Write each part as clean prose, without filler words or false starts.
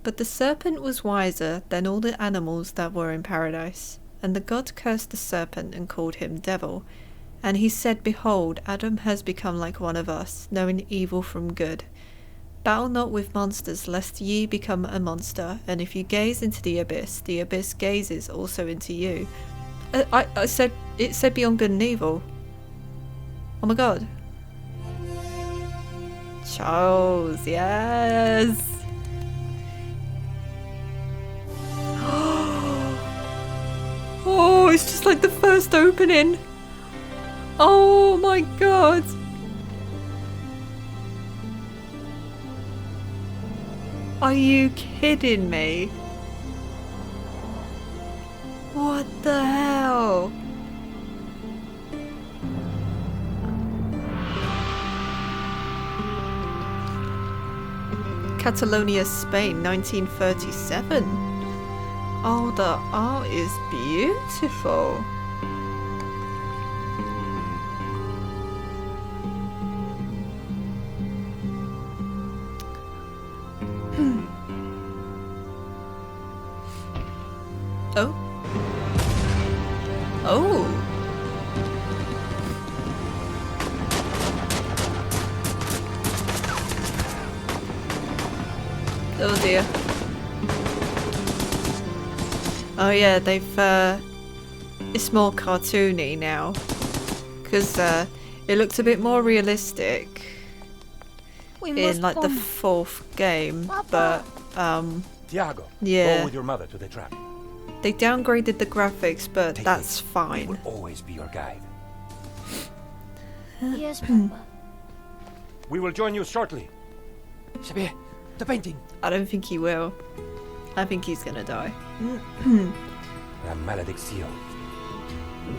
But the serpent was wiser than all the animals that were in paradise. And the god cursed the serpent and called him devil. And he said, Behold, Adam has become like one of us, knowing evil from good. Battle not with monsters, lest ye become a monster. And if you gaze into the abyss gazes also into you. I said, it said beyond good and evil. Oh my god. Charles, yes. Oh, it's just like the first opening. Oh my god. Are you kidding me? What the hell? Catalonia, Spain, 1937. Oh, the art is beautiful. Oh. Oh. Oh dear. Oh yeah, they've it's more cartoony now. Because it looks a bit more realistic in like the fourth game, but Tiago, yeah. go with your mother to the trap. They downgraded the graphics, but Take that's it. fine. We will always be your guide. Yes, Papa. We will join you shortly. Xavier, the painting. I don't think he will. I think he's gonna die. La maledicción.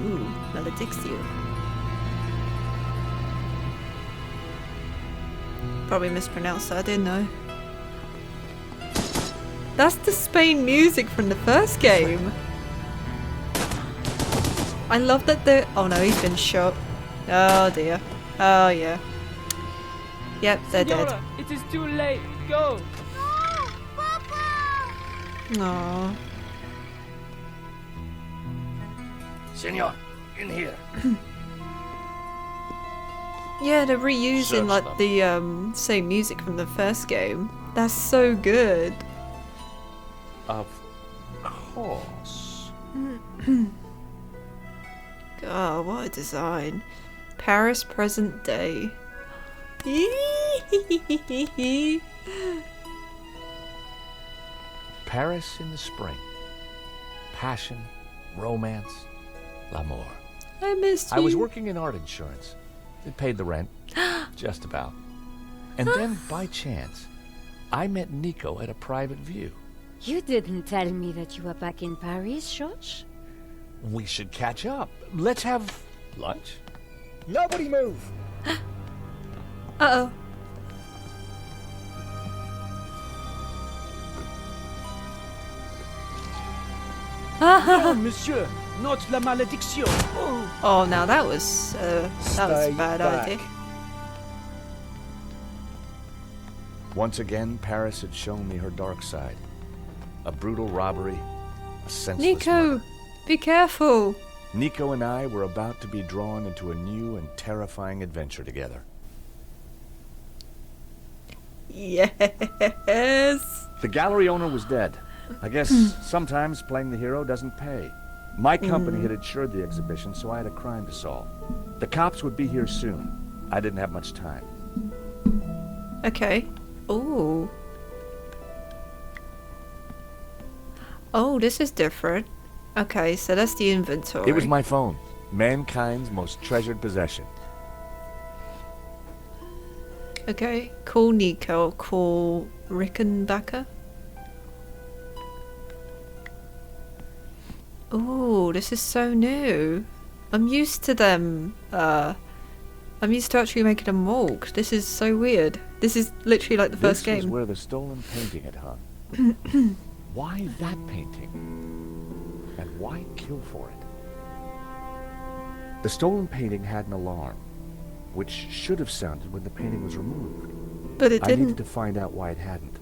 Ooh, maledictio. Probably mispronounced that, I didn't know. That's the Spain music from the first game. I love that the— oh no, he's been shot. Oh dear. Oh yeah. Yep, they're dead. Senora, it is too late. Go. No, Papa! Aww. Senor, in here. Yeah, they're reusing Search like them. the same music from the first game. That's so good. Of course. God, what a design. Paris present day. Paris in the spring. Passion, romance, l'amour. I missed you. I was working in art insurance. It paid the rent. Just about. And then, by chance, I met Nico at a private view. You didn't tell me that you were back in Paris, George? We should catch up. Let's have lunch. Nobody move. Uh-oh. No, monsieur, not la malédiction. Oh. Oh, now that was a bad idea. Once again, Paris had shown me her dark side. A brutal robbery, a senseless Nico, murder. be careful. Nico and I were about to be drawn into a new and terrifying adventure together. Yes. The gallery owner was dead. I guess sometimes playing the hero doesn't pay. My company had insured the exhibition, so I had a crime to solve. The cops would be here soon. I didn't have much time. Okay. Ooh. Oh, this is different. Okay, so that's the inventory. It was my phone, mankind's most treasured possession. Okay, call Nico, call Rickenbacker. Ooh, this is so new. I'm used to them, I'm used to actually making them walk. This is so weird. This is literally like the first This was game. where the stolen painting had hung. Why that painting? And why kill for it? The stolen painting had an alarm, which should have sounded when the painting was removed. But it I needed didn't. to find out why it hadn't.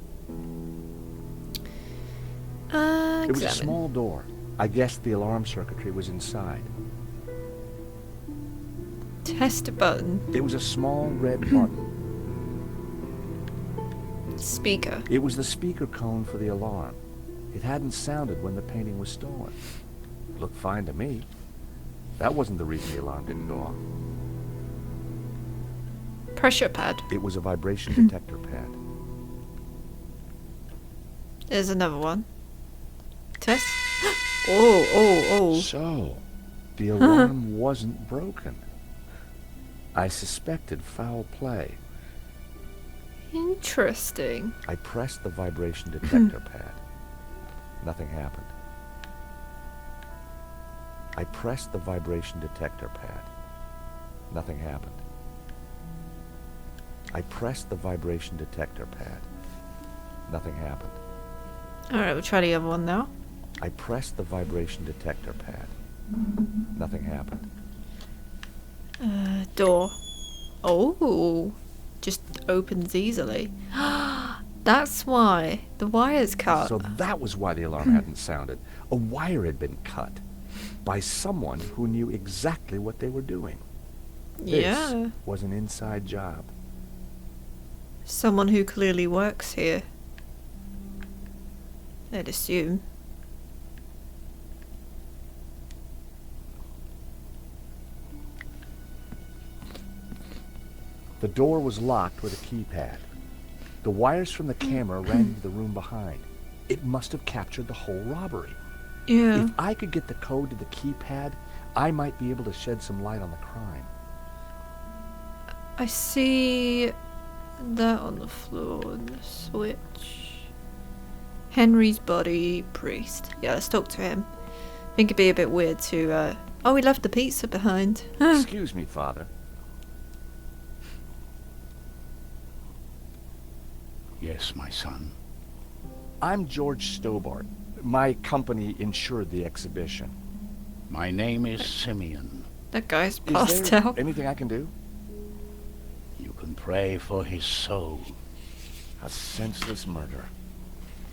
It was a Examine. small door. I guessed the alarm circuitry was inside. Test button. It was a small red button. Speaker. It was the speaker cone for the alarm. It hadn't sounded when the painting was stolen. It looked fine to me. That wasn't the reason the alarm didn't go off. Pressure pad. It was a vibration detector pad. There's another one. Test. Oh. So, the alarm wasn't broken. I suspected foul play. Interesting. I pressed the vibration detector pad. Nothing happened. I pressed the vibration detector pad. Nothing happened. I pressed the vibration detector pad. Nothing happened. Alright, we'll try the other one now. I pressed the vibration detector pad. Nothing happened. Door. Oh. Just opens easily. That's why. The wire's cut. So that was why the alarm hadn't sounded. A wire had been cut by someone who knew exactly what they were doing. Yeah. This was an inside job. Someone who clearly works here. I'd assume. The door was locked with a keypad. The wires from the camera ran into the room behind. It must have captured the whole robbery. Yeah. If I could get the code to the keypad, I might be able to shed some light on the crime. I see that on the floor and the switch. Henry's body, priest. Yeah, let's talk to him. I think it'd be a bit weird to, Oh, we left the pizza behind. Excuse me, Father. Yes, my son. I'm George Stobart. My company insured the exhibition. My name is Simeon. That guy's Is passed there out. anything I can do? You can pray for his soul. A senseless murder.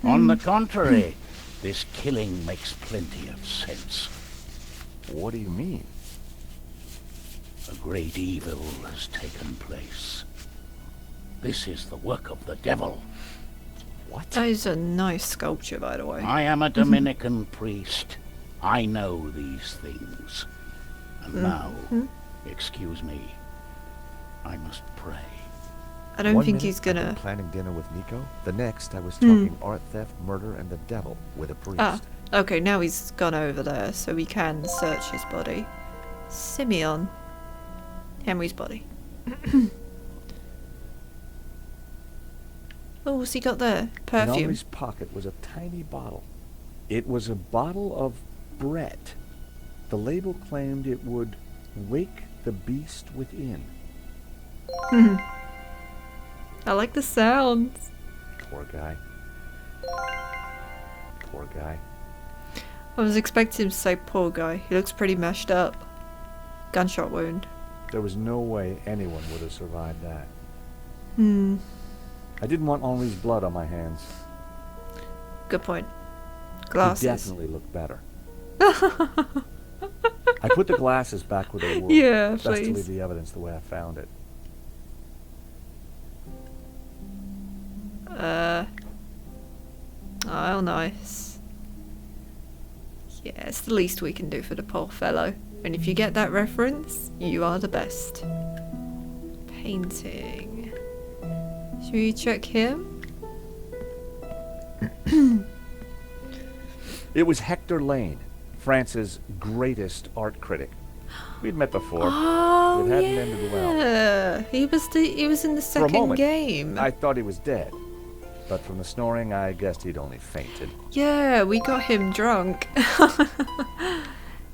On the contrary, this killing makes plenty of sense. What do you mean? A great evil has taken place. This is the work of the devil. What? That is a nice sculpture, by the way. I am a Dominican priest. I know these things. And now, excuse me, I must pray. I don't One think minute he's I've been gonna... planning dinner with Nico. The next, I was talking art theft, murder, and the devil with a priest. Ah, okay, now he's gone over there, so we can search his body. Simeon. Henry's body. Oh, what's he got there? In Perfume. Henri's pocket was a tiny bottle. It was a bottle of Brett. The label claimed it would wake the beast within. I like the sounds. Poor guy. Poor guy. I was expecting him to say poor guy. He looks pretty mashed up. Gunshot wound. There was no way anyone would have survived that. Hmm. I didn't want Henri's blood on my hands. Good point. He Glasses. definitely looked better. I put the glasses back where they were. Yeah, Best to please. leave the evidence the way I found it. Oh, nice. Yeah, it's the least we can do for the poor fellow. And if you get that reference, you are the best. Painting. Should we check him? It was Hector Lane, France's greatest art critic. We'd met before. Oh, It hadn't ended well. yeah. He was in the For a second moment, game. I thought he was dead. But from the snoring, I guessed he'd only fainted. Yeah, we got him drunk.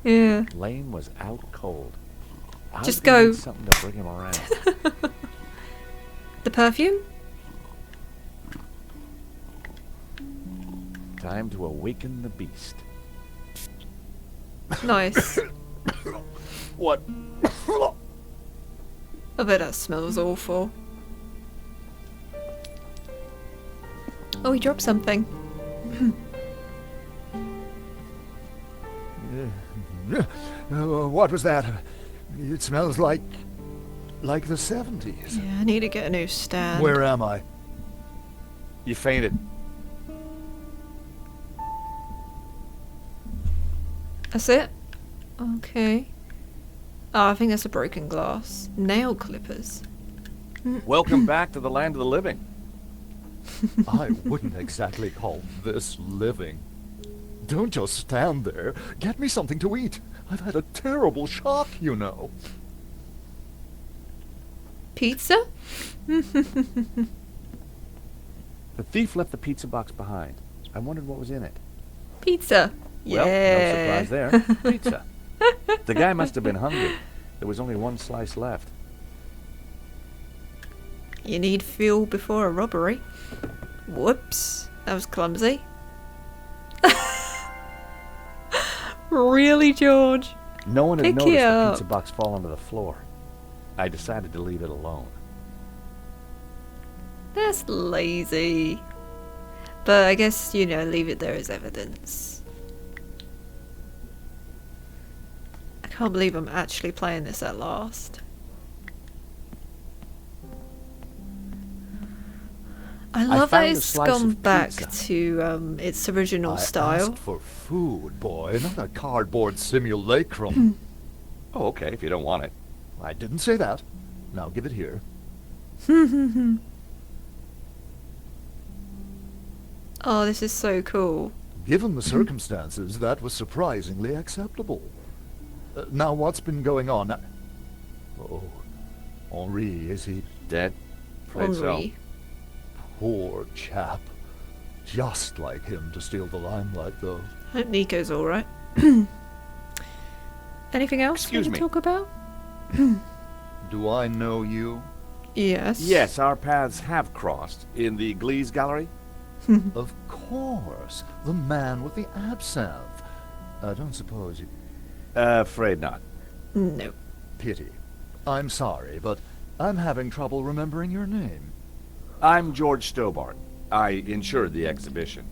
Yeah. Lane was out cold. I was Just gonna go. need something to bring him around. The perfume? Time to awaken the beast. Nice. What? I bet that smells awful. Oh, he dropped something. What was that? It smells like the 70s. Yeah, I need to get a new stand. Where am I? You fainted. That's it? Okay. Oh, I think that's a broken glass. Nail clippers. Welcome back to the land of the living. I wouldn't exactly call this living. Don't just stand there. Get me something to eat. I've had a terrible shock, you know. Pizza? The thief left the pizza box behind. I wondered what was in it. Pizza. Yeah. Well, no surprise there. Pizza. The guy must have been hungry. There was only one slice left. You need fuel before a robbery. Whoops. That was clumsy. Really, George? No one had Pick noticed it the up. pizza box fall onto the floor. I decided to leave it alone. That's lazy. But I guess, you know, leave it there as evidence. I can't believe I'm actually playing this at last. I love that found a it's slice gone of back pizza. to its original I style. asked for food, boy, not a cardboard simulacrum. Oh, okay, if you don't want it. I didn't say that. Now give it here. Oh, this is so cool. Given the circumstances, that was surprisingly acceptable. Now, what's been going on? Oh, Henri, is he Dead? Afraid so. Henri. poor chap? Just like him to steal the limelight, though. Hope Nico's alright. Anything else Excuse we me. can talk about? Do I know you? Yes. Yes, our paths have crossed. In the Glees Gallery? Of course, the man with the absinthe. I don't suppose you... Afraid not. No. Pity. I'm sorry, but I'm having trouble remembering your name. I'm George Stobart. I insured the exhibition.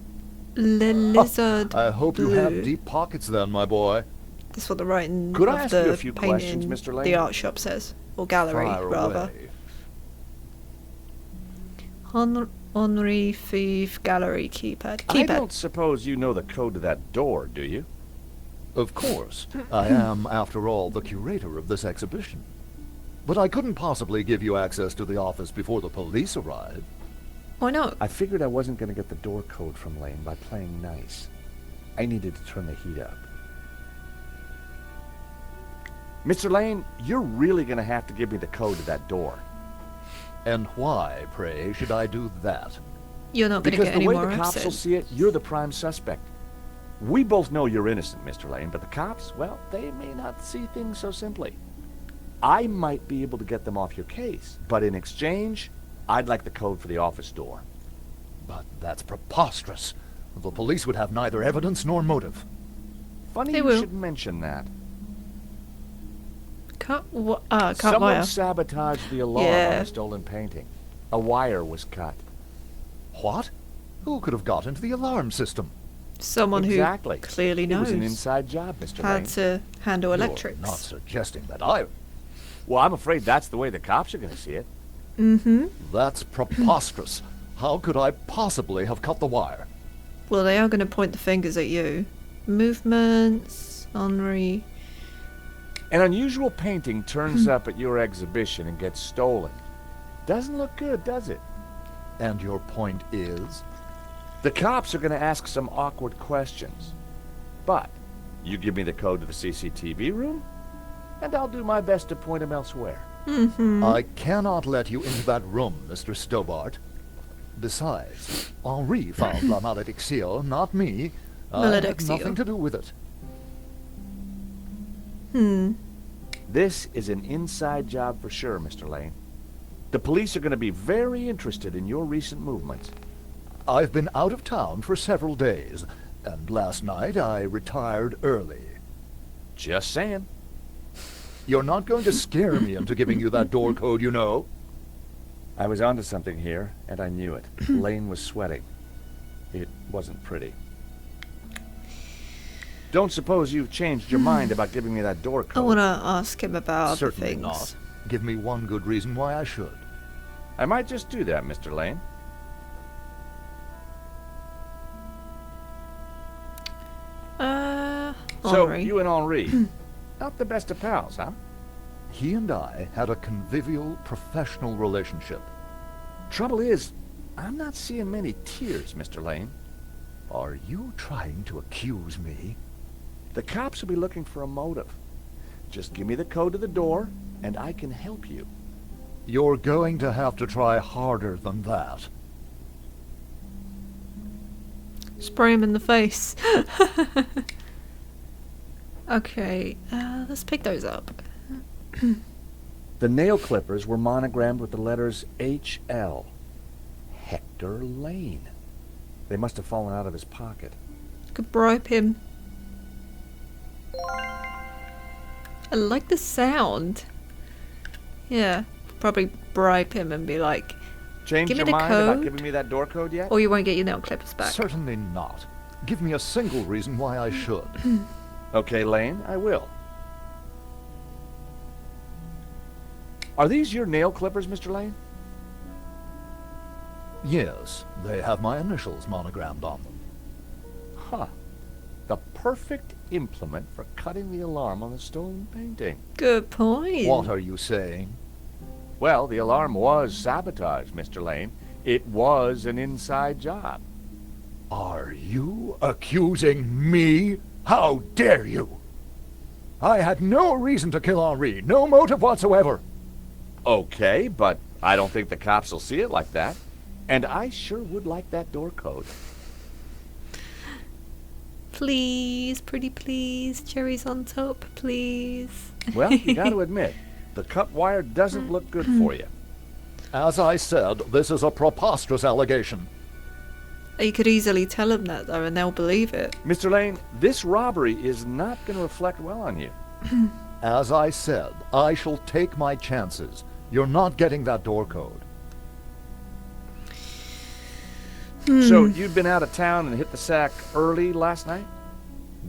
Le Lizard I hope you Bleu. have deep pockets then, my boy. That's what the writing Could of I ask the you a few painting, questions, Mr. Lane? the art shop says. Or gallery, Fire rather. away. Henri Thief Gallery Keypad. I Keypad. don't suppose you know the code to that door, do you? Of course. I am, after all, the curator of this exhibition. But I couldn't possibly give you access to the office before the police arrived. Why not? I figured I wasn't going to get the door code from Lane by playing nice. I needed to turn the heat up. Mr. Lane, you're really going to have to give me the code to that door. And why, pray, should I do that? You're not going to Because get the any way more the cops will access. see it, you're the prime suspect. We both know you're innocent, Mr. Lane, but the cops, well, they may not see things so simply. I might be able to get them off your case, but in exchange, I'd like the code for the office door. But that's preposterous. The police would have neither evidence nor motive. Funny They you will. should mention that. Cut Someone wire. sabotaged the alarm on Yeah. a stolen painting. A wire was cut. What? Who could have got into the alarm system? Someone Exactly. who clearly It knows was an inside job, Mr. how Lane. to handle You're electrics. not suggesting that I... Well, I'm afraid that's the way the cops are going to see it. Mm-hmm. That's preposterous. How could I possibly have cut the wire? Well, they are going to point the fingers at you. Movements, Henri. An unusual painting turns up at your exhibition and gets stolen. Doesn't look good, does it? And your point is? The cops are going to ask some awkward questions. But you give me the code to the CCTV room, and I'll do my best to point them elsewhere. I cannot let you into that room, Mr. Stobart. Besides, Henri found La Malédiction, not me. I had Malédiction. nothing to do with it. This is an inside job for sure, Mr. Lane. The police are going to be very interested in your recent movements. I've been out of town for several days, and last night I retired early. Just saying. You're not going to scare me into giving you that door code, you know. I was onto something here, and I knew it. Lane was sweating. It wasn't pretty. Don't suppose you've changed your mind about giving me that door I code? want to ask him about other Certainly things. not. Give me one good reason why I should. I might just do that, Mr. Lane. So, Henri. you and Henri, not the best of pals, huh? He and I had a convivial, professional relationship. Trouble is, I'm not seeing many tears, Mr. Lane. Are you trying to accuse me? The cops will be looking for a motive. Just give me the code to the door, and I can help you. You're going to have to try harder than that. Spray him in the face. Okay, let's pick those up. The nail clippers were monogrammed with the letters HL. Hector Lane. They must have fallen out of his pocket. Could bribe him. I like the sound. Yeah, probably bribe him and be like, Changed give me your the mind about code, giving me that door code yet? or you won't get your nail clippers back. Certainly not. Give me a single reason why I should. Okay, Lane, I will. Are these your nail clippers, Mr. Lane? Yes, they have my initials monogrammed on them. Huh. The perfect implement for cutting the alarm on the stolen painting. Good point. What are you saying? Well, the alarm was sabotaged, Mr. Lane. It was an inside job. Are you accusing me? How dare you? I had no reason to kill Henri, no motive whatsoever. Okay, but I don't think the cops will see it like that. And I sure would like that door code. Please, pretty please, cherries on top, please. Well, you got to admit, the cut wire doesn't look good for you. As I said, this is a preposterous allegation. You could easily tell them that though, and they'll believe it. Mr. Lane, this robbery is not going to reflect well on you. As I said, I shall take my chances. You're not getting that door code. So you'd been out of town and hit the sack early last night?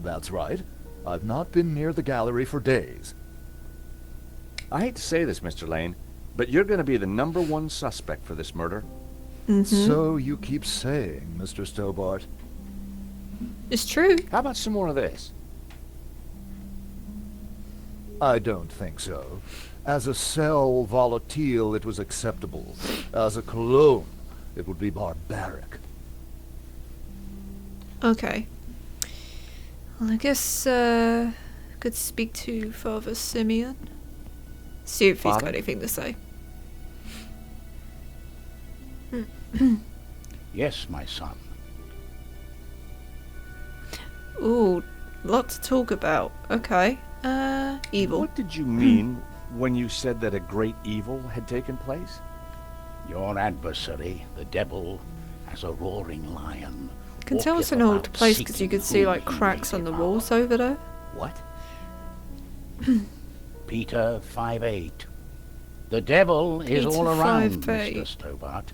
That's right. I've not been near the gallery for days. I hate to say this, Mr. Lane, but you're going to be the #1 suspect for this murder. So you keep saying, Mr. Stobart. It's true. How about some more of this? I don't think so. As a sal volatile, it was acceptable. As a cologne, it would be barbaric. Okay. Well, I guess could speak to Father Simeon. See if he's Father? got anything to say. Yes, my son. Ooh, lot to talk about. Okay. Evil. What did you mean when you said that a great evil had taken place? Your adversary, the devil, as a roaring lion. Can tell it's walketh an old about place because you seeking could see whom like he may cracks on the devour. walls over there. What? Peter 5:8. The devil is Peter all around, 5:8. Mr. Stobart.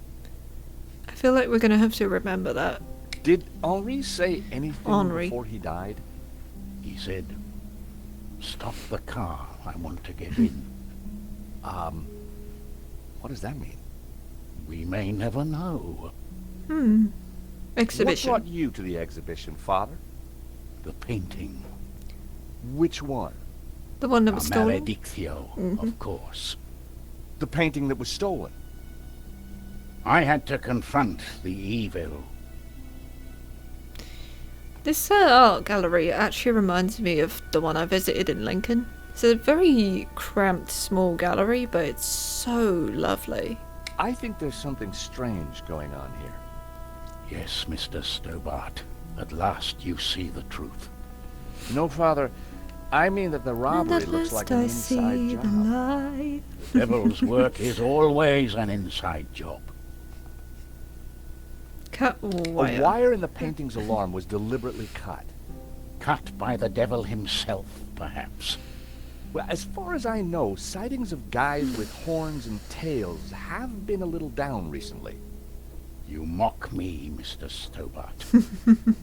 I feel like we're gonna have to remember that. Did Henri say anything Henri. before he died? He said, "Stop the car. I want to get in." What does that mean? We may never know. Exhibition. What brought you to the exhibition, Father? The painting. Which one? The one that A was stolen. maledictio, of course. The painting that was stolen. I had to confront the evil. This art gallery actually reminds me of the one I visited in Lincoln. It's a very cramped, small gallery, but it's so lovely. I think there's something strange going on here. Yes, Mr. Stobart. At last you see the truth. No, Father, I mean that the And robbery at looks last like an I inside see the job. light. The devil's work is always an inside job. Cut wire. A wire in the painting's alarm was deliberately cut. Cut by the devil himself, perhaps. Well, as far as I know, sightings of guys with horns and tails have been a little down recently. You mock me, Mr. Stobart.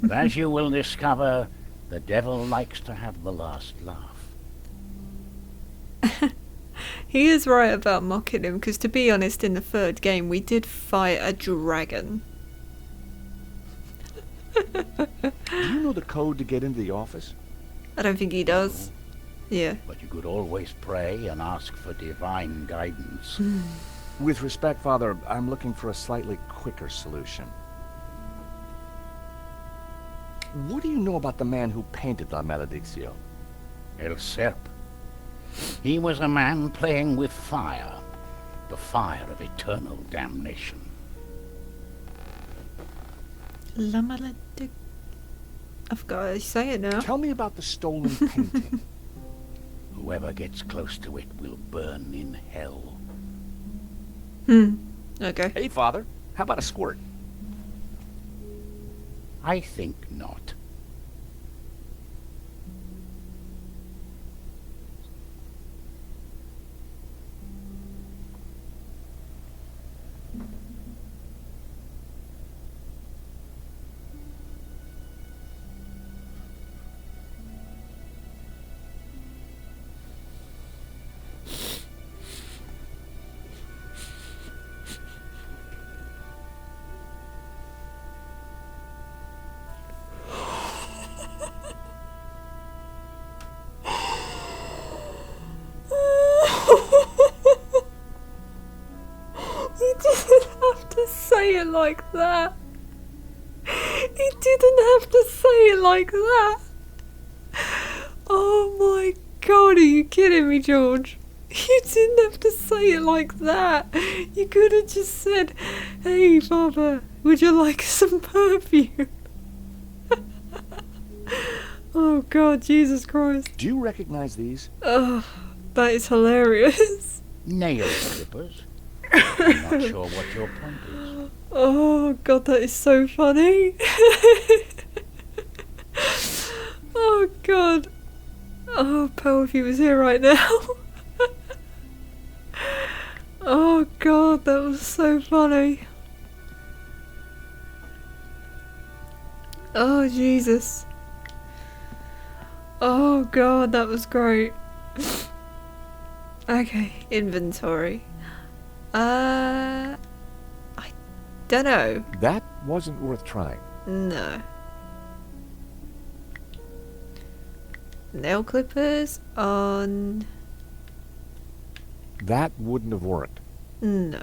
But as you will discover, The devil likes to have the last laugh. He is right about mocking him, because to be honest, in the third game we did fight a dragon. Do you know the code to get into the office? I don't think he does. Yeah. But you could always pray and ask for divine guidance. With respect, Father, I'm looking for a slightly quicker solution. What do you know about the man who painted La Maledictio? El Serp. He was a man playing with fire. The fire of eternal damnation. La Maledic... I've got to say it now. Tell me about the stolen painting. Whoever gets close to it will burn in hell. Okay. Hey, Father, how about a squirt? I think not. He didn't have to say it like that. He didn't have to say it like that. Oh my god, are you kidding me, George? You didn't have to say it like that. You could have just said, "Hey, Father, would you like some perfume?" Oh god, Jesus Christ. Do you recognize these? Oh, that is hilarious. Nail clippers. I'm not sure what your point is. Oh god, that is so funny. Oh god. Oh, Pearl, if he was here right now. Oh god, that was so funny. Oh Jesus. Oh god, that was great. Okay, inventory. I don't know. That wasn't worth trying. No. Nail clippers on... That wouldn't have worked. No.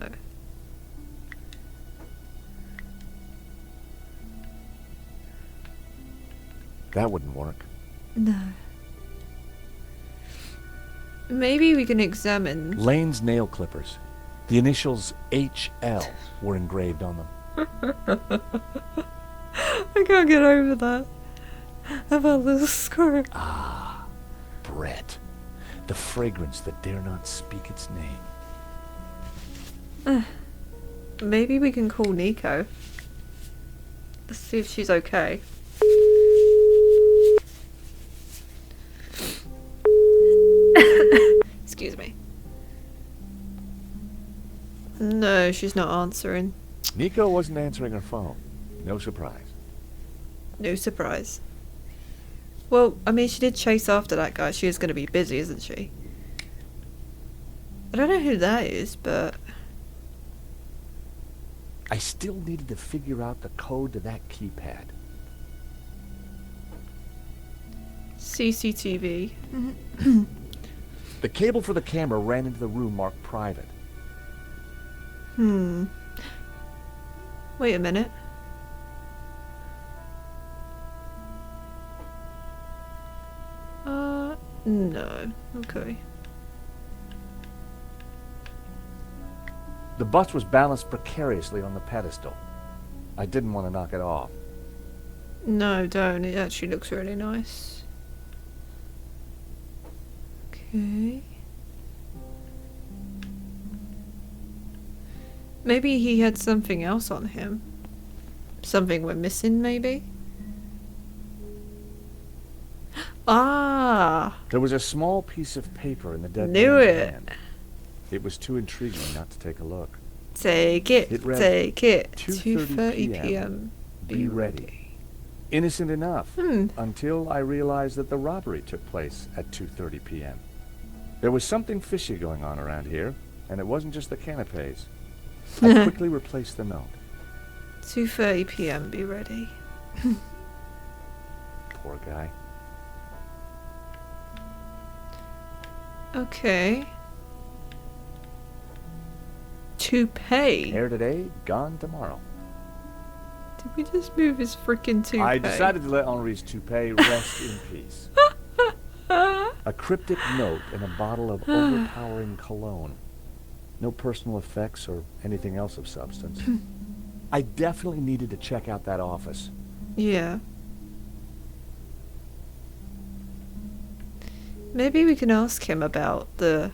That wouldn't work. No. Maybe we can examine... Lane's nail clippers. The initials HL were engraved on them. I can't get over that. About the squirt. Ah, Brett. The fragrance that dare not speak its name. Maybe we can call Nico. Let's see if she's okay. Excuse me. No, she's not answering. Nico wasn't answering her phone. No surprise. No surprise. Well, I mean, she did chase after that guy. She is going to be busy, isn't she? I don't know who that is, but... I still needed to figure out the code to that keypad. CCTV. The cable for the camera ran into the room marked private. Wait a minute. No. Okay. The bus was balanced precariously on the pedestal. I didn't want to knock it off. No, don't. It actually looks really nice. Okay. Maybe he had something else on him. Something we're missing, maybe? Ah! There was a small piece of paper in the dead Knew man's it. hand. It was too intriguing not to take a look. Take it, It read, take it. 2:30 2:30 p.m. Be ready. Innocent enough, until I realized that the robbery took place at 2:30 p.m. There was something fishy going on around here, and it wasn't just the canapes. I quickly replaced the note. 2:30 p.m. Be ready. Poor guy. Okay. Toupee. Here today, gone tomorrow. Did we just move his freaking toupee? I decided to let Henri's toupee rest in peace. A cryptic note and a bottle of overpowering cologne. No personal effects or anything else of substance. I definitely needed to check out that office. Yeah. Maybe we can ask him about the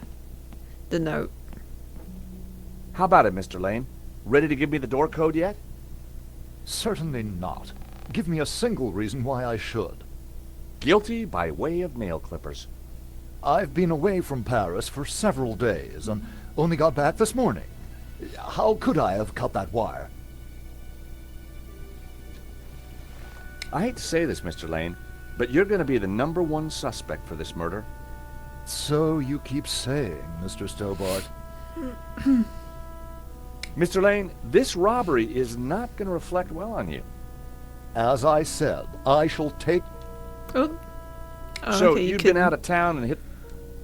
note. How about it, Mr. Lane? Ready to give me the door code yet? Certainly not. Give me a single reason why I should. Guilty by way of nail clippers. I've been away from Paris for several days and only got back this morning. How could I have cut that wire? I hate to say this, Mr. Lane, but you're going to be the #1 suspect for this murder. So you keep saying, Mr. Stobart. Mr. Lane, this robbery is not going to reflect well on you. As I said, I shall take... Oh. So okay, you've been out of town and hit...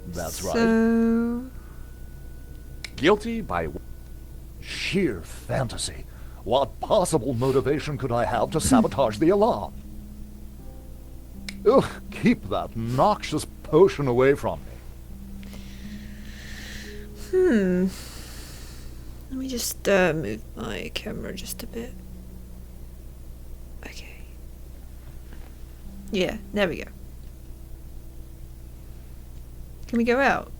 That's right. So... Guilty by... Sheer fantasy. What possible motivation could I have to sabotage the alarm? Ugh, keep that noxious potion away from me. Let me just move my camera just a bit. Okay. Yeah, there we go. Can we go out?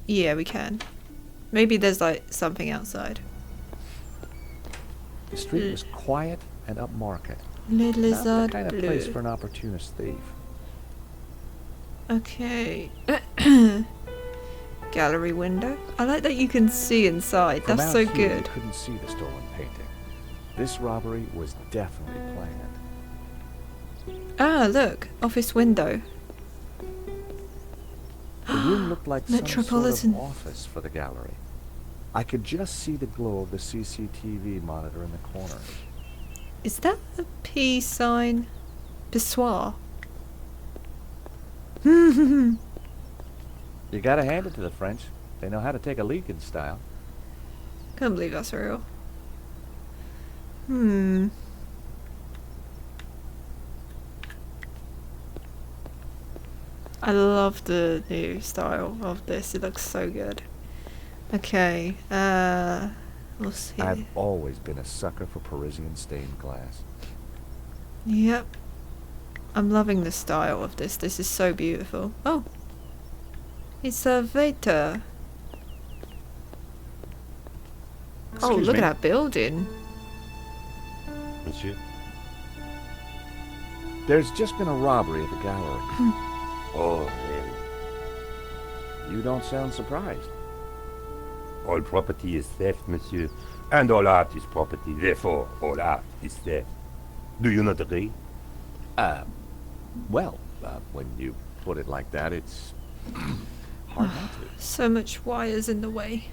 Yeah, we can. Maybe there's like something outside. The street was quiet and upmarket. Le Not the lizard kind of bleu. place for an opportunist thief. Okay. Gallery window. I like that you can see inside. From That's out so here, good. You couldn't see the stolen painting. This robbery was definitely planned. Ah, look. Office window. The room looked like some Metropolitan. sort of office for the gallery. I could just see the glow of the CCTV monitor in the corner. Is that a P sign? Pissoir. You gotta hand it to the French. They know how to take a leak in style. Can't believe that's real. I love the new style of this. It looks so good. Okay, we'll see. I've always been a sucker for Parisian stained glass. Yep. I'm loving the style of this. This is so beautiful. Oh! It's a waiter. Oh, Excuse look me. at that building. Monsieur? There's just been a robbery at the gallery. Oh, really? You don't sound surprised. All property is theft, monsieur. And all art is property. Therefore, all art is theft. Do you not agree? Well, when you put it like that, it's hard not to. So much wires in the way.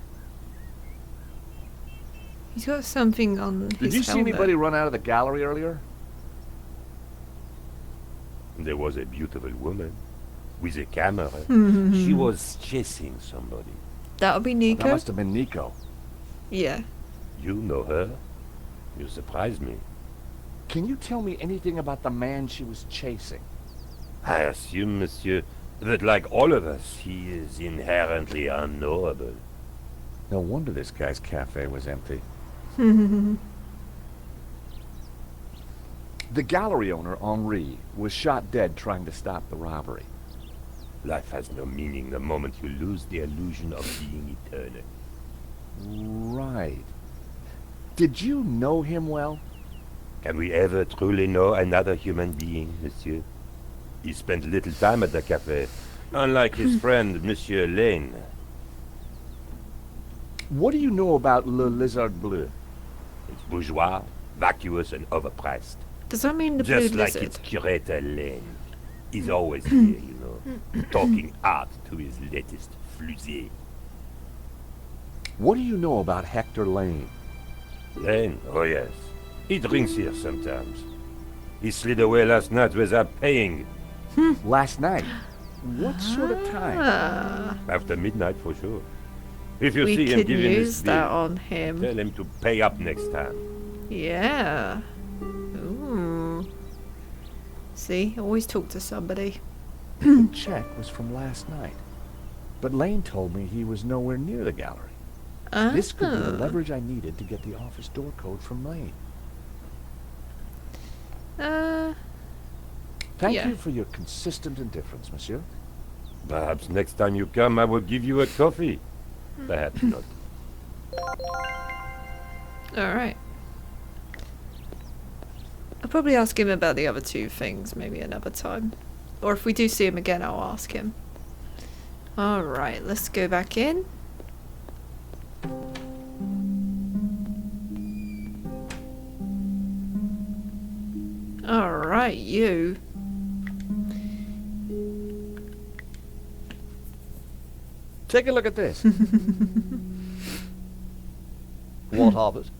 He's got something on his Did you see helmet. anybody run out of the gallery earlier? There was a beautiful woman with a camera. She was chasing somebody. That would be That Nico. must have been Nico. Yeah. You know her? You surprised me. Can you tell me anything about the man she was chasing? I assume, monsieur, that like all of us, he is inherently unknowable. No wonder this guy's cafe was empty. The gallery owner, Henri, was shot dead trying to stop the robbery. Life has no meaning the moment you lose the illusion of being eternal. Right. Did you know him well? Can we ever truly know another human being, monsieur? He spent little time at the cafe, unlike his friend, Monsieur Lane. What do you know about Le Lizard Bleu? It's bourgeois, vacuous, and overpriced. Does that mean the Just blue like lizard? its curator Lane. He's always here, you know, talking art to his latest flusée. What do you know about Hector Lane? Lane? Oh yes. He drinks here sometimes. He slid away last night without paying. Last night? What sort of time? Ah, After midnight for sure. If you we see him, can give him use this that bill. on him. Tell him to pay up next time. Yeah. Ooh. See, always talk to somebody. The check was from last night. But Lane told me he was nowhere near the gallery. This could be the leverage I needed to get the office door code from Lane. Thank Yeah. you for your consistent indifference, monsieur. Perhaps next time you come, I will give you a coffee. Perhaps not. Alright. I'll probably ask him about the other two things maybe another time. Or if we do see him again, I'll ask him. Alright, let's go back in. Alright, you. Take a look at this. What of it?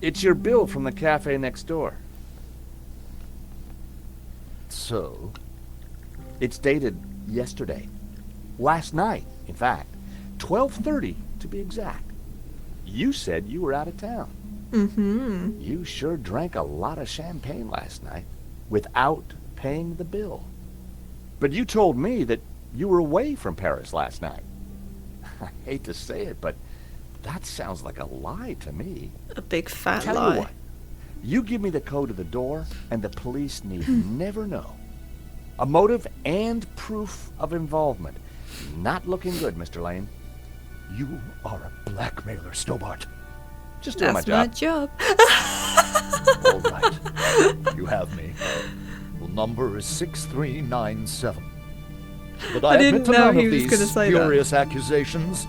It's your bill from the cafe next door. So? It's dated yesterday. Last night, in fact. 12:30 to be exact. You said you were out of town. Mm-hmm. You sure drank a lot of champagne last night without paying the bill. But you told me that you were away from Paris last night. I hate to say it, but that sounds like a lie to me. A big fat Tell lie. you what, you give me the code of the door, and the police need never know. A motive and proof of involvement. Not looking good, Mr. Lane. You are a blackmailer, Stobart. Just doing That's my my job. job. All right. You have me. The number is 6397. But I didn't admit to know none he of was these gonna say that. spurious accusations.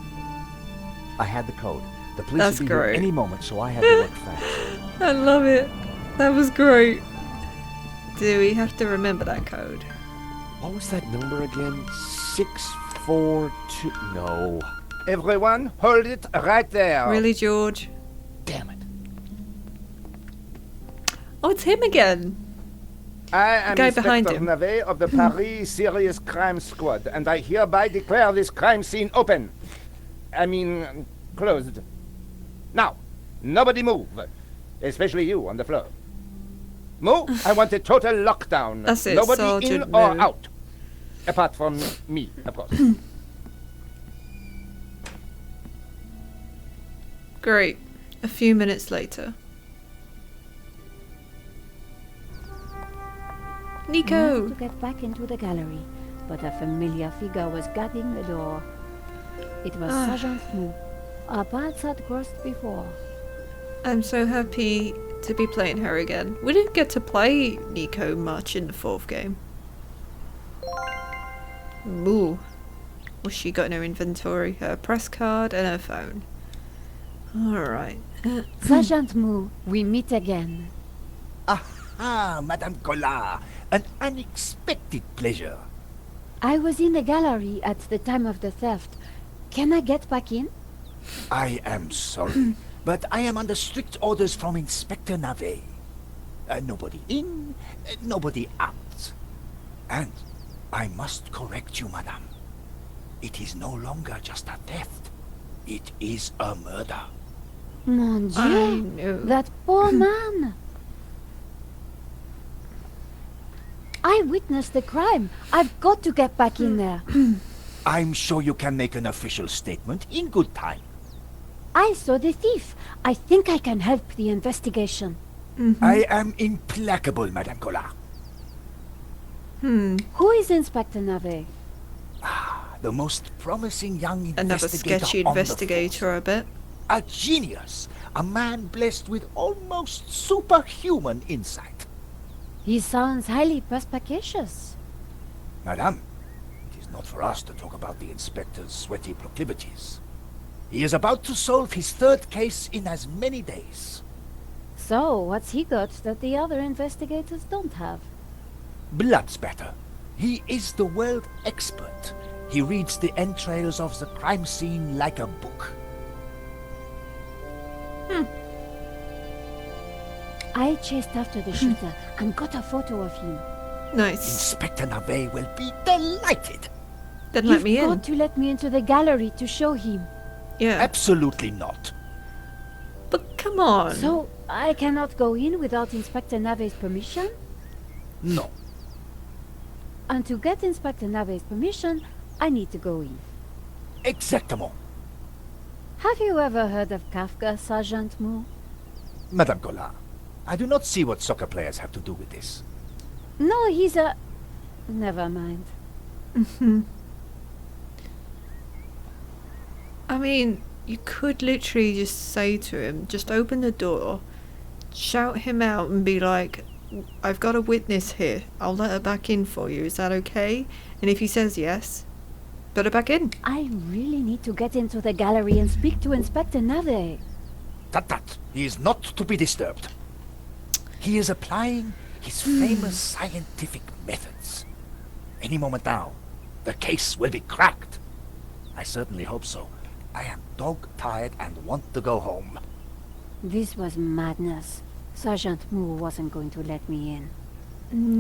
I had the code. The police That's would be here great. any moment, so I had to work fast. I love it. That was great. Do we have to remember that code? What was that number again? 642. No. Everyone, hold it right there. Really, George? Damn it. Oh, it's him again. I am guy behind Inspector him. Navet of the Paris Serious Crime Squad, and I hereby declare this crime scene open. I mean, closed. Now, nobody move, especially you on the floor. Mo, I want a total lockdown. That's it, Nobody in Sergeant or Mo. out. Apart from me, of course. Great. A few minutes later. I Nico! wanted to get back into the gallery, but a familiar figure was guarding the door. It was Sergeant Mou. Our paths had crossed before. I'm so happy to be playing her again. We didn't get to play Nico much in the fourth game. Ooh. What's she got in her inventory? Her press card and her phone. Alright. Sergeant Mou, we meet again. Ah, Madame Collard, an unexpected pleasure. I was in the gallery at the time of the theft. Can I get back in? I am sorry, but I am under strict orders from Inspector Navet. Nobody in, nobody out. And I must correct you, madame. It is no longer just a theft. It is a murder. Mon I Dieu! know. That poor man! I witnessed the crime. I've got to get back in there. I'm sure you can make an official statement in good time. I saw the thief. I think I can help the investigation. I am implacable, Madame Collard. Who is Inspector Navet? The most promising young Another investigator sketchy on the investigator, I bet. force. A genius. A man blessed with almost superhuman insight. He sounds highly perspicacious. Madame, it is not for us to talk about the inspector's sweaty proclivities. He is about to solve his third case in as many days. So, what's he got that the other investigators don't have? Blood's better. He is the world expert. He reads the entrails of the crime scene like a book. I chased after the shooter and got a photo of him. Nice. Inspector Navet will be delighted. Then You've let me in. got to let me into the gallery to show him. Yeah. Absolutely not. But come on. So, I cannot go in without Inspector Navet's permission? No. And to get Inspector Navet's permission, I need to go in. Exactement. Have you ever heard of Kafka, Sergeant Moore? Madame Collard, I do not see what soccer players have to do with this. No, he's a... Never mind. I mean, you could literally just say to him, just open the door, shout him out and be like, I've got a witness here. I'll let her back in for you. Is that okay? And if he says yes, put her back in. I really need to get into the gallery and speak to Inspector Navet. Tut. He is not to be disturbed. He is applying his famous scientific methods. Any moment now, the case will be cracked. I certainly hope so. I am dog-tired and want to go home. This was madness. Sergeant Moore wasn't going to let me in.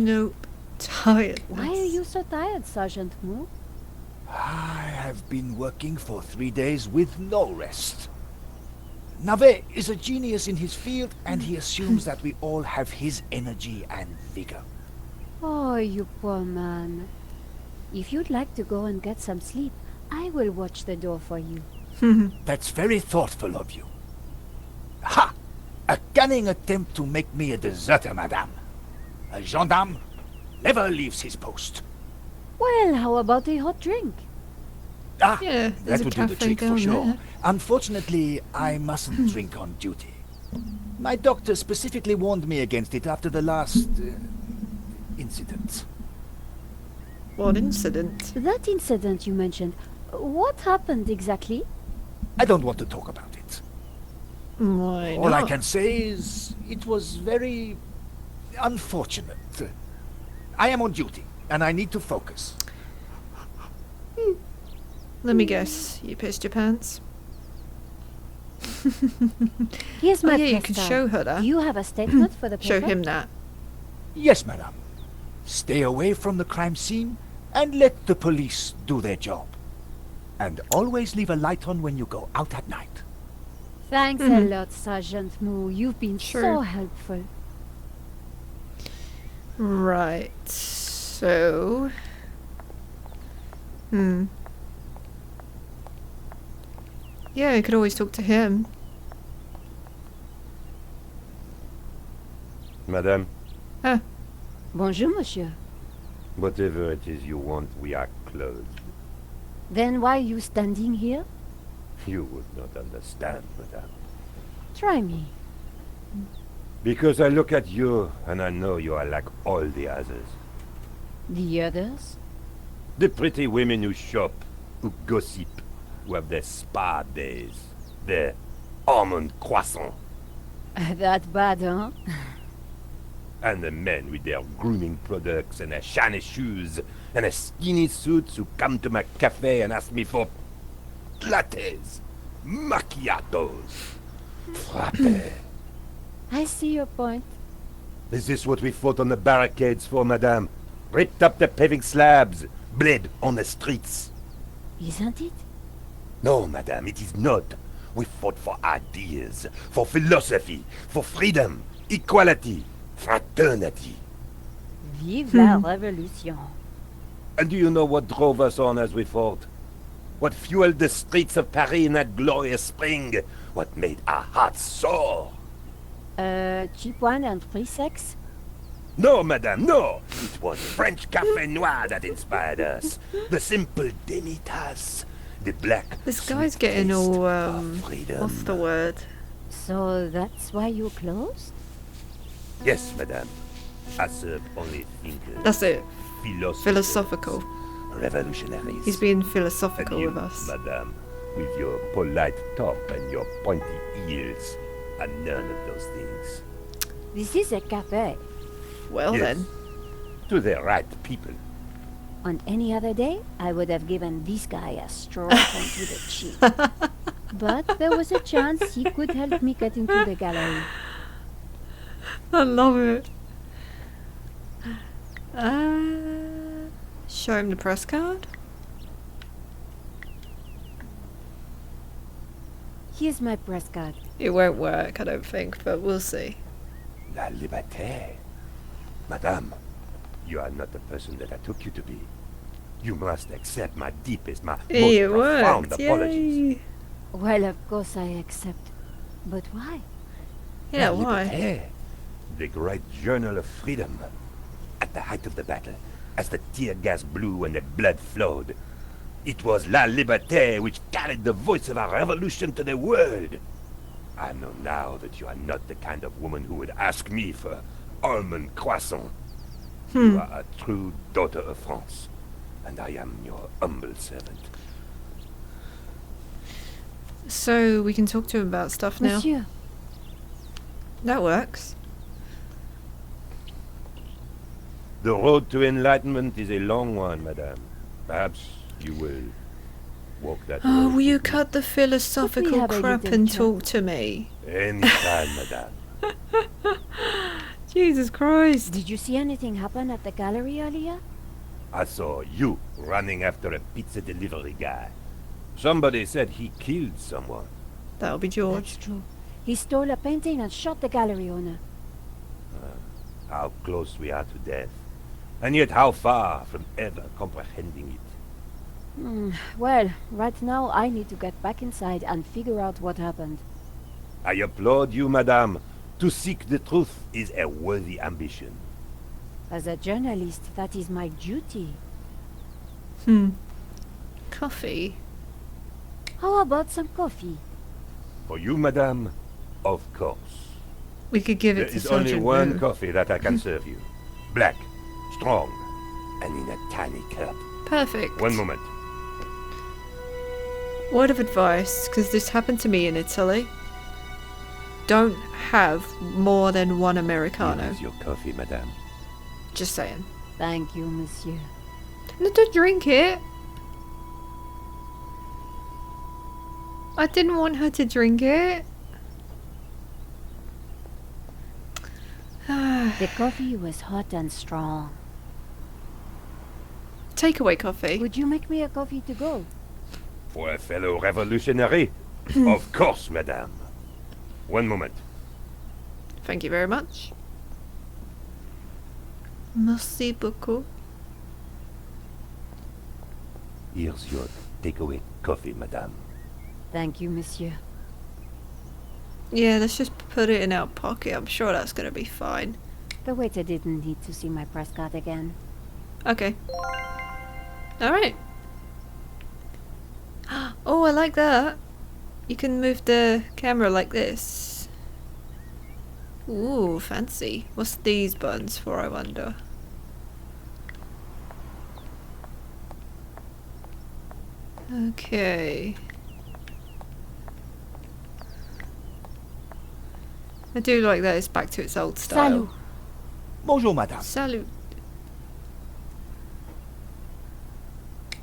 Nope. Tiredness. Why are you so tired, Sergeant Moore? I have been working for 3 days with no rest. Navet is a genius in his field, and he assumes that we all have his energy and vigor. Oh, you poor man. If you'd like to go and get some sleep, I will watch the door for you. That's very thoughtful of you. Ha! A cunning attempt to make me a deserter, madame. A gendarme never leaves his post. Well, how about a hot drink? Ah, Yeah, there's that a would do the cafe trick for down sure. there. Unfortunately, I mustn't drink on duty. My doctor specifically warned me against it after the last incident. What incident? That incident you mentioned, what happened exactly? I don't want to talk about it. Why All not? I can say is it was very unfortunate. I am on duty, and I need to focus. Let me guess. You pissed your pants? Here's my Oh, yeah, you press can card. show her that. Do you have a statement for the Show paper? him that. Yes, madame. Stay away from the crime scene and let the police do their job. And always leave a light on when you go out at night. Thanks a lot, Sergeant Moore. You've been Sure. so helpful. Right. So... Yeah, I could always talk to him. Madame, Bonjour, monsieur. whatever it is you want, we are closed. Then why are you standing here? You would not understand, madame. Try me. Because I look at you, and I know you are like all the others. The others? The pretty women who shop, who gossip, who have their spa days, their almond croissant, That bad, huh? and the men with their grooming products and their shiny shoes and their skinny suits who come to my cafe and ask me for lattes, macchiatos, frappe. I see your point. Is this what we fought on the barricades for, madame? Ripped up the paving slabs, bled on the streets. Isn't it? No, madame, it is not. We fought for ideas, for philosophy, for freedom, equality, fraternity. Vive la révolution. And do you know what drove us on as we fought? What fueled the streets of Paris in that glorious spring? What made our hearts soar? Cheap wine and free sex? No, madame, no! It was French Café Noir that inspired us. The simple demi-tasse. The black, This guy's sweet getting taste all, of freedom. what's the word? So that's why you closed? Yes, madame. I serve only thinkers. That's it. Philosophers, Philosophical. revolutionaries. He's being And philosophical you, with us. madame, with your polite top and your pointy ears, are none of those things. This is a cafe. Well Yes. then. To the right people. On any other day, I would have given this guy a stroke onto the cheek. But there was a chance he could help me get into the gallery. I love it. Show him the press card. Here's my press card. It won't work, I don't think, but we'll see. La liberté. Madame, you are not the person that I took you to be. You must accept my deepest, my most It profound worked. apologies. Yay. Well, of course I accept. But why? Yeah, La why? Liberté, the great journal of freedom. At the height of the battle, as the tear gas blew and the blood flowed, it was La Liberté which carried the voice of our revolution to the world. I know now that you are not the kind of woman who would ask me for almond croissant. You are a true daughter of France, and I am your humble servant. So we can talk to him about stuff now. Monsieur, That works. The road to enlightenment is a long one, madame. Perhaps you will walk that Oh, road will you with me. cut the philosophical have a crap little and chat. talk to me? Anytime, madame. Jesus Christ. did you see anything happen at the gallery earlier? I saw you running after a pizza delivery guy. Somebody said he killed someone. That'll be George. That's true. He stole a painting and shot the gallery owner. How close we are to death. And yet how far from ever comprehending it. Well, right now I need to get back inside and figure out what happened. I applaud you, madame. To seek the truth is a worthy ambition. As a journalist, that is my duty. Coffee. How about some coffee? For you, madame, of course. We could give There it to is only Sergeant one Boo. coffee that I can serve you. Black, strong, and in a tiny cup. Perfect. One moment. Word of advice, because this happened to me in Italy. Don't have more than one Americano. Here is your coffee, madame. Just saying. Thank you, monsieur. No, don't drink it. I didn't want her to drink it. The coffee was hot and strong. Takeaway coffee. Would you make me a coffee to go? For a fellow revolutionary? Of course, madame. One moment. Thank you very much. Merci beaucoup. Here's your takeaway coffee, madame. Thank you, monsieur. Yeah, let's just put it in our pocket. I'm sure that's gonna be fine. The waiter didn't need to see my press card again. Okay. Alright. Oh, I like that. You can move the camera like this. Ooh, fancy. What's these buttons for, I wonder? Okay. I do like that it's back to its old style. Salut. Bonjour, madame. Salute.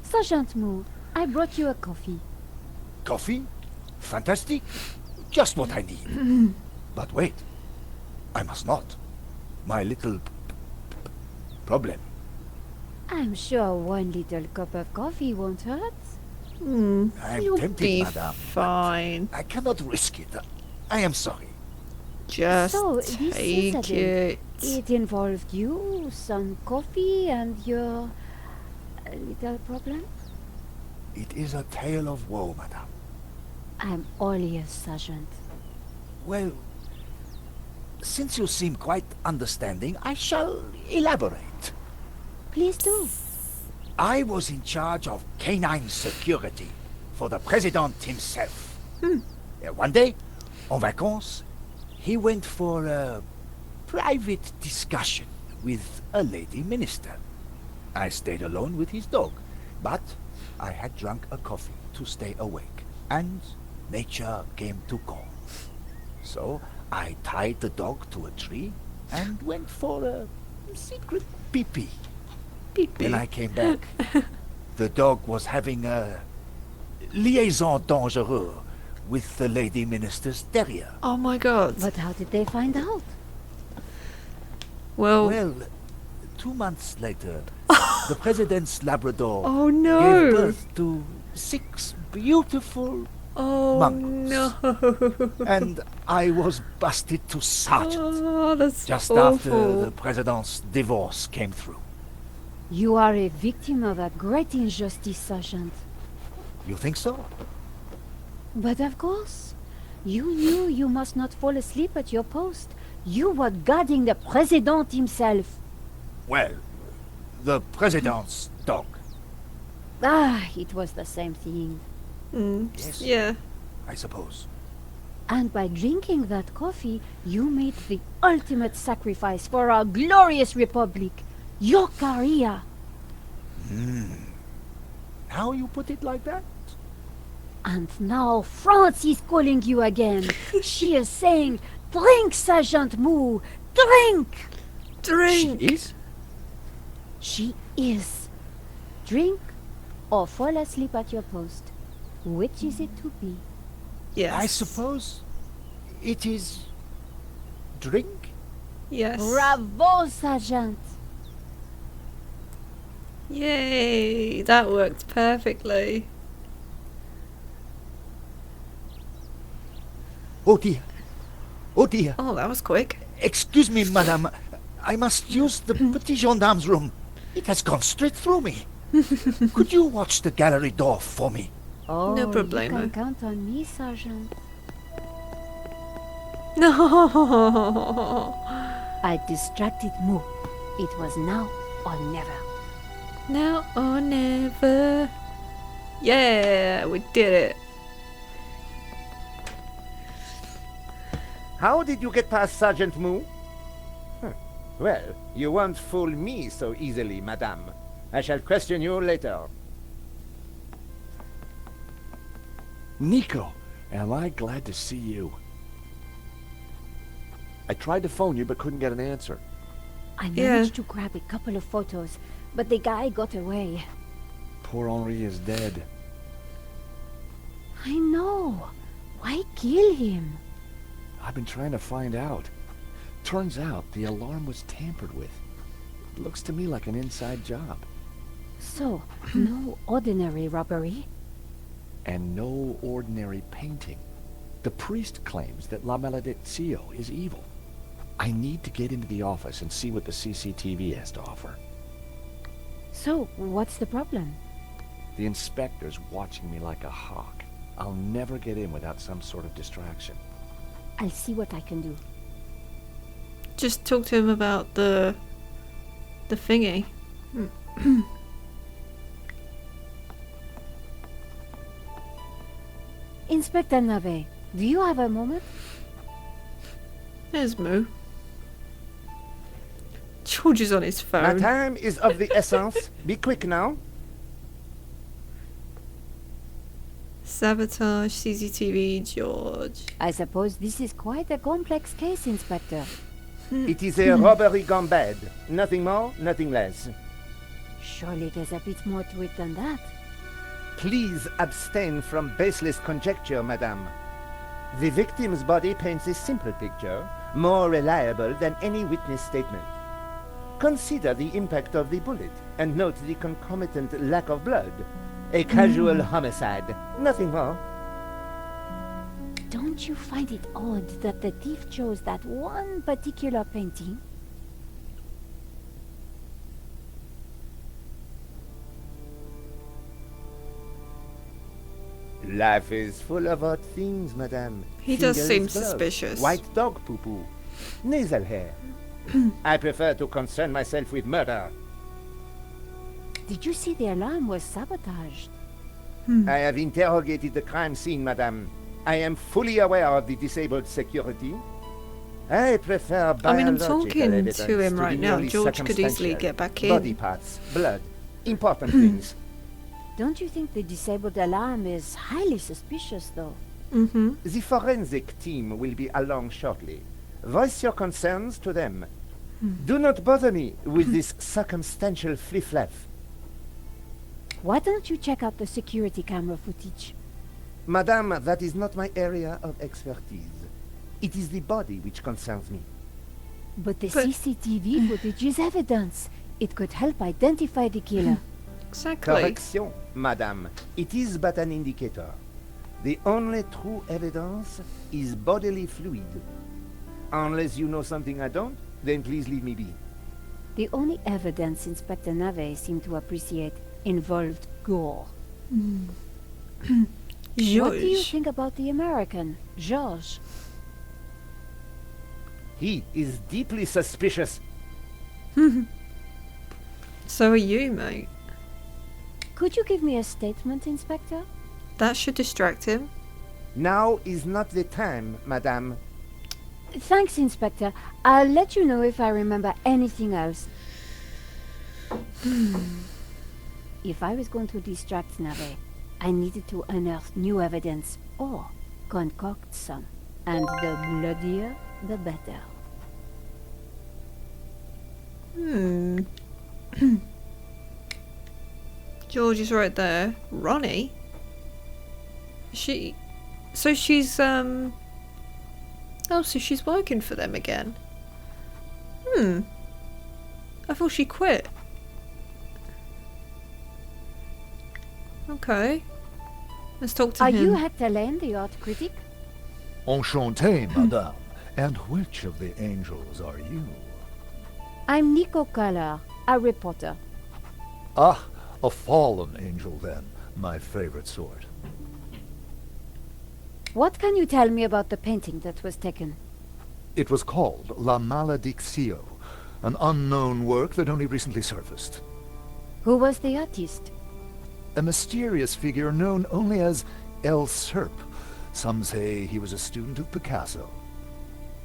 Sergeant Moo, I brought you a coffee. Coffee? Fantastic. Just what I need. But wait. I must not. My little problem. I'm sure one little cup of coffee won't hurt. I'm You'll tempted, be madame. fine. I cannot risk it. I am sorry. Just So, this take incident, it. it involved you, some coffee, and your little problem? It is a tale of woe, madame. I'm all ears, Sergeant. Well, since you seem quite understanding, I shall elaborate. Please do. I was in charge of canine security for the president himself. One day, en vacances, he went for a private discussion with a lady minister. I stayed alone with his dog, but I had drunk a coffee to stay awake, and nature came to call. So I tied the dog to a tree and went for a secret pee-pee. Pee-pee. When I came back, the dog was having a liaison dangereuse with the lady minister's terrier. Oh my god. But how did they find out? Well, Well, 2 months later, the president's Labrador oh no. gave birth to 6 beautiful Oh monkeys. no. And I was busted to sergeant Oh, that's just awful. after the president's divorce came through. You are a victim of a great injustice, Sergeant. You think so? But of course, you knew you must not fall asleep at your post. You were guarding the President himself. Well, the president's dog. Ah, it was the same thing. Yes, Yeah. I suppose. And by drinking that coffee, you made the ultimate sacrifice for our glorious republic. Your career. Now you put it like that? And now France is calling you again. She is saying, drink, Sergeant Moo, drink! Drink. She is? She is. Drink or fall asleep at your post. Which is it to be? Yes. I suppose it is drink? Yes. Bravo, Sergeant! Yay. That worked perfectly. Oh dear. Oh dear. Oh, that was quick. Excuse me, madame. I must use the petit gendarme's room. It has gone straight through me. Could you watch the gallery door for me? Oh, No you problemo. can count on me, Sergeant. No. I distracted Moo. It was now or never. Now or never. Yeah, we did it. How did you get past Sergeant Moo? Well, you won't fool me so easily, madame. I shall question you later. Nico, am I glad to see you. I tried to phone you but couldn't get an answer. I Yeah. managed to grab a couple of photos, but the guy got away. Poor Henri is dead. I know. Why kill him? I've been trying to find out. Turns out the alarm was tampered with. It looks to me like an inside job. So, no ordinary robbery. And no ordinary painting. The priest claims that La Maledictio is evil. I need to get into the office and see what the CCTV has to offer. So, what's the problem? The inspector's watching me like a hawk. I'll never get in without some sort of distraction. I'll see what I can do. Just talk to him about the thingy. Inspector Nave, do you have a moment? There's Moo. George is on his My phone. time is of the essence. Be quick now. Sabotage, CCTV, George. I suppose this is quite a complex case, Inspector. It is a robbery gone bad. Nothing more, nothing less. Surely there's a bit more to it than that. Please abstain from baseless conjecture, madame. The victim's body paints a simple picture, more reliable than any witness statement. Consider the impact of the bullet, and note the concomitant lack of blood. A casual homicide, nothing more. Don't you find it odd that the thief chose that one particular painting? Life is full of odd things, madame. He does Fingers seem gloves, suspicious. White dog poo-poo. Nasal hair. I prefer to concern myself with murder. Did you see the alarm was sabotaged? I have interrogated the crime scene, madame. I am fully aware of the disabled security. I prefer I mean, I'm biological talking evidence to him the right now. merely George could easily circumstantial. get back in. Body parts, blood, important things. Don't you think the disabled alarm is highly suspicious, though? Mm-hmm. The forensic team will be along shortly. Voice your concerns to them. Do not bother me with this circumstantial fliff-laff. Why don't you check out the security camera footage? Madame, that is not my area of expertise. It is the body which concerns me. But the CCTV footage is evidence. It could help identify the killer. Exactly. Correction, madame. It is but an indicator. The only true evidence is bodily fluid. Unless you know something I don't, then please leave me be. The only evidence Inspector Nave seemed to appreciate involved gore. What do you George. think about the American, George? He is deeply suspicious. So are you, mate. Could you give me a statement, Inspector? That should distract him. Now is not the time, madame. Thanks, Inspector. I'll let you know if I remember anything else. If I was going to distract Nave, I needed to unearth new evidence or concoct some. And the bloodier, the better. George is right there. Ronnie? So she's, oh, so she's working for them again. I thought she quit. Okay. Let's talk to Are him. you Hector Lane, the art critic? Enchanté, madame. And which of the angels are you? I'm Nico Collar, a reporter. Ah, a fallen angel then. My favorite sort. What can you tell me about the painting that was taken? It was called La Malediccio, an unknown work that only recently surfaced. Who was the artist? A mysterious figure known only as El Serp. Some say he was a student of Picasso.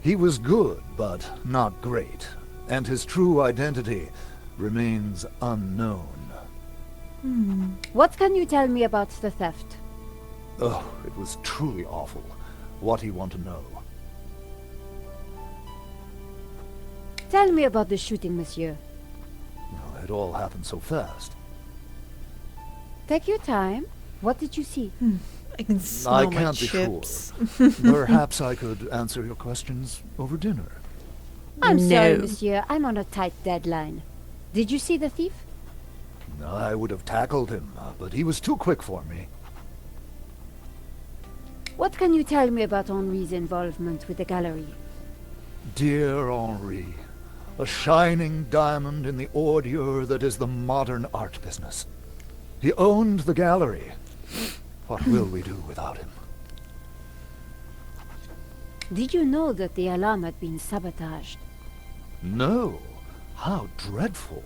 He was good, but not great, and his true identity remains unknown. What can you tell me about the theft? Oh, it was truly awful. What do you want to know? Tell me about the shooting, monsieur. Well, it all happened so fast. Take your time. What did you see? I can smell I my can't be chips. sure. Perhaps I could answer your questions over dinner. I'm sorry, No. monsieur. I'm on a tight deadline. Did you see the thief? I would have tackled him, but he was too quick for me. What can you tell me about Henri's involvement with the gallery? Dear Henri, a shining diamond in the ordure that is the modern art business. He owned the gallery. What will we do without him? Did you know that the alarm had been sabotaged? No. How dreadful.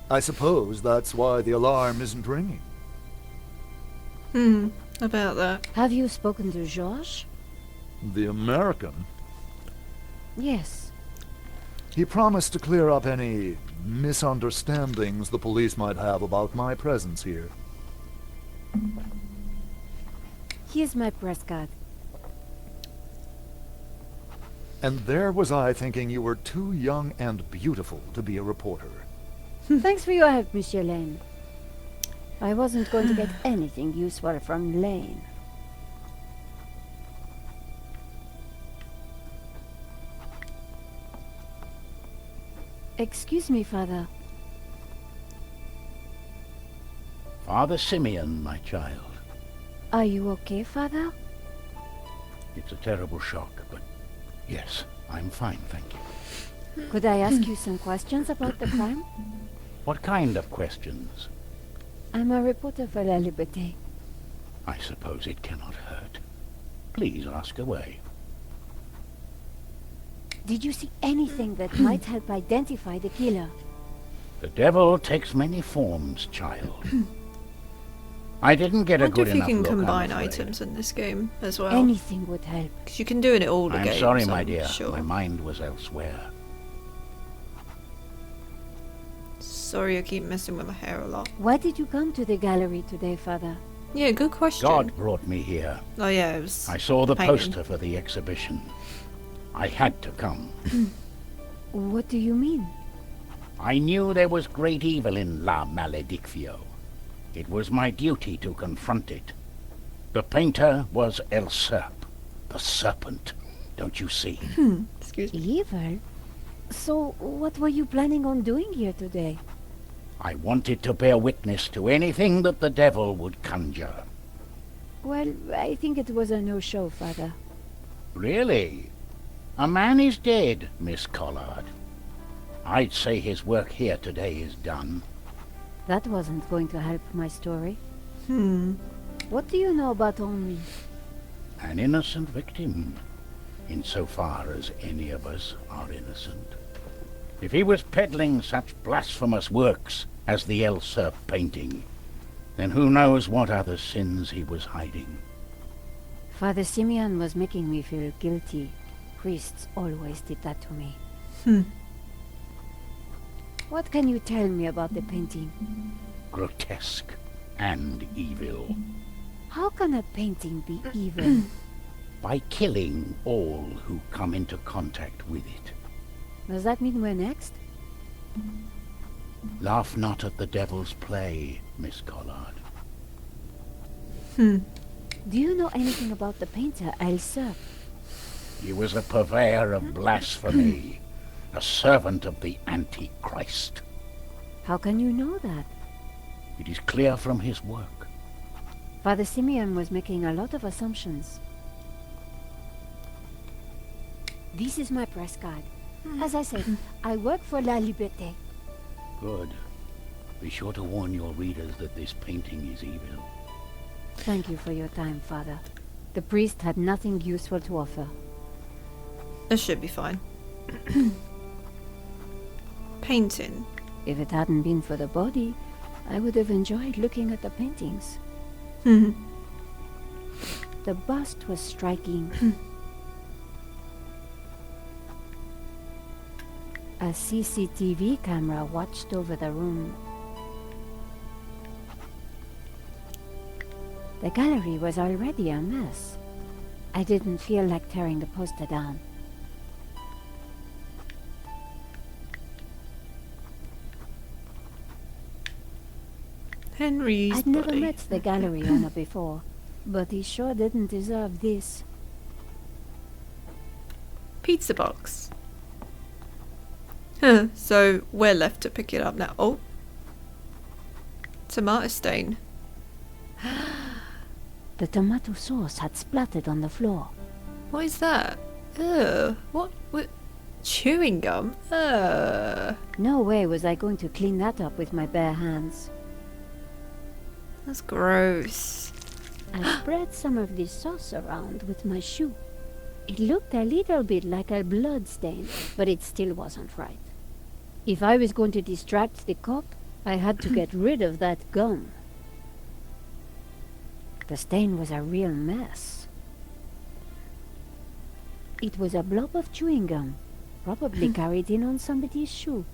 I suppose that's why the alarm isn't ringing. About that. Have you spoken to Georges? The American? Yes. He promised to clear up any misunderstandings the police might have about my presence here. Here's my press card. And there was I thinking you were too young and beautiful to be a reporter. Thanks for your help, Monsieur Lane. I wasn't going to get anything useful from Lane. Excuse me, Father. Father Simeon, my child. Are you okay, Father? It's a terrible shock, but yes, I'm fine, thank you. Could I ask you some questions about the crime? What kind of questions? I'm a reporter for La Liberté. I suppose it cannot hurt. Please ask away. Did you see anything that might help identify the killer? The devil takes many forms, child. I didn't get I a wonder good if you enough can look, I'm combine afraid. items in this game as well. Anything would help. Because you can do it in all the I'm games. sorry, my I'm dear. Sure. My mind was elsewhere. Sorry, I keep messing with my hair a lot. Why did you come to the gallery today, Father? Yeah, good question. God brought me here. Oh yeah, it was. I saw the painting. poster for the exhibition. I had to come. What do you mean? I knew there was great evil in La Maledictio. It was my duty to confront it. The painter was El Serp, the Serpent. Don't you see? Excuse me. Evil? So, what were you planning on doing here today? I wanted to bear witness to anything that the devil would conjure. Well, I think it was a no-show, Father. Really? A man is dead, Miss Collard. I'd say his work here today is done. That wasn't going to help my story. What do you know about Henri? An innocent victim, insofar as any of us are innocent. If he was peddling such blasphemous works as the El Serp painting, then who knows what other sins he was hiding. Father Simeon was making me feel guilty. Priests always did that to me. What can you tell me about the painting? Grotesque and evil. How can a painting be evil? By killing all who come into contact with it. Does that mean we're next? Laugh not at the devil's play, Miss Collard. Do you know anything about the painter, El Serp? He was a purveyor of blasphemy, a servant of the Antichrist. How can you know that? It is clear from his work. Father Simeon was making a lot of assumptions. This is my press card. As I said, I work for La Liberté. Good. Be sure to warn your readers that this painting is evil. Thank you for your time, Father. The priest had nothing useful to offer. This should be fine. Painting. If it hadn't been for the body, I would have enjoyed looking at the paintings. The bust was striking. A CCTV camera watched over the room. The gallery was already a mess. I didn't feel like tearing the poster down. Henry's I'd never body. met the gallery owner before, but he sure didn't deserve this. Pizza box. So we're left to pick it up now. Oh. Tomato stain. The tomato sauce had splattered on the floor. What is that? Ugh. What? Chewing gum? Ugh. No way was I going to clean that up with my bare hands. That's gross. I spread some of this sauce around with my shoe. It looked a little bit like a blood stain, but it still wasn't right. If I was going to distract the cop, I had to get rid of that gum. The stain was a real mess. It was a blob of chewing gum, probably carried in on somebody's shoe.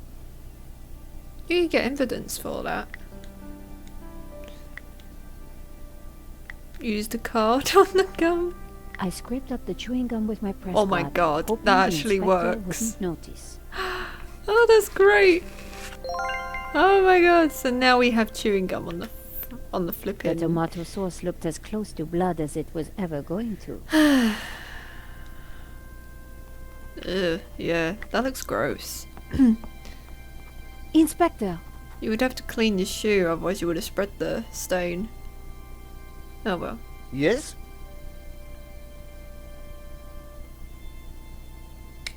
You can get evidence for that. Use the card on the gum. I scraped up the chewing gum with my press Oh my card, god, hoping that the actually inspector works. wouldn't notice. Oh, that's great. Oh my god, so now we have chewing gum on the The flipping. tomato sauce looked as close to blood as it was ever going to. Ugh, yeah, that looks gross. Inspector! You would have to clean your shoe, otherwise you would have spread the stain. Oh well. Yes?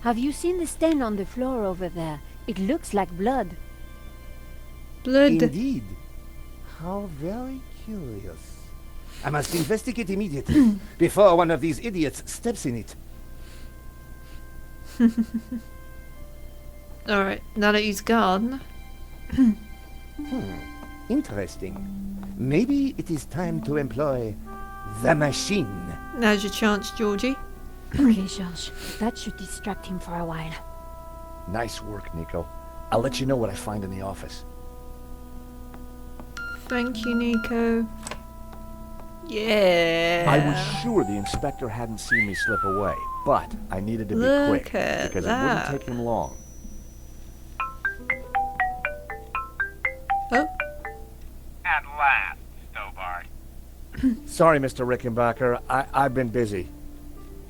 Have you seen the stain on the floor over there? It looks like blood. Blood. Indeed. How very curious. I must investigate immediately, before one of these idiots steps in it. Alright, now that he's gone. Interesting. Maybe it is time to employ the machine. Now's your chance, Georgie. Okay, George. That should distract him for a while. Nice work, Nico. I'll let you know what I find in the office. Thank you, Nico. Yeah. I was sure the inspector hadn't seen me slip away. But I needed to be Look quick, at because it that. wouldn't take him long. Oh, At last, Stobart. Sorry, Mr. Rickenbacker. I've been busy.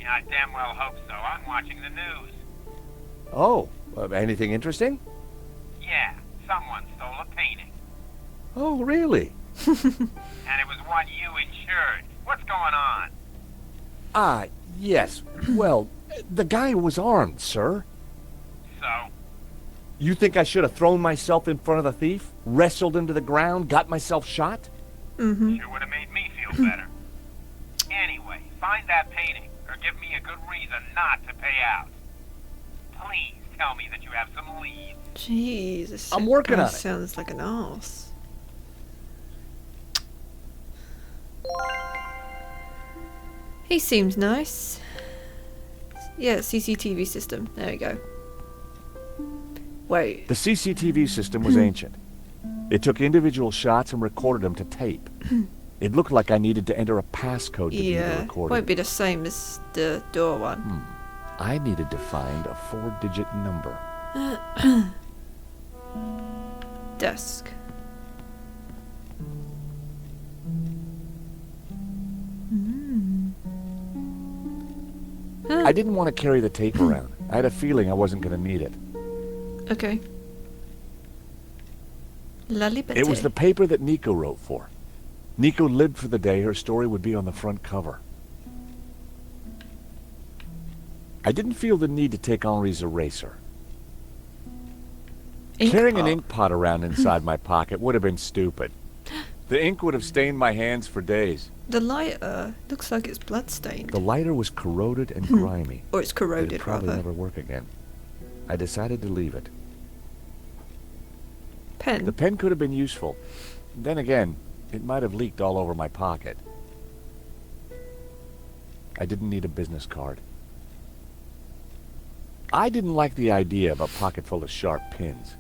Yeah, I damn well hope so. I'm watching the news. Oh, anything interesting? Yeah, someone stole a painting. Oh, really? And it was one you insured. What's going on? Ah, yes. Well, the guy was armed, sir. So? You think I should have thrown myself in front of the thief, wrestled him to the ground, got myself shot? mm-hmm. Sure would have made me feel better. Anyway, find that painting, or give me a good reason not to pay out. Please tell me that you have some leads. Jesus. I'm working on it. Sounds like an arse. He seems nice. Yeah, CCTV system. There we go. Wait. The CCTV system was ancient. It took individual shots and recorded them to tape. It looked like I needed to enter a passcode to view the Yeah, recording. won't be the same as the door one. I needed to find a 4-digit number. Desk. I didn't want to carry the tape around. I had a feeling I wasn't going to need it. Okay. La Liberté. It was the paper that Nico wrote for. Nico lived for the day her story would be on the front cover. I didn't feel the need to take Henri's eraser. Ink Carrying an pot. ink pot around inside my pocket would have been stupid. The ink would have stained my hands for days. The lighter looks like it's bloodstained. The lighter was corroded and grimy. Or it's corroded, It'd probably rather. never work again. I decided to leave it. Pen. The pen could have been useful. Then again, it might have leaked all over my pocket. I didn't need a business card. I didn't like the idea of a pocket full of sharp pins.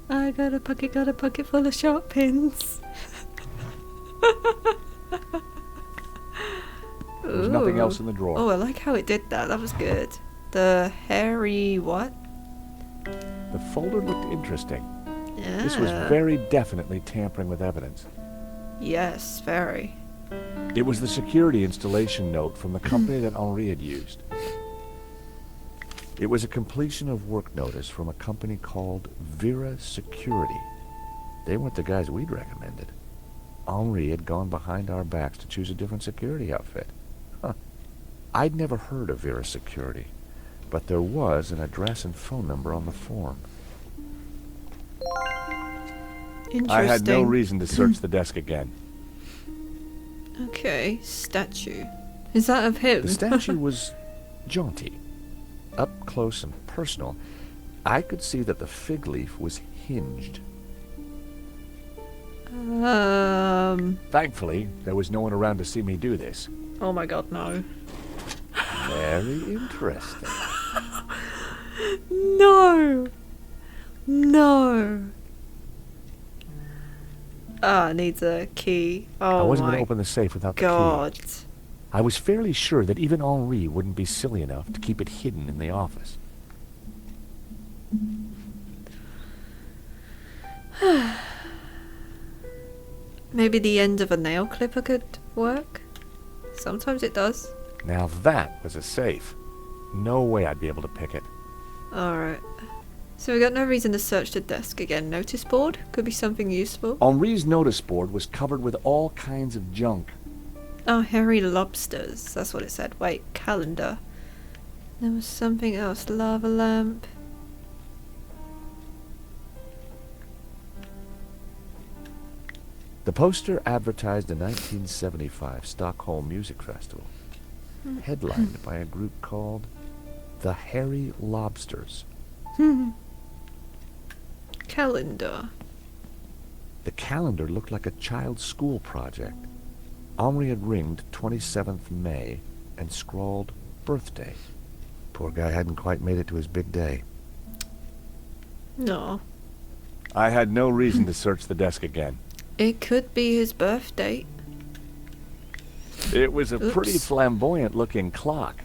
I got a pocket full of sharp pins. There was nothing Ooh. else in the drawer. Oh, I like how it did that. That was good. The hairy what? The folder looked interesting. Yeah. This was very definitely tampering with evidence. Yes, very. It was the security installation note from the company that Henri had used. It was a completion of work notice from a company called Vera Security. They weren't the guys we'd recommended. Henri had gone behind our backs to choose a different security outfit. Huh. I'd never heard of Vera Security, but there was an address and phone number on the form. Interesting. I had no reason to search the desk again. Okay, statue. Is that of him? The statue was jaunty. Up close and personal, I could see that the fig leaf was hinged. Thankfully, there was no one around to see me do this. Oh my god, no. Very interesting. No! No! Ah, it needs a key. Oh I wasn't my going to open the safe without god. the key. I was fairly sure that even Henri wouldn't be silly enough to keep it hidden in the office. Maybe the end of a nail clipper could work? Sometimes it does. Now that was a safe. No way I'd be able to pick it. Alright. So we got no reason to search the desk again. Notice board? Could be something useful. Henri's notice board was covered with all kinds of junk. Oh, hairy lobsters. That's what it said. Wait, calendar. There was something else. Lava lamp. The poster advertised the 1975 Stockholm Music Festival, headlined by a group called the Hairy Lobsters. Calendar. The calendar looked like a child's school project. Henri had ringed 27th May and scrawled birthday. Poor guy hadn't quite made it to his big day. No. I had no reason to search the desk again. It could be his birth date. It was a pretty Oops. flamboyant-looking clock.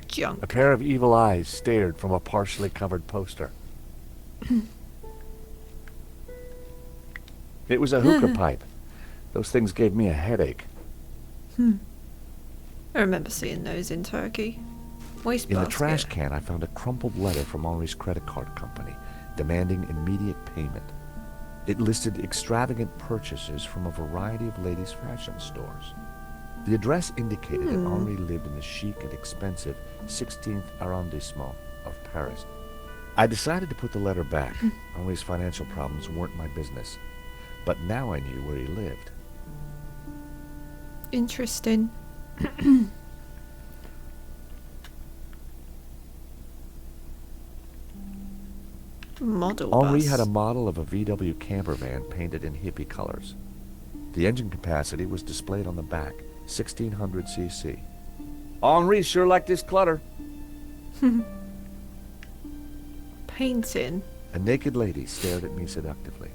Junk. A pair of evil eyes stared from a partially covered poster. It was a hookah pipe. Those things gave me a headache. I remember seeing those in Turkey. Wastebasket. In the trash can, I found a crumpled letter from Henri's credit card company, demanding immediate payment. It listed extravagant purchases from a variety of ladies' fashion stores. The address indicated that Henri lived in the chic and expensive 16th arrondissement of Paris. I decided to put the letter back. Henri's financial problems weren't my business. But now I knew where he lived. Interesting. Model Henri bus. had a model of a VW camper van painted in hippie colors. The engine capacity was displayed on the back, 1600 cc. Henri sure liked his clutter. Painting. A naked lady stared at me seductively.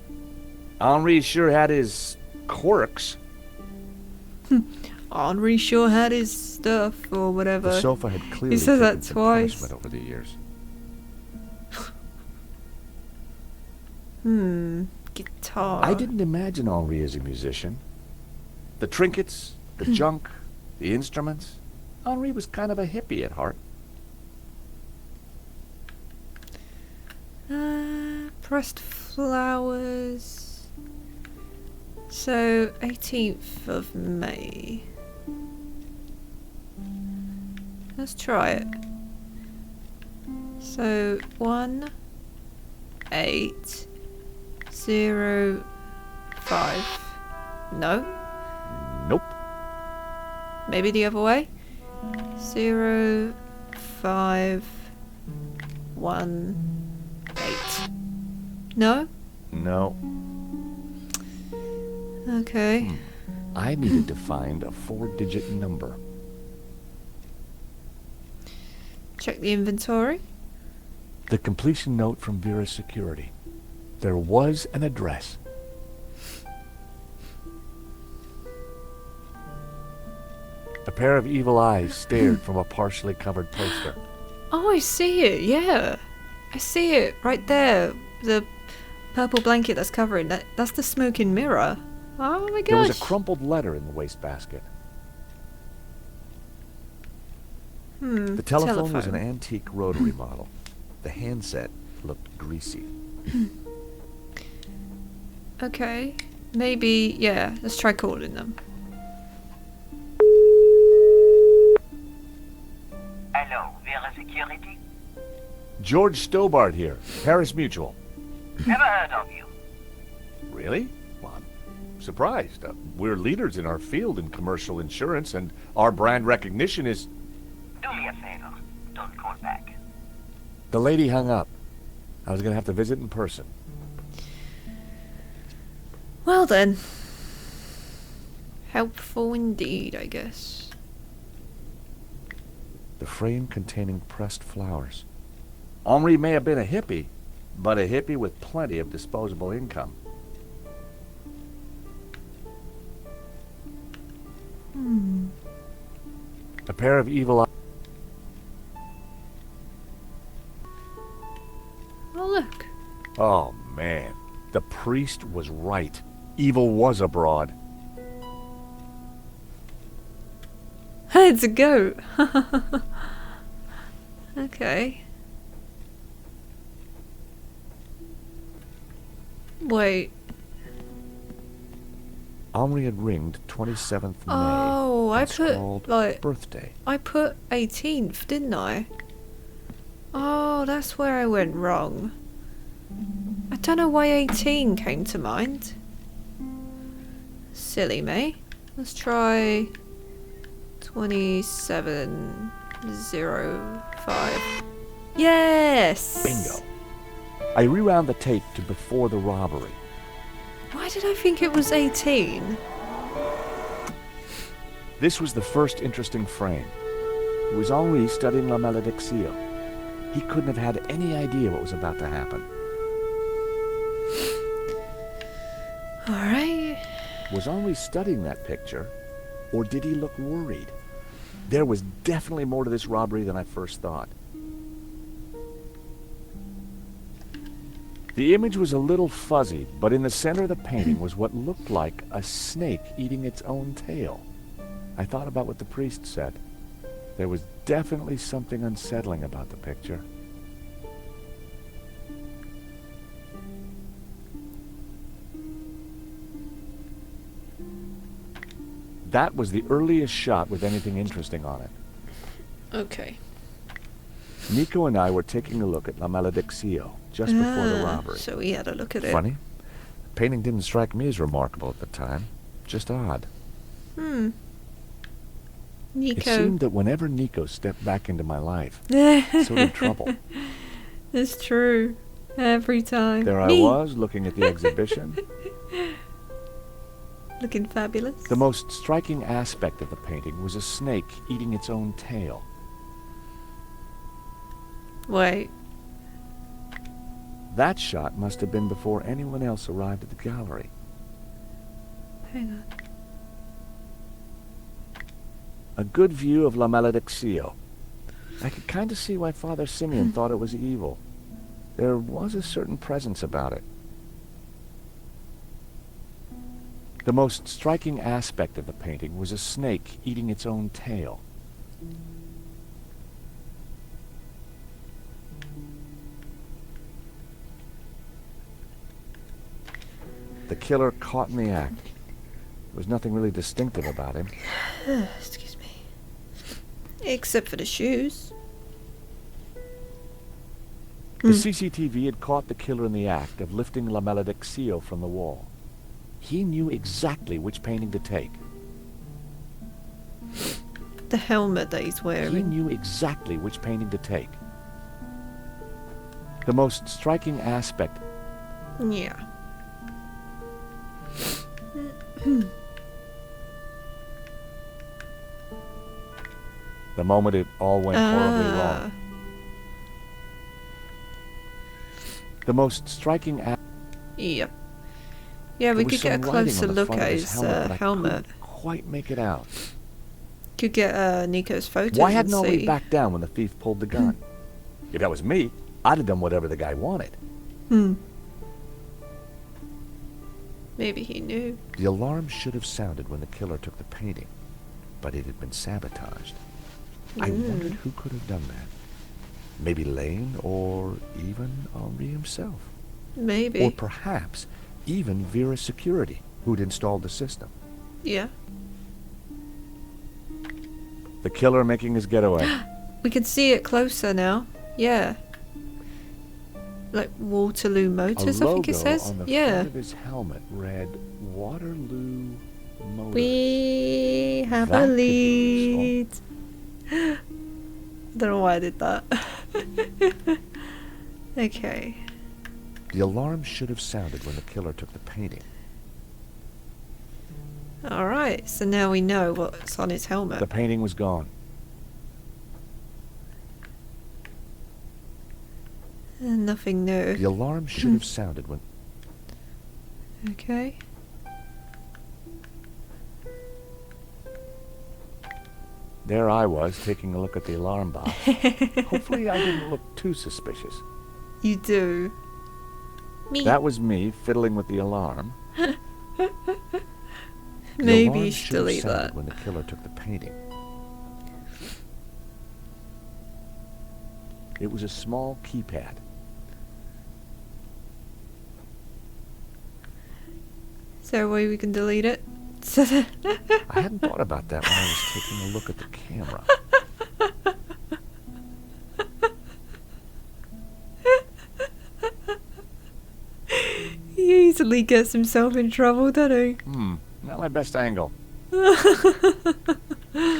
Henri sure had his quirks. Henri sure had his stuff or whatever. The sofa had clearly says taken that some twice. punishment over the years. Guitar. I didn't imagine Henri as a musician. The trinkets, the junk, the instruments. Henri was kind of a hippie at heart. Pressed flowers. So, 18th of May. Let's try it. So, 1, 8, 0, 5. No? Nope. Maybe the other way? 0, 5, 1, 8. No? No. Okay. I needed to find a 4-digit number. Check the inventory. The completion note from Vera's security. There was an address. A pair of evil eyes stared from a partially covered poster. Oh, I see it, yeah. I see it right there. The purple blanket that's covering that. That's the smoking mirror. Oh my gosh. There was a crumpled letter in the wastebasket. The telephone was an antique rotary model. The handset looked greasy. Okay. Maybe, yeah, let's try calling them. Hello, Vera Security? George Stobart here, Paris Mutual. Never heard of you. Really? Well, I'm surprised. We're leaders in our field in commercial insurance, and our brand recognition is... Do me a favor. Don't call back. The lady hung up. I was going to have to visit in person. Well then. Helpful indeed, I guess. The frame containing pressed flowers. Henri may have been a hippie, but a hippie with plenty of disposable income. A pair of evil eyes. Oh look. Oh, man. The priest was right. Evil was abroad. It's a goat. Okay. Wait. Henri had ringed 27th May. Oh, I and put, scrawled like, birthday. I put 18th, didn't I? Oh, that's where I went wrong. I don't know why 18 came to mind. Silly me. Let's try 2705. Yes! Bingo. I rewound the tape to before the robbery. Why did I think it was 18? This was the first interesting frame. It was Henri studying La Malédiction. He couldn't have had any idea what was about to happen. Alright. was Henri studying that picture, or did he look worried? There was definitely more to this robbery than I first thought. The image was a little fuzzy, but in the center of the painting was what looked like a snake eating its own tail. I thought about what the priest said. There was definitely something unsettling about the picture. That was the earliest shot with anything interesting on it. Okay. Nico and I were taking a look at La Malediccio just before the robbery. So we had a look at it. Funny. The painting didn't strike me as remarkable at the time. Just odd. Nico. It seemed that whenever Nico stepped back into my life, so did trouble. It's true. Every time. There I was, looking at the exhibition. Looking fabulous. The most striking aspect of the painting was a snake eating its own tail. Wait. That shot must have been before anyone else arrived at the gallery. Hang on. A good view of La Malediccio. I could kind of see why Father Simeon thought it was evil. There was a certain presence about it. The most striking aspect of the painting was a snake eating its own tail. The killer caught in the act. There was nothing really distinctive about him. Excuse me. Except for the shoes. The CCTV had caught the killer in the act of lifting La Malediccio from the wall. He knew exactly which painting to take. The helmet that he's wearing. He knew exactly which painting to take. The most striking aspect... Yeah. The moment it all went horribly wrong. The most striking Yep. Yeah, we could get a closer look at his helmet. Quite make it out. Could get Nico's photos. Why hadn't Henri backed down when the thief pulled the gun? If that was me, I'd have done whatever the guy wanted. Maybe he knew. The alarm should have sounded when the killer took the painting, but it had been sabotaged. I wondered who could have done that. Maybe Lane, or even Henri himself. Maybe. Or perhaps even Vera's security, who'd installed the system. Yeah. The killer making his getaway. We can see it closer now. Yeah. Like Waterloo Motors, I think it says. On the yeah. front of his helmet read Waterloo Motors. We have That a could be lead. I don't know why I did that. Okay. The alarm should have sounded when the killer took the painting. Alright, so now we know what's on his helmet. The painting was gone. And nothing new. The alarm should have sounded when... Okay. There I was, taking a look at the alarm box. Hopefully I didn't look too suspicious. You do. Me. That was me, fiddling with the alarm. Maybe you should delete that. When the killer took the painting. It was a small keypad. Is there a way we can delete it? I hadn't thought about that when I was taking a look at the camera. He easily gets himself in trouble, doesn't he? Not my best angle. The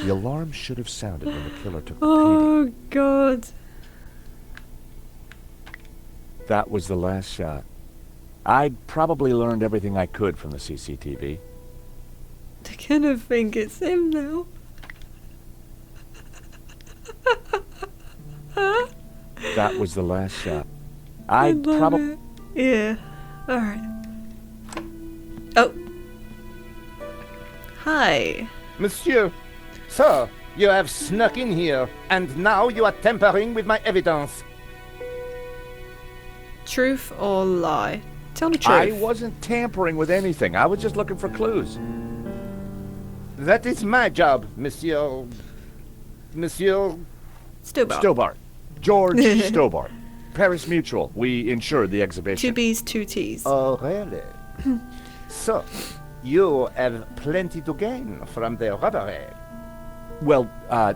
alarm should have sounded when the killer took the Oh, painting. God. That was the last shot. I'd probably learned everything I could from the CCTV. I kind of think it's him now. That was the last shot. I'd I'd probably... Yeah. Alright. Oh. Hi. Monsieur, sir, you have snuck in here, and now you are tampering with my evidence. Truth or lie? Tell the truth. I wasn't tampering with anything. I was just looking for clues. That is my job, Monsieur... Monsieur... Stobart. Stobart. George Stobart. Paris Mutual. We insured the exhibition. 2 B's, 2 T's. Oh, really? So, you have plenty to gain from the robbery. Well,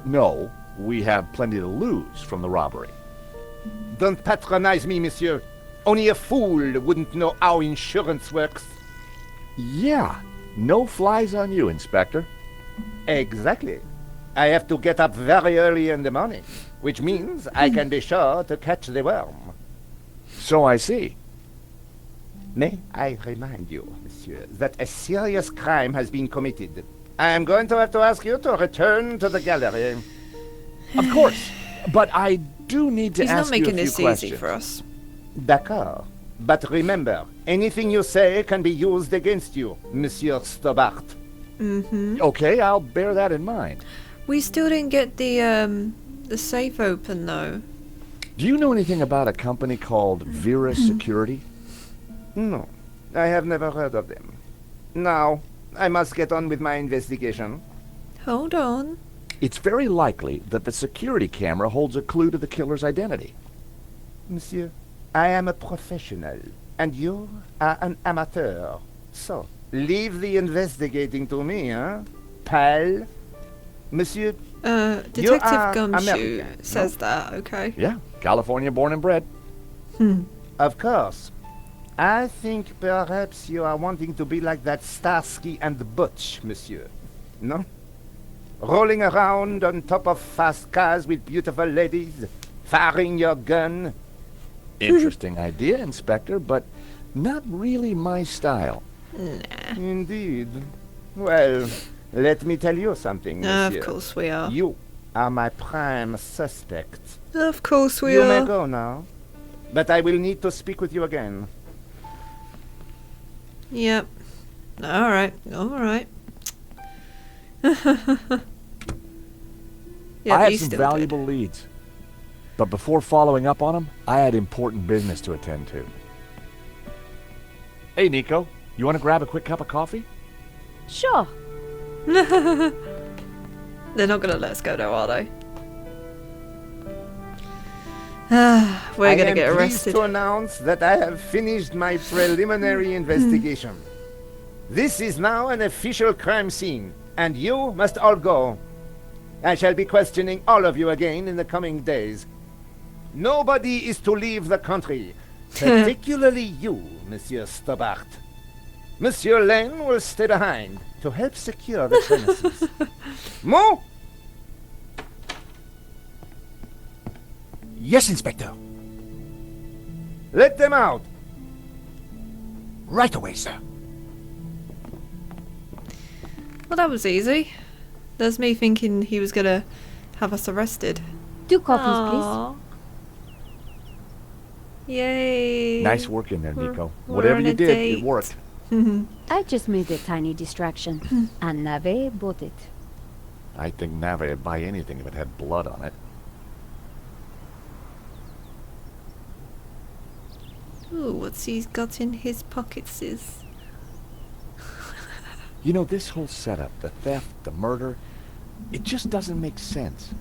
no. We have plenty to lose from the robbery. Don't patronize me, monsieur. Only a fool wouldn't know how insurance works. Yeah. No flies on you, Inspector. Exactly. I have to get up very early in the morning, which means I can be sure to catch the worm. So I see. May I remind you, monsieur, that a serious crime has been committed. I am going to have to ask you to return to the gallery. Of course. But I do need to He's ask not you a making few this questions. easy for us. D'accord. But remember, anything you say can be used against you, Monsieur Stobart. Okay, I'll bear that in mind. We still didn't get the safe open though. Do you know anything about a company called Vera Security? No, I have never heard of them. Now, I must get on with my investigation. Hold on. It's very likely that the security camera holds a clue to the killer's identity. Monsieur, I am a professional, and you are an amateur. So, leave the investigating to me, huh? Pal? Monsieur, Detective are Gumshoe American, says that, okay. Yeah, California born and bred. of course. I think perhaps you are wanting to be like that Starsky and Butch, monsieur. No? Rolling around on top of fast cars with beautiful ladies, firing your gun. Interesting idea, Inspector, but not really my style. Indeed. Well, let me tell you something, monsieur. Of course we are. You are my prime suspect. Of course we You are. may go now, but I will need to speak with you again. Yep. Alright, alright. Yeah, I had he's some still valuable leads. But before following up on them, I had important business to attend to. Hey, Nico, you want to grab a quick cup of coffee? Sure. good. They're not gonna let us go though, are they? We're gonna get I am pleased arrested. to announce that I have finished my preliminary investigation. This is now an official crime scene, and you must all go. I shall be questioning all of you again in the coming days. Nobody is to leave the country, particularly you, Monsieur Stobart. Monsieur Lane will stay behind to help secure the premises. Mo? Yes, Inspector. Let them out. Right away, sir. Well, that was easy. There's me thinking he was gonna have us arrested. 2 coffees, Aw. Yay. Nice work in there, Nico. we're Whatever on you a did, date. it worked. please. I just made a tiny distraction, and Nave bought it. I think Nave would buy anything if it had blood on it. Ooh, what's he got in his pockets is... You know, this whole setup, the theft, the murder, it just doesn't make sense.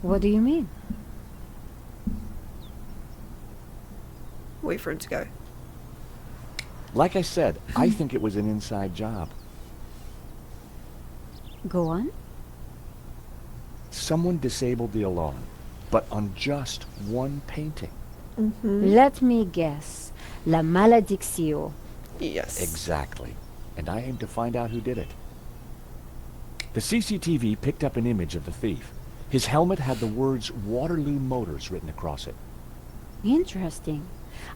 What do you mean? Wait for him to go. Like I said, I think it was an inside job. Go on. Someone disabled the alarm, but on just one painting. Let me guess. La maledicción. Yes. Exactly. And I aim to find out who did it. The CCTV picked up an image of the thief. His helmet had the words Waterloo Motors written across it. Interesting.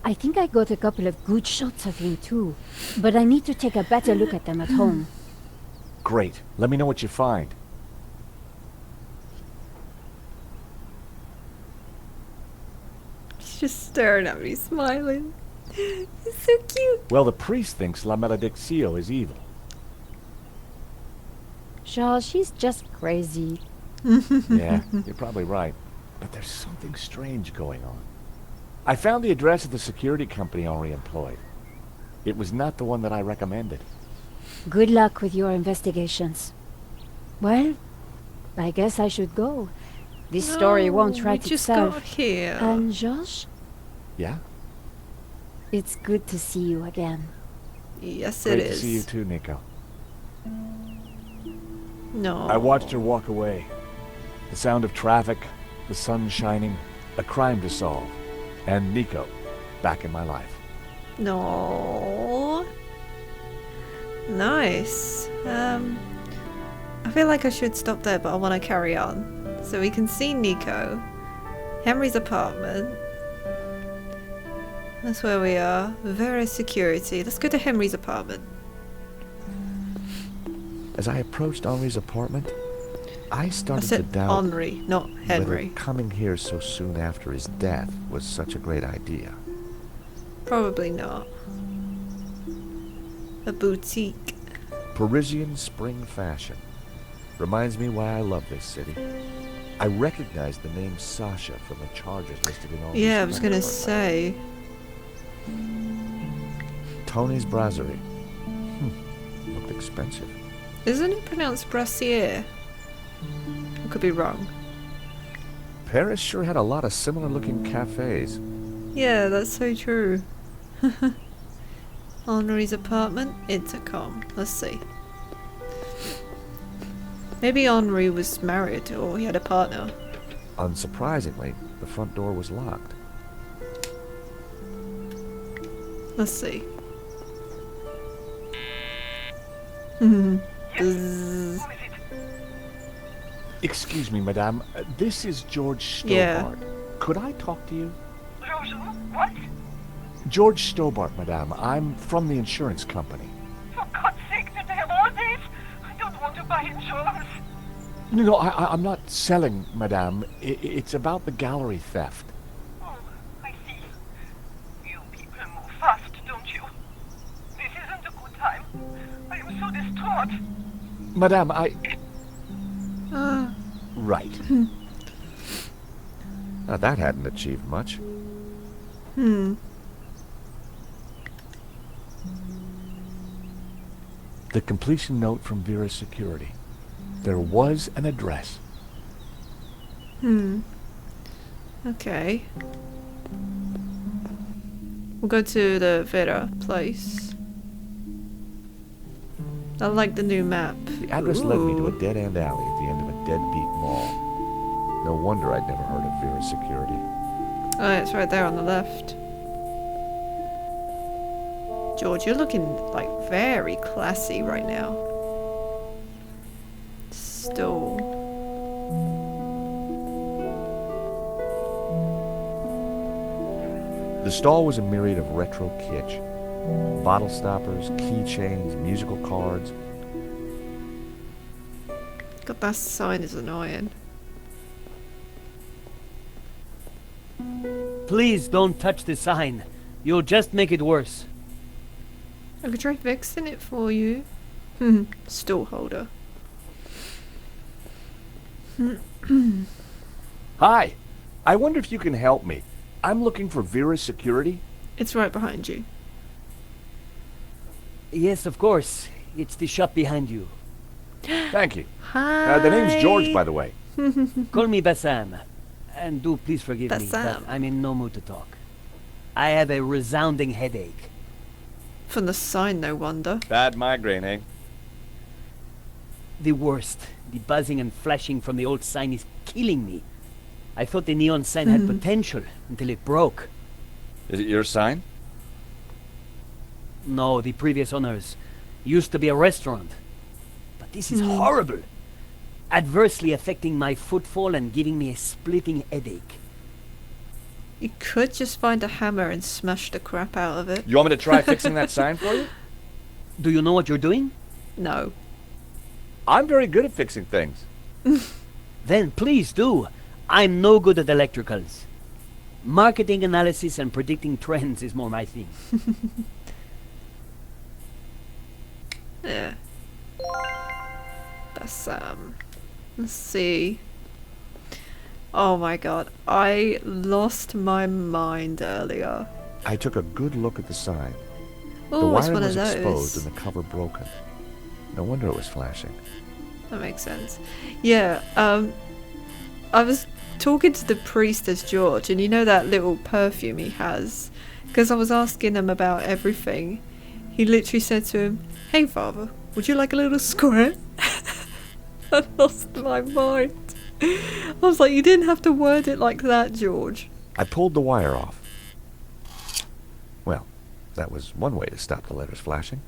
I think I got a couple of good shots of him too, but I need to take a better look at them at home. Great. Let me know what you find. He's just staring at me, smiling. It's so cute. Well, the priest thinks La Maledicción is evil. Josh, she's just crazy. Yeah, you're probably right. But there's something strange going on. I found the address of the security company Henri employed. It was not the one that I recommended. Good luck with your investigations. Well, I guess I should go. This story won't write we just itself. got here. And Josh, Yeah? it's good to see you again. Yes, Great it to is. see you too, Nico. No. I watched her walk away. The sound of traffic, the sun shining, a crime to solve, and Nico back in my life. No. Nice. I feel like I should stop there, but I want to carry on. So we can see Nico, Henry's apartment. That's where we are. Very security. Let's go to Henry's apartment. As I approached Henri's apartment, I I started to said doubt Henry, not Henry. whether coming here so soon after his death was such a great idea. Probably not. A boutique. Parisian spring fashion. Reminds me why I love this city. I recognize the name Sasha from the charges listed in all these Yeah, I was gonna records. say. Tony's Brasserie. Looked expensive. Isn't it pronounced brassiere? I could be wrong. Paris sure had a lot of similar looking cafes. Yeah, that's so true. Henri's apartment, intercom. Let's see. Maybe Henri was married or he had a partner. Unsurprisingly, the front door was locked. Let's see. Bzzz. Excuse me, madame. This is George Stobart. Yeah. Could I talk to you? George, what? George Stobart, madame. I'm from the insurance company. For God's sake, did they have all this? I don't want to buy insurance. No, I'm not selling, madame. It's about the gallery theft. Oh, I see. You people move fast, don't you? This isn't a good time. I am so distraught. Madame, Ah, Right. Now that hadn't achieved much. The completion note from Vera's security. There was an address. okay. We'll go to the Vera place. I like the new map. The address led me to a Ooh. dead-end alley at the end of a deadbeat mall. No wonder I'd never heard of Vera's security. Oh, it's right there on the left. George, you're looking like very classy right now. Still. The stall was a myriad of retro kitsch. Bottle stoppers, keychains, musical cards. God, that sign is annoying. Please don't touch the sign. You'll just make it worse. I could try fixing it for you. Stall holder. Hi! I wonder if you can help me. I'm looking for Vera's security. It's right behind you. Yes, of course. It's the shop behind you. Thank you. Hi. The name's George, by the way. Call me Bassam. And do please forgive me, Bassam. but I'm in no mood to talk. I have a resounding headache. From the sign, no wonder. Bad migraine, eh? The worst. The buzzing and flashing from the old sign is killing me. I thought the neon sign had potential until it broke. Is it your sign? No, the previous owners used to be a restaurant. But this is horrible. Adversely affecting my footfall and giving me a splitting headache. You could just find a hammer and smash the crap out of it. You want me to try fixing that sign for you? Do you know what you're doing? No. I'm very good at fixing things. Then please do. I'm no good at electricals. Marketing analysis and predicting trends is more my thing. Yeah. Bassam. Let's see. Oh my god, I lost my mind earlier. I took a good look at the sign. The Oh, it's wiring one was of those. exposed and the cover broken. No wonder it was flashing. That makes sense. Yeah, I was talking to the priest as George, and you know that little perfume he has? Because I was asking him about everything. He literally said to him, "Hey father, would you like a little squirt?" I lost my mind. I was like, you didn't have to word it like that, George. I pulled the wire off. Well, that was one way to stop the letters flashing.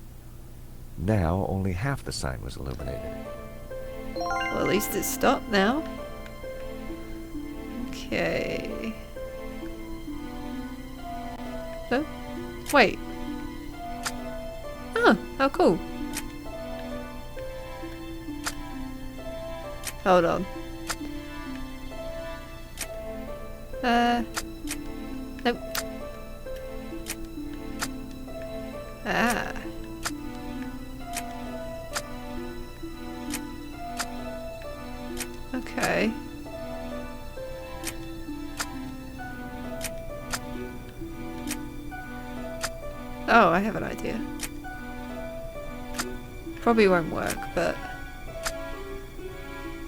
Now only half the sign was illuminated. Well, at least it's stopped now. Okay. Oh, wait. Oh, how cool. Hold on. Nope. Ah. Okay. Oh, I have an idea. Probably won't work, but...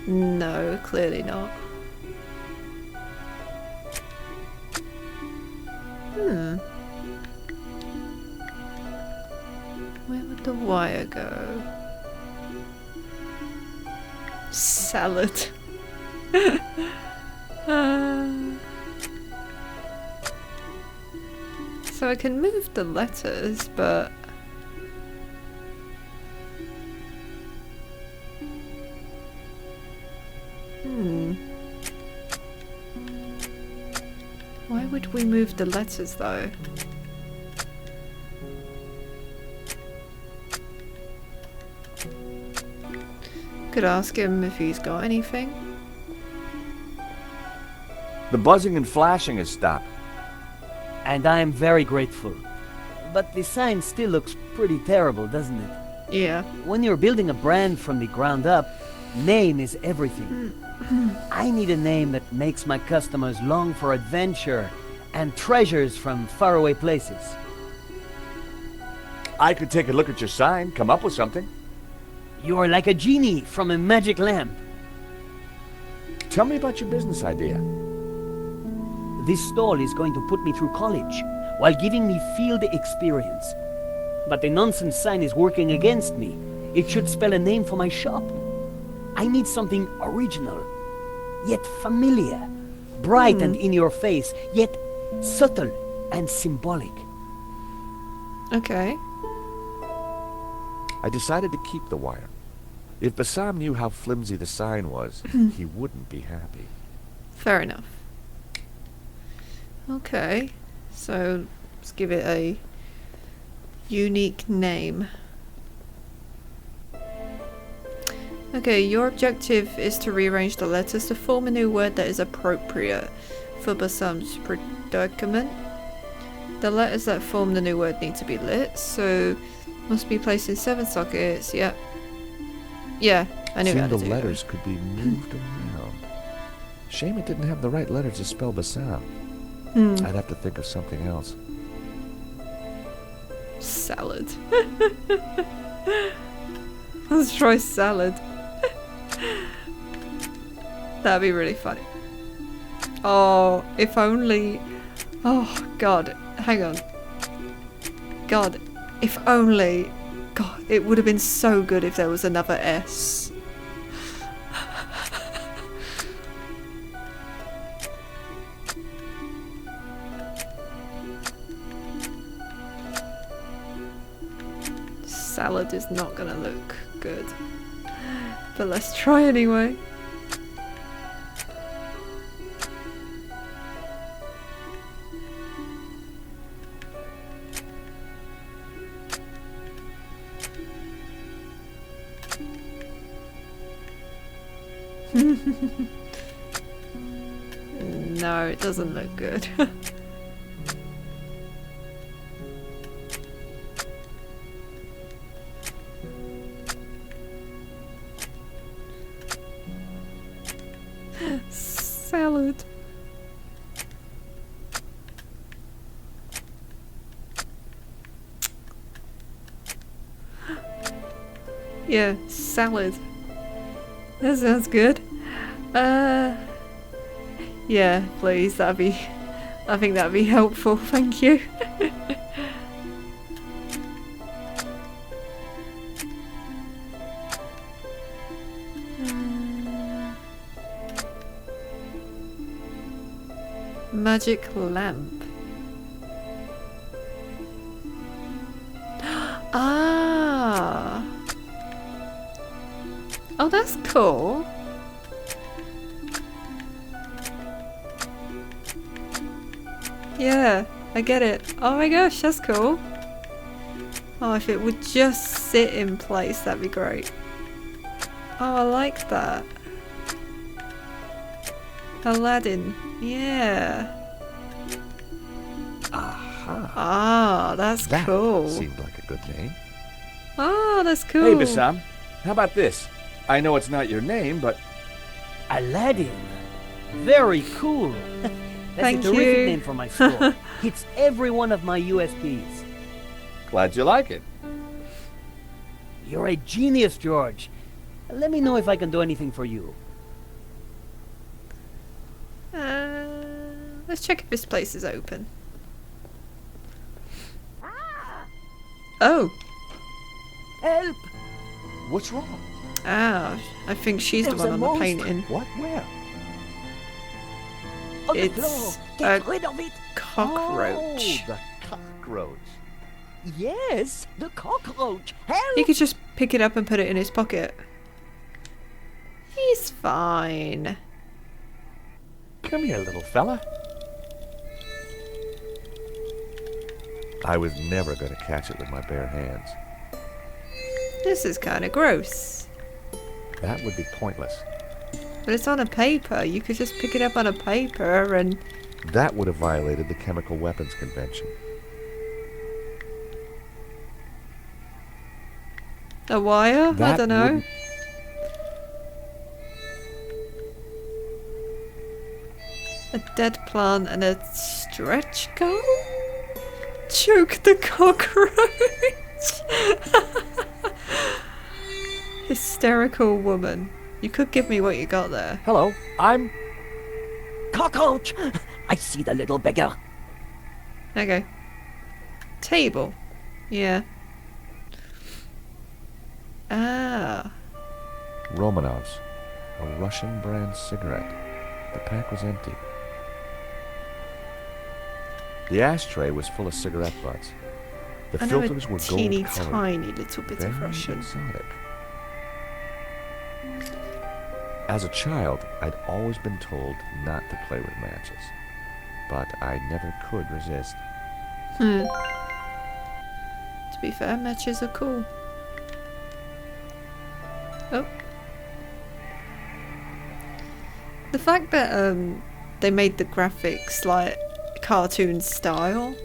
No, clearly not. Where would the wire go? Salad. So I can move the letters, but... Why would we move the letters though? Could ask him if he's got anything. The buzzing and flashing has stopped. And I am very grateful. But the sign still looks pretty terrible, doesn't it? Yeah. When you're building a brand from the ground up, name is everything. I need a name that makes my customers long for adventure and treasures from faraway places. I could take a look at your sign, come up with something. You're like a genie from a magic lamp. Tell me about your business idea. This stall is going to put me through college while giving me field experience. But the nonsense sign is working against me. It should spell a name for my shop. I need something original, yet familiar, bright and in your face, yet subtle and symbolic. Okay. I decided to keep the wire. If Bassam knew how flimsy the sign was, he wouldn't be happy. Fair enough. Okay. So let's give it a unique name. Okay, your objective is to rearrange the letters to form a new word that is appropriate for Bassam's predicament. The letters that form the new word need to be lit, so must be placed in 7 sockets. Yep. Yeah, I knew how to the do letters that. could be moved around. Shame it didn't have the right letters to spell Bassam. I'd have to think of something else. Salad. Let's try salad. That'd be really funny. Oh, if only... Oh, God. Hang on. God, if only... God, it would have been so good if there was another S. Salad is not gonna look good. But let's try anyway. No, it doesn't look good. Yeah, salad. That sounds good. Yeah, please, I think that'd be helpful, thank you. Magic lamp. Ah. Oh, that's cool. Yeah, I get it. Oh my gosh, that's cool. Oh, if it would just sit in place, that'd be great. Oh, I like that. Aladdin. Yeah. Aha. Ah, that's That cool. seemed like a good name. Oh, that's cool. Hey, Bassam. How about this? I know it's not your name, but... Aladdin. Very cool. That's Thank a terrific you. name for my store. Hits every one of my USPs. Glad you like it. You're a genius, George. Let me know if I can do anything for you. Let's check if this place is open. Oh. Help! What's wrong? Ah, I think she's the There's one a on the monster. painting. What? Where? On the It's floor. a Get rid of it. cockroach. Oh, the cockroach. Yes, the cockroach. Help! He could just pick it up and put it in his pocket. He's fine. Come here, little fella. I was never going to catch it with my bare hands. This is kind of gross. That would be pointless. But it's on a paper. You could just pick it up on a paper and... That would have violated the Chemical Weapons Convention. A wire? I That don't know. wouldn't- A dead plant and a stretch goal? Choke the cockroach! Hysterical woman. You could give me what you got there. Hello, I'm... Cockroach! I see the little beggar. Okay. Table. Yeah. Ah. Romanov's. A Russian brand cigarette. The pack was empty. The ashtray was full of cigarette butts. The I know filters a were teeny gold-colored. tiny little bit of Very Russian. exotic. As a child, I'd always been told not to play with matches. But I never could resist. To be fair, matches are cool. Oh. The fact that they made the graphics like cartoon style,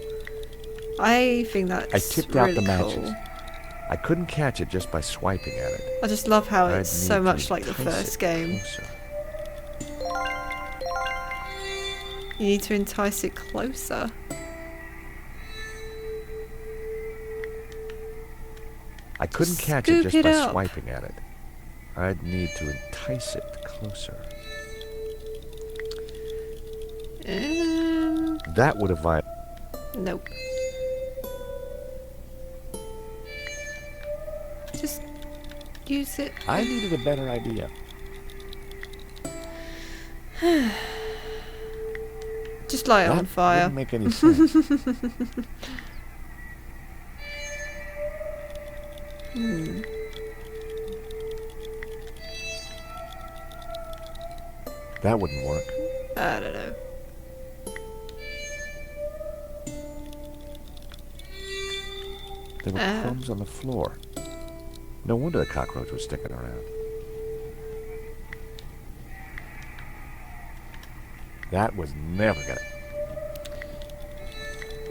I think that's I tipped really out the matches. cool. I couldn't catch it just by swiping at it. I just love how I'd it's so need to much like the entice first it game. closer. You need to entice it closer. I couldn't catch Scoop it just it by up. swiping at it. I'd need to entice it closer. That would have violated. Nope. Just use it. I needed a better idea. Just light it That on fire. wouldn't make any sense. That wouldn't work. I don't know. There were crumbs on the floor. No wonder the cockroach was sticking around. That was never gonna...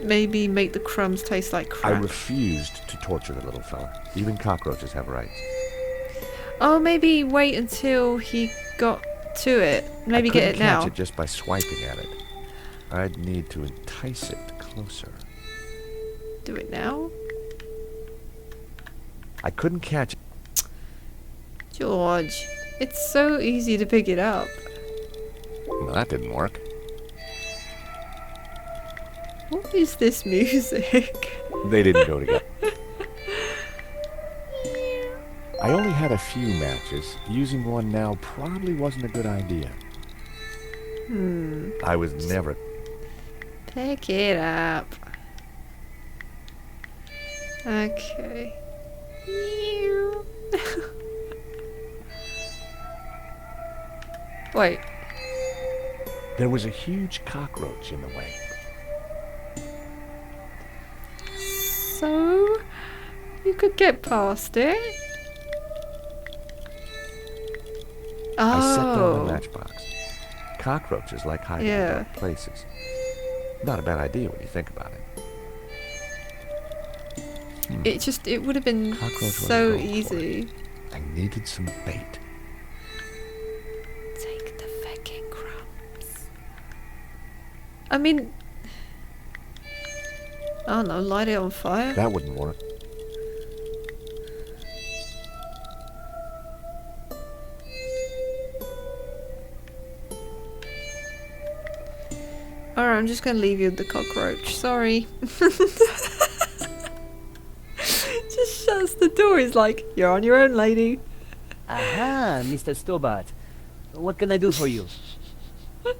Maybe make the crumbs taste like I crap. refused to torture the little fella. Even cockroaches have rights. Oh, maybe wait until he got to it. Maybe I get couldn't it now. catch it just by swiping at it. I'd need to entice it closer. Do it now. I couldn't catch it. George, it's so easy to pick it up. Well, that didn't work. What is this music? They didn't go together. I only had a few matches. Using one now probably wasn't a good idea. I was never... Pick it up. Okay. Wait. There was a huge cockroach in the way. So, you could get past it. I set down Oh. the matchbox. Cockroaches like hiding in Yeah. dark places. Not a bad idea when you think about it. It would have been Cockroach wasn't so going for it. easy. I needed some bait. Take the fucking crumbs. I mean, I don't know, light it on fire. That wouldn't work. Alright, I'm just gonna leave you with the cockroach. Sorry. Just shuts the door. He's like, you're on your own, lady. Aha, Mr. Stobart. What can I do for you? Do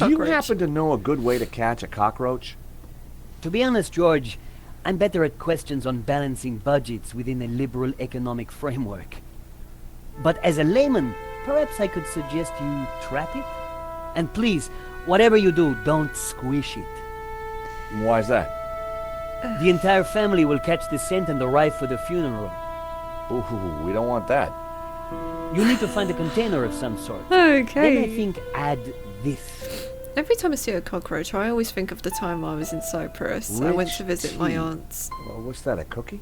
you Cockroach. happen to know a good way to catch a cockroach? To be honest, George, I'm better at questions on balancing budgets within a liberal economic framework. But as a layman, perhaps I could suggest you trap it? And please, whatever you do, don't squish it. Why's that? The entire family will catch the scent and arrive for the funeral. Ooh, we don't want that. You need to find a container of some sort. Then I Okay. think add this. Every time I see a cockroach, I always think of the time I was in Cyprus. I went Rich to visit my tea. aunts. Well, what's that, a cookie?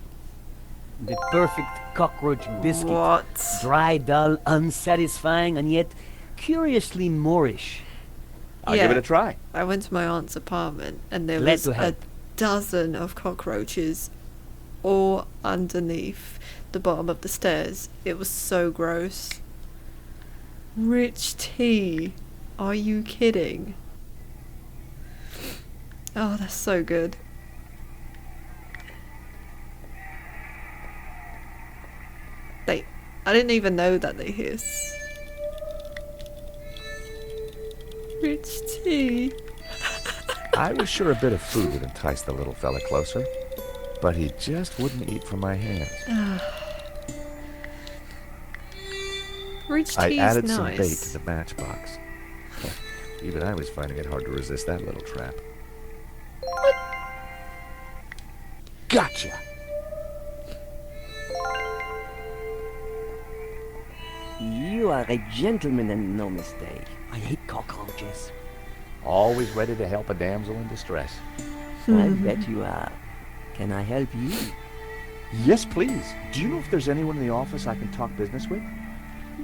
The perfect cockroach biscuit. What? Dry, dull, unsatisfying, and yet curiously Moorish. I'll give it a try. I went to my aunt's apartment and there Glad was to a help. dozen of cockroaches all underneath the bottom of the stairs. It was so gross. Rich tea. Are you kidding? Oh, that's so good. I didn't even know that they hiss. Rich tea. I was sure a bit of food would entice the little fella closer, but he just wouldn't eat from my hands. Rich I tea's added nice. some bait to the matchbox. Even I was finding it hard to resist that little trap. Gotcha! You are a gentleman and no mistake. I hate cockroaches. Always ready to help a damsel in distress. I bet you are. Can I help you? Yes, please. Do you know if there's anyone in the office I can talk business with?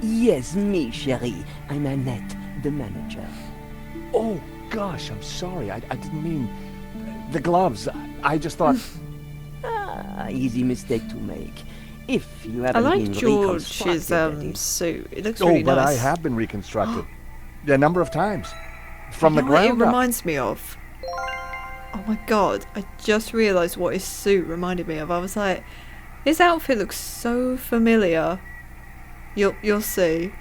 Yes, me, chérie. I'm Annette, the manager. Oh, gosh, I'm sorry. I didn't mean... The gloves. I just thought... Easy mistake to make. If you I haven't like been George's reconstructed, that is. suit. It looks Oh, really but nice. I have been reconstructed. A number of times. From You the know what ground it up. reminds me of? Oh my god, I just realised what his suit reminded me of. I was like, his outfit looks so familiar. You'll see.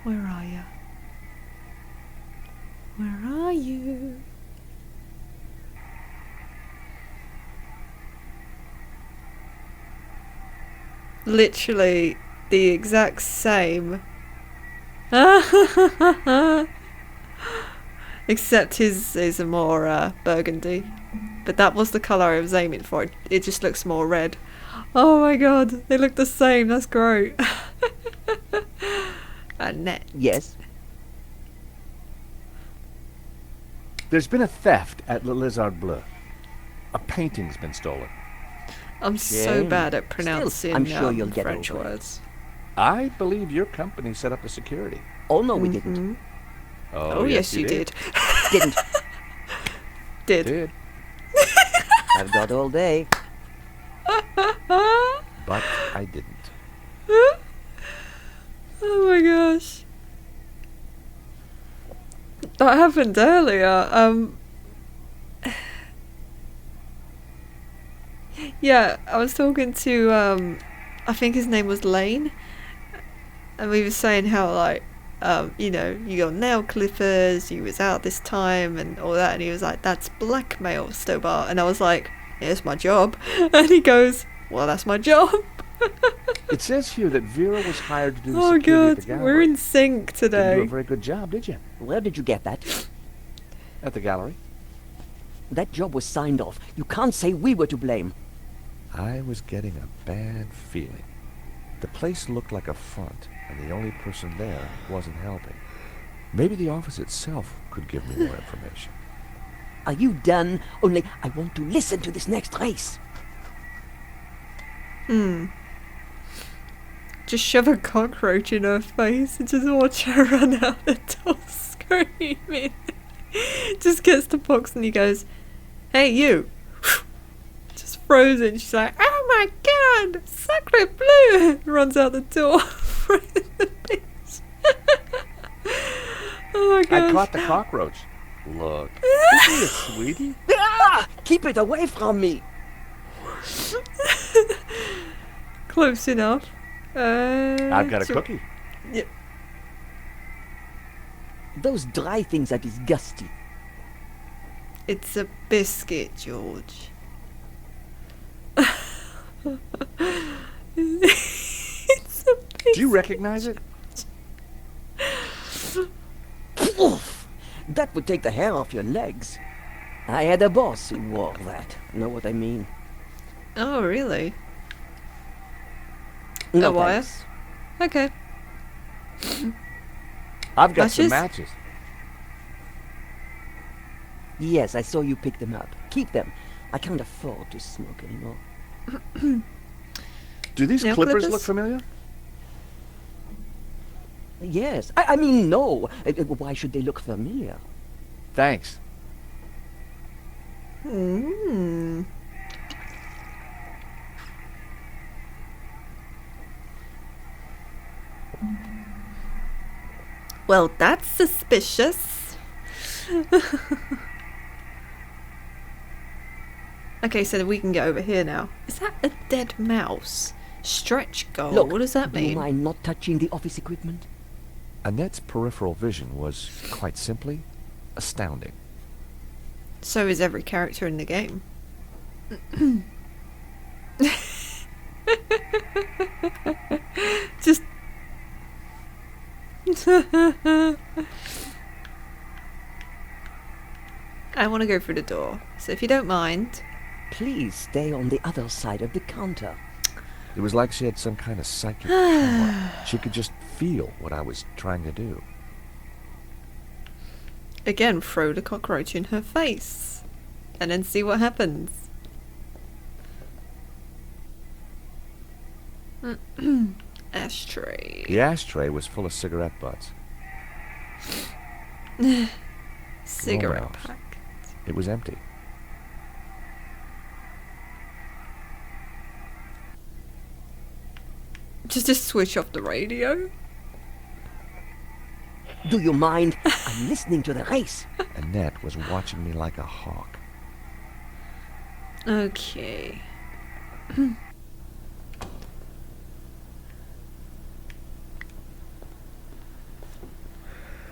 Where are you? Where are you? Literally the exact same. Except his is a more burgundy. But that was the colour I was aiming for. It just looks more red. Oh my god, they look the same. That's great. Annette. Yes. There's been a theft at Le Lézard Bleu. A painting's been stolen. I'm so Shame. bad at Still, pronouncing I'm sure you'll get French over it. words. I believe your company set up the security. Oh, no, we didn't. Oh, yes, you did. Didn't. Did. Did. I've got all day. But I didn't. Oh my gosh. That happened earlier. Yeah, I was talking to, I think his name was Lane. And we were saying how, like, you know, you got nail clippers, you was out this time and all that. And he was like, that's blackmail, Stobart. And I was like, yeah, it's my job. And he goes, well, that's my job. It says here that Vera was hired to do the Oh security at god, the gallery. we're in sync Didn't do a today. very good job, did you? Where did you get that? At the gallery. That job was signed off. You can't say we were to blame. I was getting a bad feeling. The place looked like a front, and the only person there wasn't helping. Maybe the office itself could give me more information. Are you done? Only I want to listen to this next race. Just shove a cockroach in her face and just watch her run out the door screaming. Just gets the box and he goes, hey you. Just frozen. She's like, oh my god, sacre bleu. Runs out the door. Oh my gosh. I caught the cockroach. Look, isn't he a sweetie? Ah! Keep it away from me. Close enough. I've got a cookie. Yep. Those dry things are disgusting. It's a biscuit, George. It's a biscuit. Do you recognize it? Oof! That would take the hair off your legs. I had a boss who wore that. Know what I mean? Oh, really? No A wire? thanks. Okay. I've got some Matches? matches. Yes, I saw you pick them up. Keep them. I can't afford to smoke anymore. Do these Nail clippers clippers? look familiar? Yes. I mean, no. Why should they look familiar? Thanks. Mm. Well, that's suspicious. Okay, so we can get over here now. Is that a dead mouse? Stretch goal. Look, What does that do you mean? mind not touching the office equipment? Annette's peripheral vision was, quite simply, astounding. So is every character in the game. Just. I want to go through the door. So if you don't mind. Please stay on the other side of the counter. It was like she had some kind of psychic power. She could just feel what I was trying to do. Again, throw the cockroach in her face. And then see what happens. Ashtray. The ashtray was full of cigarette butts. Cigarette mouse. pack. It was empty. Just switch off the radio. Do you mind? I'm listening to the race. Annette was watching me like a hawk. Okay.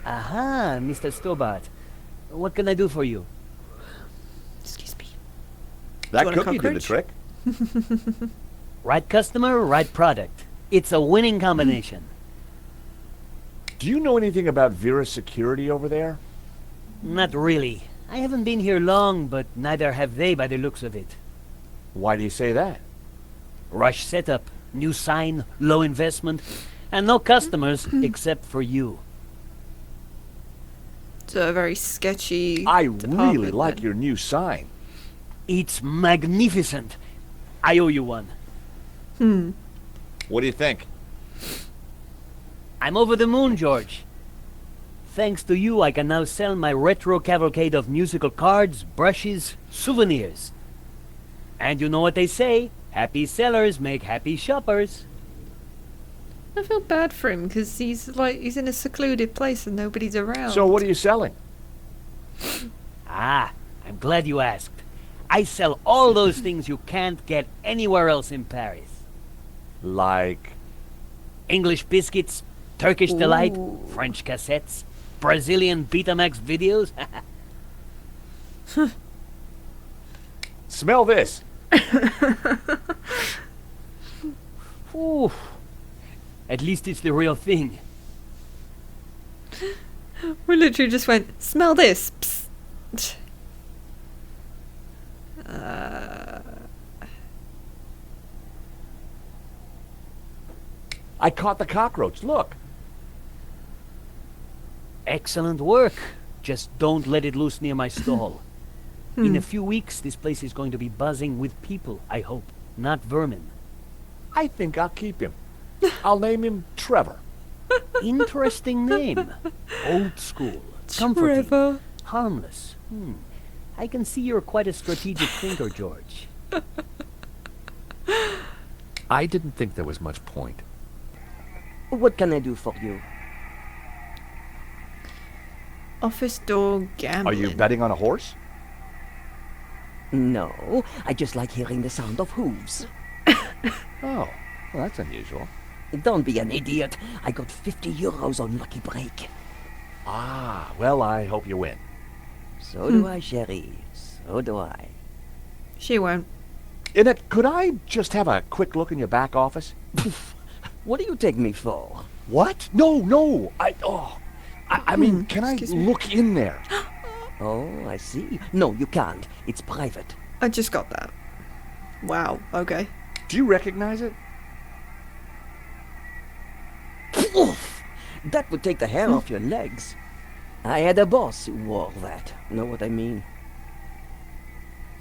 Aha, Mr. Stobart. What can I do for you? Excuse me. That want a cookie did the cockroach? trick. Right customer, right product. It's a winning combination. Do you know anything about Vera's security over there? Not really. I haven't been here long, but neither have they by the looks of it. Why do you say that? Rush setup, new sign, low investment, and no customers except for you. So a very sketchy. I really department like then. your new sign. It's magnificent. I owe you one. What do you think? I'm over the moon, George. Thanks to you, I can now sell my retro cavalcade of musical cards, brushes, souvenirs. And you know what they say? Happy sellers make happy shoppers. I feel bad for him because he's in a secluded place and nobody's around. So what are you selling? Ah, I'm glad you asked. I sell all those things you can't get anywhere else in Paris. Like... English biscuits, Turkish delight, Ooh. French cassettes, Brazilian Betamax videos. Smell this. Ooh. At least it's the real thing. We literally just went, smell this. Psst. I caught the cockroach, look. Excellent work. Just don't let it loose near my stall. In a few weeks, this place is going to be buzzing with people, I hope, not vermin. I think I'll keep him. I'll name him Trevor. Interesting name. Old school. Comforting. Trevor. Harmless. I can see you're quite a strategic thinker, George. I didn't think there was much point. What can I do for you? Office door gambling. Are you betting on a horse? No, I just like hearing the sound of hooves. Oh, well, that's unusual. Don't be an idiot. I got 50 euros on Lucky Break. Ah, well, I hope you win. So do I, Sherry. So do I. She won't. Innit, could I just have a quick look in your back office? What do you take me for? What? No. I mean, can I Excuse me. look in there? Oh, I see. No, you can't. It's private. I just got that. Wow, okay. Do you recognize it? Oof! That would take the hair off your legs. I had a boss who wore that. Know what I mean?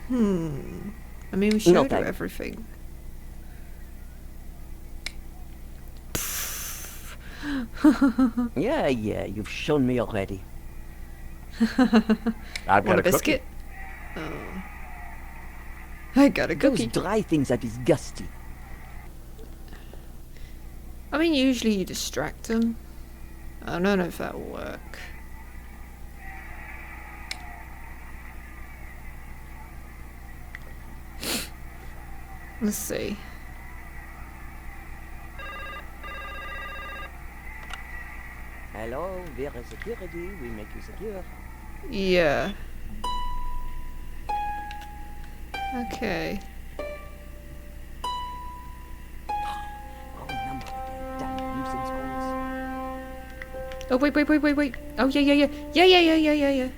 I mean, we showed No, her thank- everything. Yeah, you've shown me already. I've got Want a a biscuit? Oh. I got a Those cookie. dry things are disgusting. I mean, usually you distract them. I don't know if that'll work. Let's see. Hello, Vera Security. We make you secure. Yeah. Okay. Wrong number again. Damn nuisance calls. Oh, wait. Oh, yeah.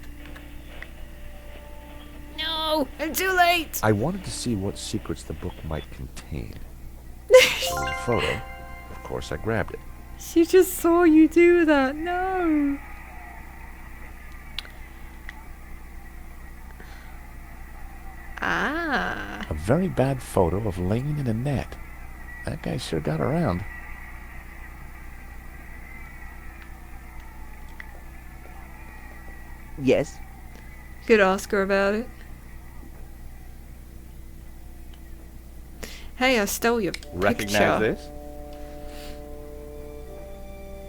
No! I'm too late! I wanted to see what secrets the book might contain. There was a photo. Of course, I grabbed it. She just saw you do that. No! Ah. A very bad photo of Lane in a net. That guy sure got around. Yes. Could ask her about it. Hey, I stole your Recognize picture. this?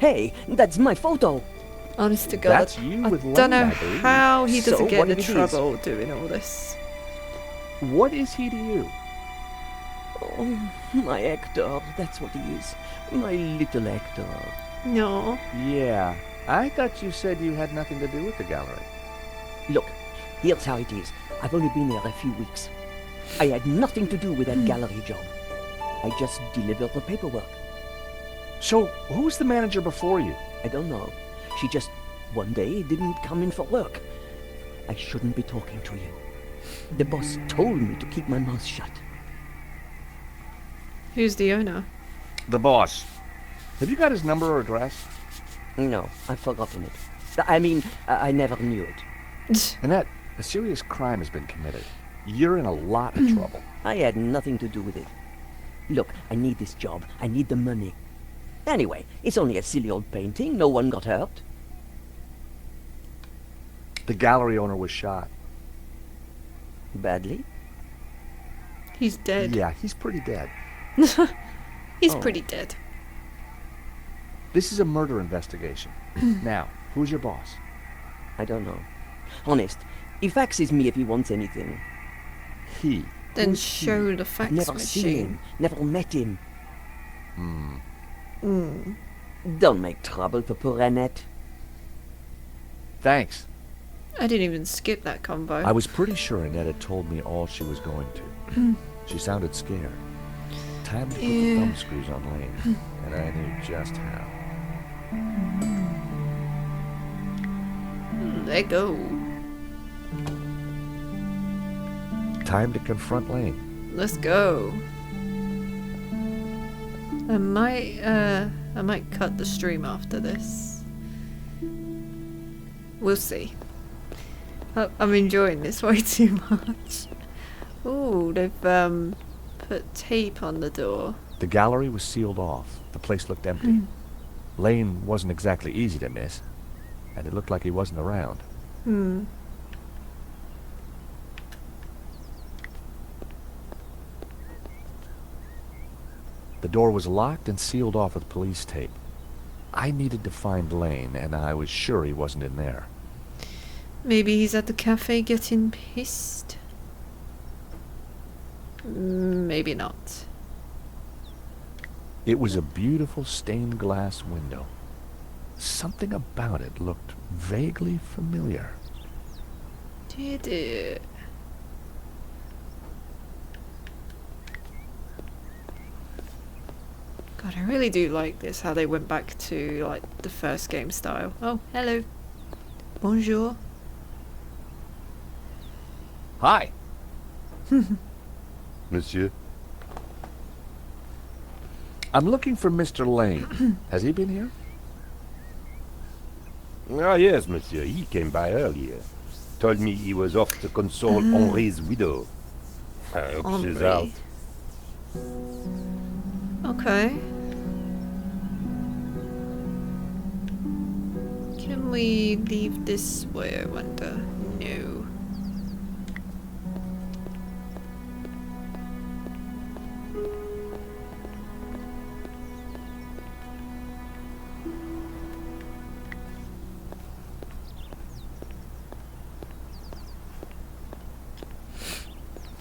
Hey, that's my photo. Honest to God, That's you I with don't know Lane, I believe. how he doesn't So get what into it is? trouble doing all this. What is he to you? Oh, my Hector. That's what he is. My little Hector. No. Yeah, I thought you said you had nothing to do with the gallery. Look, here's how it is. I've only been there a few weeks. I had nothing to do with that gallery job. I just delivered the paperwork. So, who was the manager before you? I don't know. She just, one day, didn't come in for work. I shouldn't be talking to you. The boss told me to keep my mouth shut. Who's the owner? The boss. Have you got his number or address? No, I've forgotten it. I mean, I never knew it. Annette, a serious crime has been committed. You're in a lot of trouble. I had nothing to do with it. Look, I need this job. I need the money. Anyway, it's only a silly old painting. No one got hurt. The gallery owner was shot. Badly? He's dead. Yeah, he's pretty dead. He's Oh. pretty dead. This is a murder investigation. Now, who's your boss? I don't know. Honest, he faxes me if he wants anything. He. Then Who's show he? the fax Never seen him, machine. never met him. Hmm. Don't make trouble for poor Annette. Thanks. I didn't even skip that combo. I was pretty sure Annette had told me all she was going to. She sounded scared. Time to put the Yeah. thumb screws on Lane, and I knew just how. Let go. Time to confront Lane. Let's go. I might cut the stream after this. We'll see. I'm enjoying this way too much. Ooh, they've put tape on the door. The gallery was sealed off. The place looked empty. Lane wasn't exactly easy to miss, and it looked like he wasn't around. The door was locked and sealed off with police tape. I needed to find Lane, and I was sure he wasn't in there. Maybe he's at the cafe getting pissed. Maybe not. It was a beautiful stained glass window. Something about it looked vaguely familiar. Did it? God, I really do like this, how they went back to, like, the first game style. Oh, hello. Bonjour. Hi. Monsieur? I'm looking for Mr. Lane. Has he been here? Ah, yes, monsieur. He came by earlier. Told me he was off to console Henri's widow. I hope she's Henri. out. Okay. Can we leave this way, I wonder? No.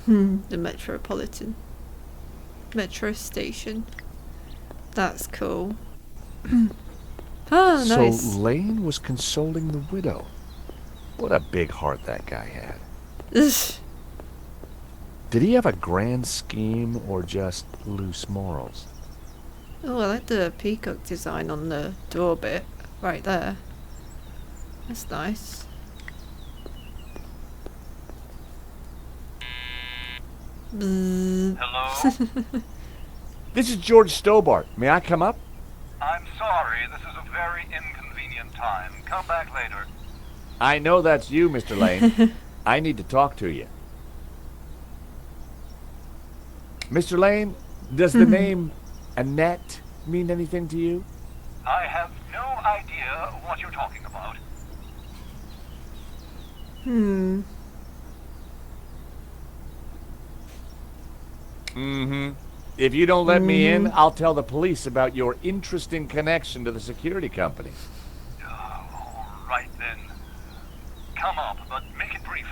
The Metropolitan Metro Station. That's cool. Oh, nice. So Lane was consoling the widow. What a big heart that guy had. Ugh. Did he have a grand scheme or just loose morals? Oh, I like the peacock design on the door bit right there. That's nice. Bzzz. Hello? This is George Stobart. May I come up? I'm sorry, this is a very inconvenient time. Come back later. I know that's you, Mr. Lane. I need to talk to you. Mr. Lane, does the name Annette mean anything to you? I have no idea what you're talking about. Mm-hmm. If you don't let me in, I'll tell the police about your interesting connection to the security company. All right then. Come up, but make it brief.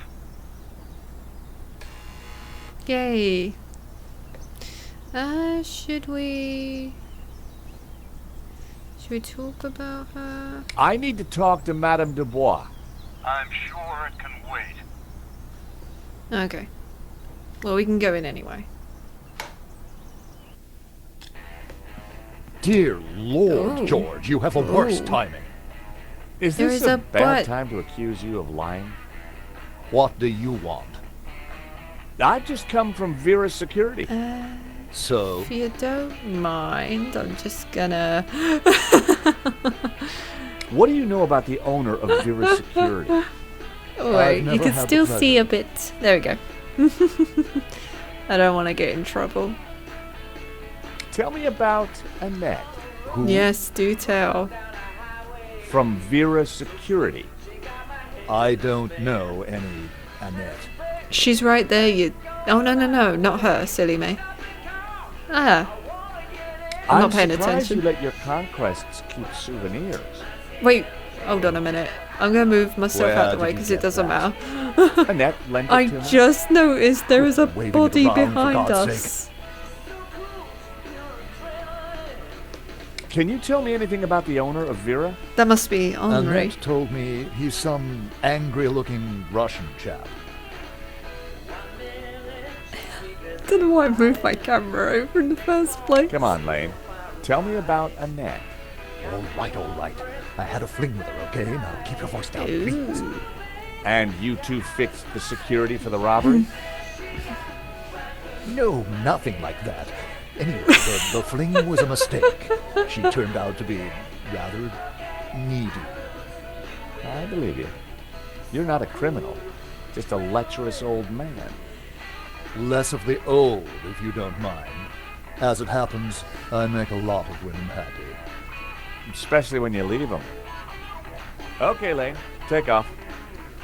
Yay. Should we talk about her? I need to talk to Madame Dubois. I'm sure it can wait. Okay. Well, we can go in anyway. Dear Lord, Ooh. George, you have a worse Ooh. timing. Is There this is a a bad but. time to accuse you of lying? What do you want? I've just come from Vera's security. So, If you don't mind, I'm just gonna... What do you know about the owner of Vera's security? Oh, wait, you never can had the still pleasure. see a bit. There we go. I don't want to get in trouble. Tell me about Annette. Who? Yes, do tell. From Vera Security. I don't know any Annette. She's right there, you Oh, no, no, no, not her, silly me. Ah. I'm not paying surprised attention. you let your conquests keep souvenirs. Wait, hold on a minute. I'm going to move myself Where out the did way you because it get doesn't that? matter. Annette lent it I to me. just noticed there is a Waving it body around, for behind God's us. Can you tell me anything about the owner of Vera? That must be Henri. Annette told me he's some angry-looking Russian chap. Don't know why I moved my camera over in the first place. Come on, Lane. Tell me about Annette. All right, all right. I had a fling with her, okay? Now keep your voice down, please. Ooh. And you two fixed the security for the robbery? No, nothing like that. Anyway, the fling was a mistake. She turned out to be rather needy. I believe you. You're not a criminal, just a lecherous old man. Less of the old, if you don't mind. As it happens, I make a lot of women happy. Especially when you leave them. Okay, Lane, take off.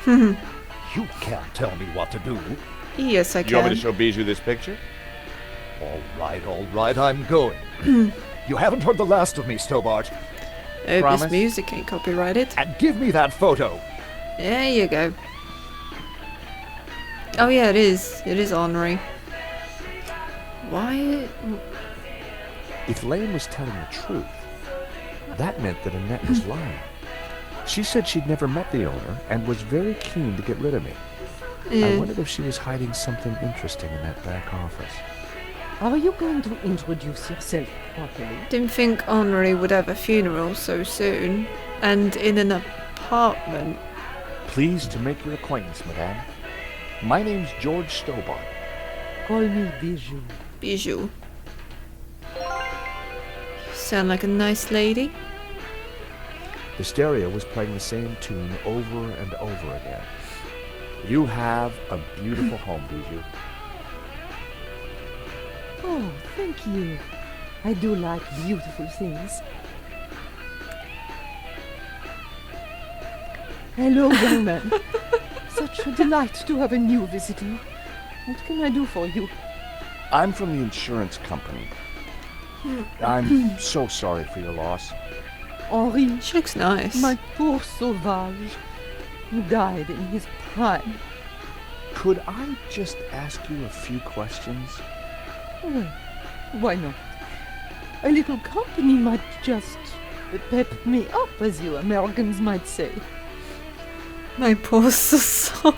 You can't tell me what to do. Yes, I You want me can. to show Bijou this picture? All right, I'm going. You haven't heard the last of me, Stobart. Hope this Promise? music ain't copyrighted. And give me that photo. There you go. Oh yeah, it is. It is Henri. Why? If Lane was telling the truth, that meant that Annette was lying. She said she'd never met the owner and was very keen to get rid of me. I wondered if she was hiding something interesting in that back office. Are you going to introduce yourself properly? Didn't think Henri would have a funeral so soon, and in an apartment. Pleased to make your acquaintance, madame. My name's George Stobart. Call me Bijou. Bijou. Sound like a nice lady. The stereo was playing the same tune over and over again. You have a beautiful home, Bijou. Oh, thank you. I do like beautiful things. Hello, young man. Such a delight to have a new visitor. What can I do for you? I'm from the insurance company. I'm so sorry for your loss. Henri, She looks nice. my poor sauvage. He died in his prime. Could I just ask you a few questions? Well, why not? A little company might just pep me up, as you Americans might say. My poor soul.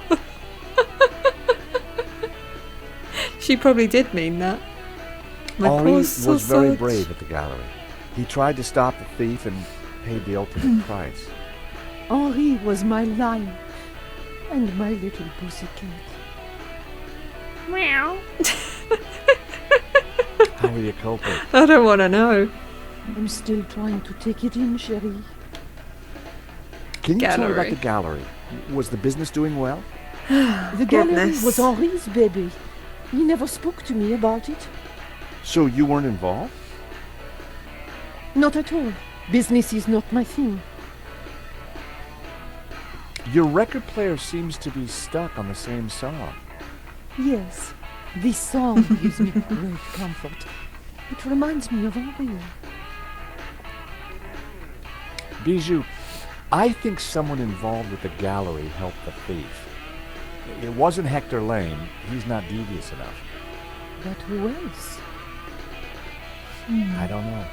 She probably did mean that. My Henri poor was very sausage. brave at the gallery. He tried to stop the thief and paid the ultimate price. Henri was my lion and my little pussycat. Meow. How are you coping? I don't want to know. I'm still trying to take it in, chérie. Can you tell me about Gallery. the gallery? Was the business doing well? The gallery Goodness. was Henri's baby. He never spoke to me about it. So you weren't involved? Not at all. Business is not my thing. Your record player seems to be stuck on the same song. Yes, this song gives me great comfort. It reminds me of Henri. Bijou, I think someone involved with the gallery helped the thief. It wasn't Hector Lane. He's not devious enough. But who else? I don't know.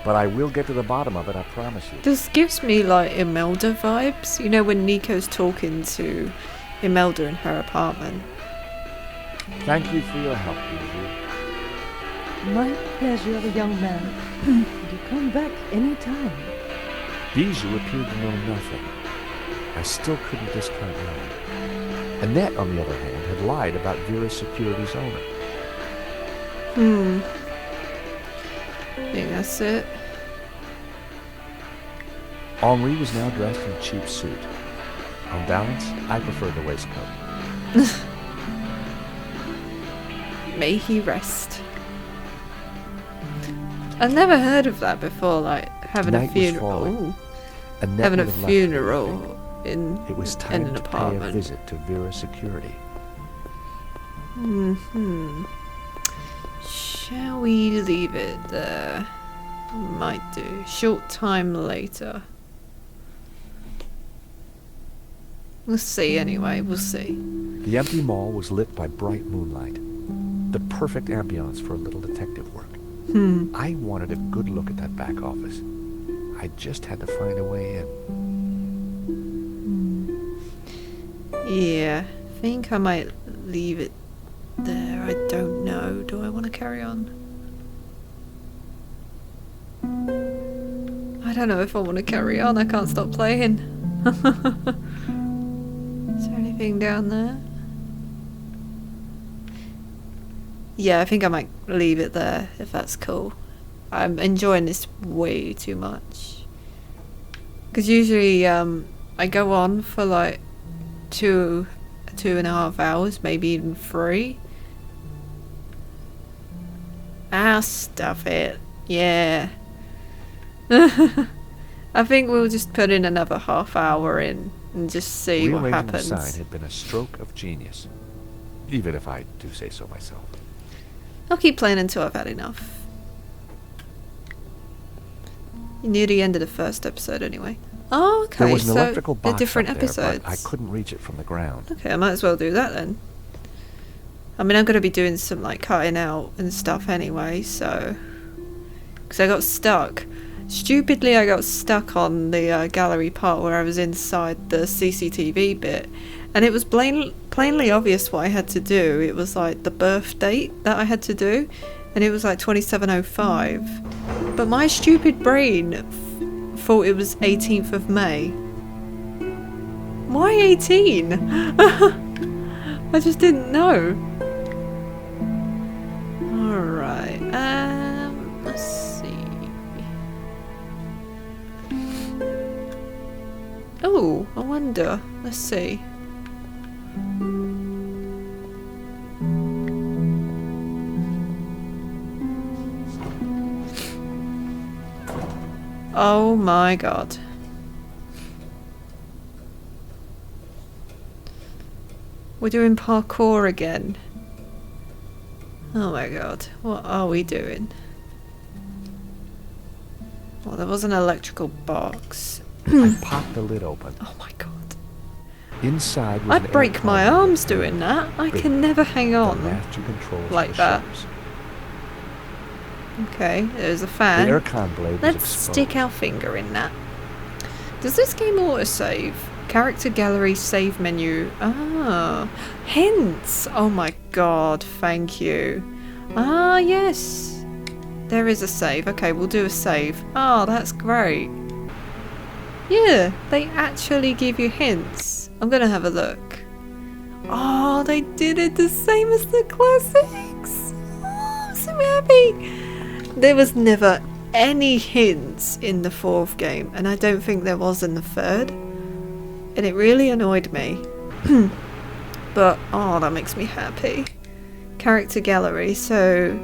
But I will get to the bottom of it, I promise you. This gives me like Imelda vibes. You know when Nico's talking to Imelda in her apartment. Thank you for your help, Bijou. My pleasure, young man. You come back anytime. Bijou appeared to know nothing. I still couldn't discount Lane. Annette, on the other hand, had lied about Vera's Security's owner. I think that's it. Henri was now dressed in a cheap suit. On balance, I preferred the waistcoat. May he rest. I've never heard of that before, like having Night a was funeral. falling. Ooh. Annette Having a would have left me, I think. funeral in It was in time an to pay a apartment. visit to Vera Security. Shall we leave it there? Might do. Short time later. We'll see anyway, we'll see. The empty mall was lit by bright moonlight. The perfect ambience for a little detective work. I wanted a good look at that back office. I just had to find a way in. Yeah, I think I might leave it there. I don't know. Do I want to carry on? I don't know if I want to carry on. I can't stop playing. Is there anything down there? Yeah, I think I might leave it there, if that's cool. I'm enjoying this way too much. Because usually I go on for like 2.5 hours, maybe even 3. Ah, stuff it. Yeah. I think we'll just put in another half hour in and just see what happens. The sign had been a stroke of genius, even if I do say so myself. I'll keep playing until I've had enough. Near the end of the first episode anyway. Oh, okay, there was an so electrical box they're different up there, episodes. but I couldn't reach it from the ground. Okay, I might as well do that then. I mean, I'm going to be doing some like cutting out and stuff anyway, so... Because I got stuck. Stupidly, I got stuck on the gallery part where I was inside the CCTV bit. And it was plainly obvious what I had to do. It was like the birth date that I had to do. And it was like 2705. But my stupid brain thought it was 18th of May. Why 18? I just didn't know. Alright, let's see. Oh, I wonder. Let's see. Oh my god. We're doing parkour again. Oh my god. What are we doing? Well, there was an electrical box. I popped the lid open. Oh my god. Inside was I'd break my arms doing that. I can never hang on master controls like that. Okay, there's a fan. The aircon blade Let's was exposed. stick our finger in that. Does this game autosave? Character gallery save menu. Ah, hints. Oh my god, thank you. Ah, yes. There is a save. Okay, we'll do a save. Oh, that's great. Yeah, they actually give you hints. I'm gonna have a look. Oh, they did it the same as the classics. Oh, I'm so happy. There was never any hints in the 4th game, and I don't think there was in the 3rd. And it really annoyed me. But, oh, that makes me happy. Character gallery, so...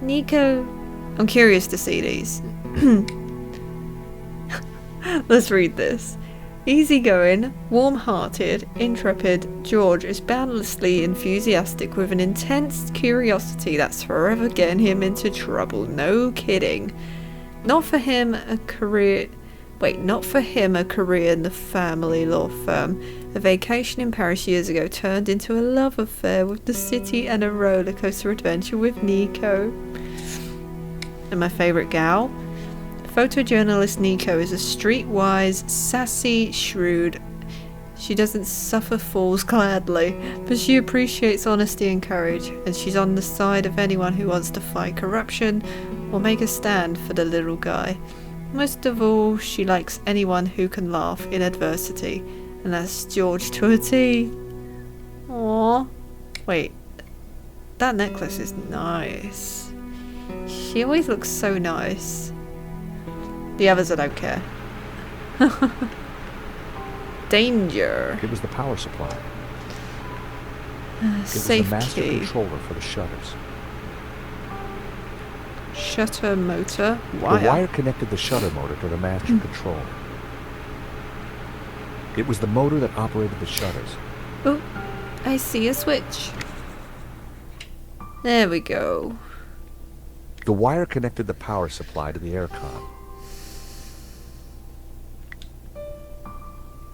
Nico... I'm curious to see these. Let's read this. Easygoing, warm-hearted, intrepid, George is boundlessly enthusiastic with an intense curiosity that's forever getting him into trouble. No kidding. Not for him a career in the family law firm. A vacation in Paris years ago turned into a love affair with the city and a roller coaster adventure with Nico. And my favourite gal? Photojournalist Nico is a streetwise, sassy, shrewd. She doesn't suffer fools gladly, but she appreciates honesty and courage, and she's on the side of anyone who wants to fight corruption or make a stand for the little guy. Most of all, she likes anyone who can laugh in adversity, and that's George to a T. Aww. Wait, that necklace is nice. She always looks so nice. The others I don't care. Danger. It was the power supply. It Safe was the master key. controller for the shutters. Shutter motor. The Wire. wire connected the shutter motor to the master controller. It was the motor that operated the shutters. Oh. I see a switch. There we go. The wire connected the power supply to the aircon.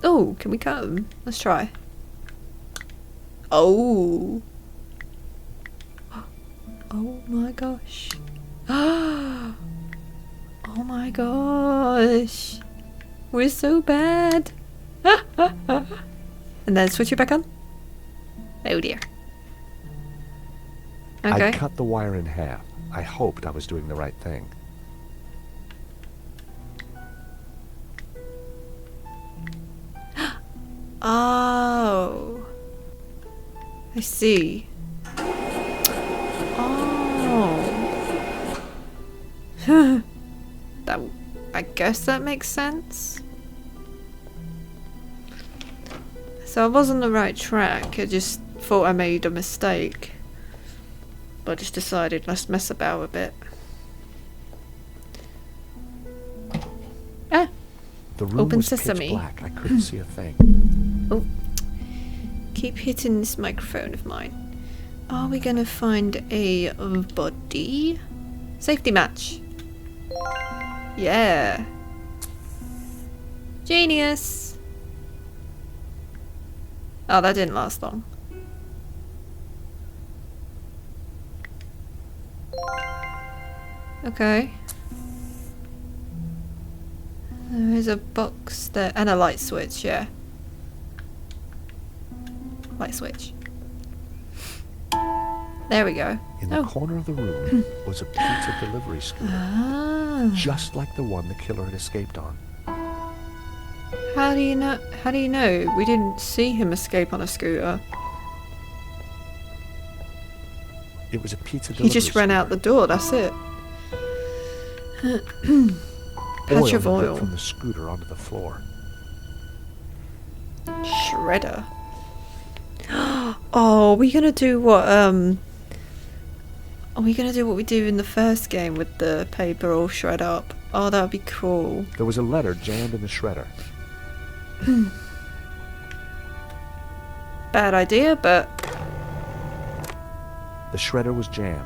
Oh, can we come? Let's try. Oh. Oh my gosh. Oh my gosh. We're so bad. And then switch it back on. Oh dear. Okay. I cut the wire in half. I hoped I was doing the right thing. Oh. I see. Oh. That, I guess that makes sense. So I was on the right track. I just thought I made a mistake. But I just decided let's mess about a bit. Ah! The room Open was sesame. pitch black. I couldn't see a thing. Oh. Keep hitting this microphone of mine. Are we gonna find a body? Safety match. Yeah. Genius. Oh, that didn't last long. Okay. There is a box there and a light switch, yeah. Light switch. There we go. In the corner of the room was a pizza delivery scooter. Ah. Just like the one the killer had escaped on. How do you know? How do you know? We didn't see him escape on a scooter. It was a pizza delivery He just ran out the door, that's it. Patch of had oil. dripped from the scooter onto the floor. Shredder. Oh, are we gonna do what are we gonna do what we do in the first game with the paper all shred up? Oh, that would be cool. There was a letter jammed in the shredder. Bad idea, but The shredder was jammed.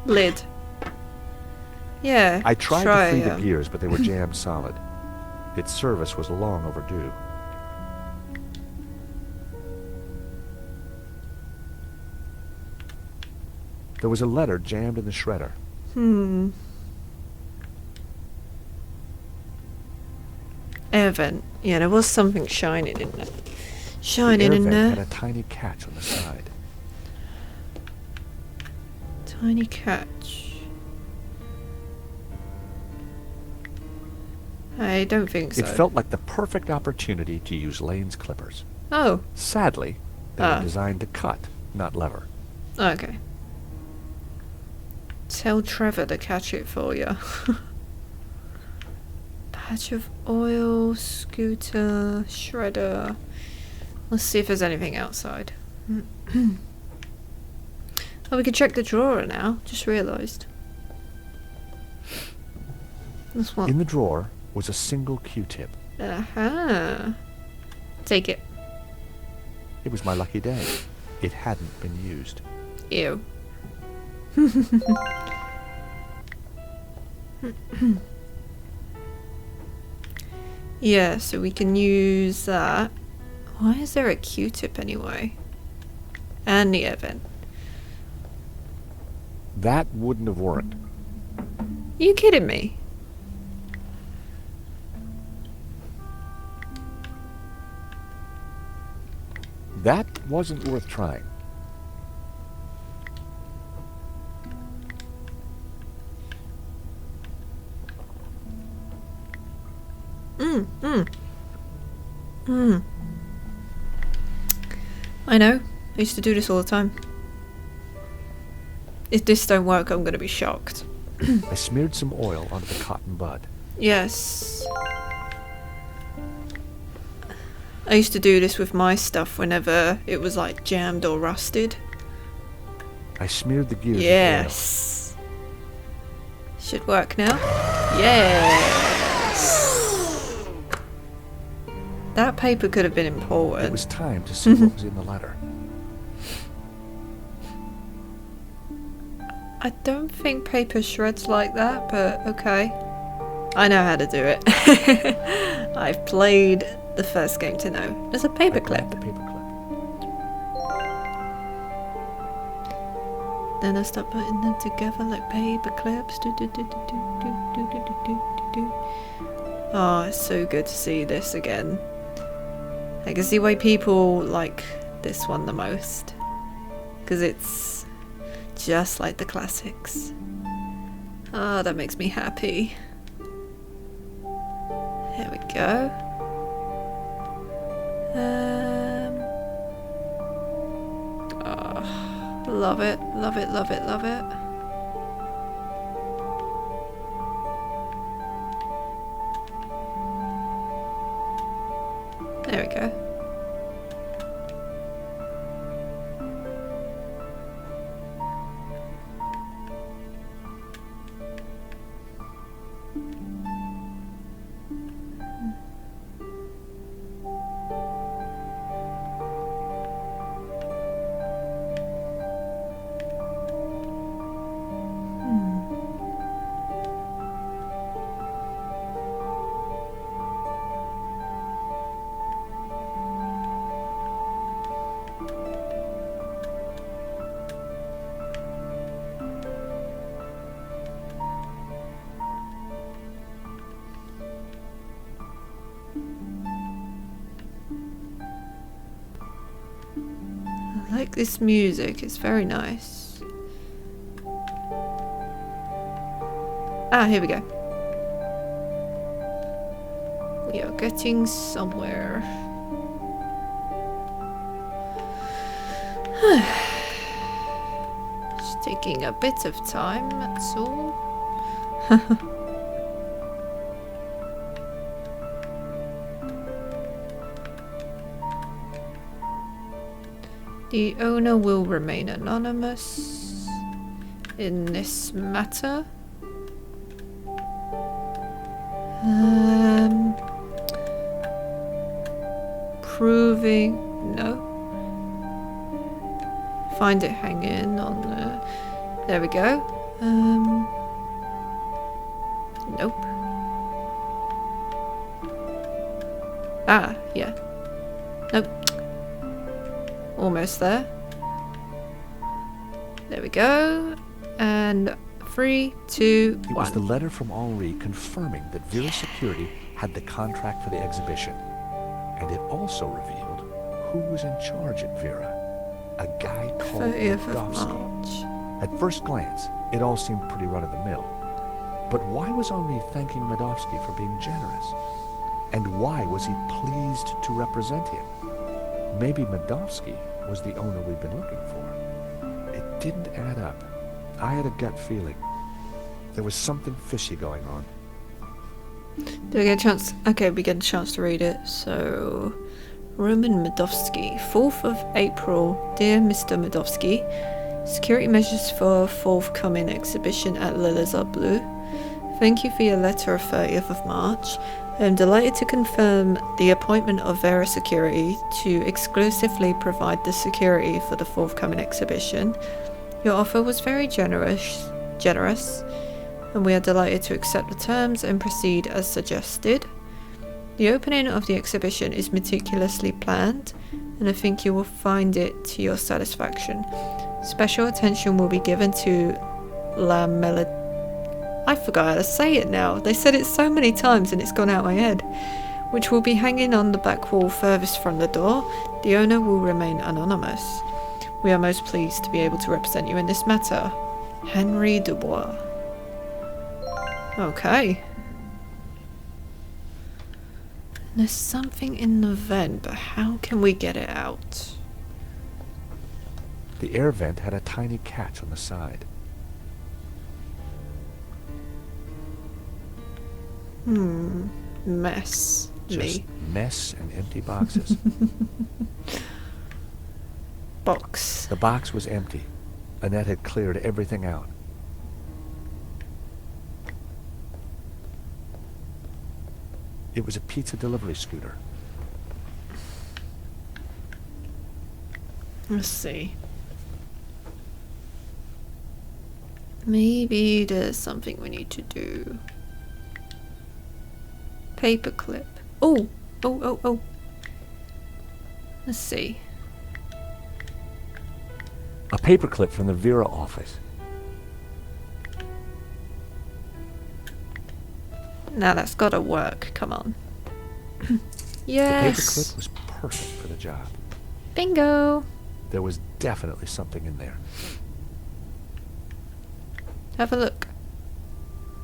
lid. Yeah. I tried to free the gears, but they were jammed solid. Its service was long overdue. There was a letter jammed in the shredder. Air vent. Yeah, there was something shining in there. The Shining air in vent there. had a tiny catch on the side. Tiny catch. I don't think so. It felt like the perfect opportunity to use Lane's clippers. Oh, Sadly, they were designed to cut, not lever. okay. Tell Trevor to catch it for you. Patch of oil, scooter, shredder. Let's see if there's anything outside. Oh, we can check the drawer now. Just realised. This one. In the drawer was a single Q-tip. Take it. It was my lucky day. It hadn't been used. Ew. Yeah, so we can use that. Why is there a Q-tip anyway? And the oven. That wouldn't have worked. You kidding me? That wasn't worth trying. I know. I used to do this all the time. If this don't work, I'm gonna be shocked. I smeared some oil onto the cotton bud. Yes. I used to do this with my stuff whenever it was like jammed or rusted. I smeared the gears with Yes. Should work now. Yes. That paper could have been It important. was time to see what was in the letter. I don't think paper shreds like that, but okay. I know how to do it. I've played the first game to know. There's a paper clip. The paper clip. Then I start putting them together like paper clips. Oh, it's so good to see this again. I can see why people like this one the most. Because it's just like the classics. Ah, that makes me happy. There we go. Oh, love it, love it, love it, love it. There we go. I like this music, it's very nice. Ah, here we go. We are getting somewhere. It's taking a bit of time, that's all. The owner will remain anonymous in this matter. Proving no. Find it hanging on the. There we go. Nope. Ah, yeah. Nope. Almost there. There we go. And 3, 2, 1. It was the letter from Henri confirming that Vera Security had the contract for the exhibition. And it also revealed who was in charge at Vera. A guy called 30th of Medovsky. March. At first glance, it all seemed pretty run-of-the-mill. But why was Henri thanking Medovsky for being generous? And why was he pleased to represent him? Maybe Medovsky was the owner we'd been looking for. It didn't add up. I had a gut feeling. There was something fishy going on. Do we get a chance? Okay, we get a chance to read it. So, Roman Medovsky, 4th of April. Dear Mr. Medovsky, security measures for forthcoming exhibition at Lilies Are Blue. Thank you for your letter of 30th of March. I am delighted to confirm the appointment of Vera Security to exclusively provide the security for the forthcoming exhibition. Your offer was very generous, and we are delighted to accept the terms and proceed as suggested. The opening of the exhibition is meticulously planned, and I think you will find it to your satisfaction. Special attention will be given to La Melody. I forgot how to say it now. They said it so many times and it's gone out my head. Which will be hanging on the back wall furthest from the door. The owner will remain anonymous. We are most pleased to be able to represent you in this matter. Henry Dubois. Okay. There's something in the vent, but how can we get it out? The air vent had a tiny catch on the side. Mess. Just Me. mess and empty boxes. Box. The box was empty. Annette had cleared everything out. It was a pizza delivery scooter. Let's see. Maybe there's something we need to do. Paperclip. Oh! Oh. Let's see. A paperclip from the Vera office. Now that's gotta work. Come on. Yes! The paperclip was perfect for the job. Bingo! There was definitely something in there. Have a look.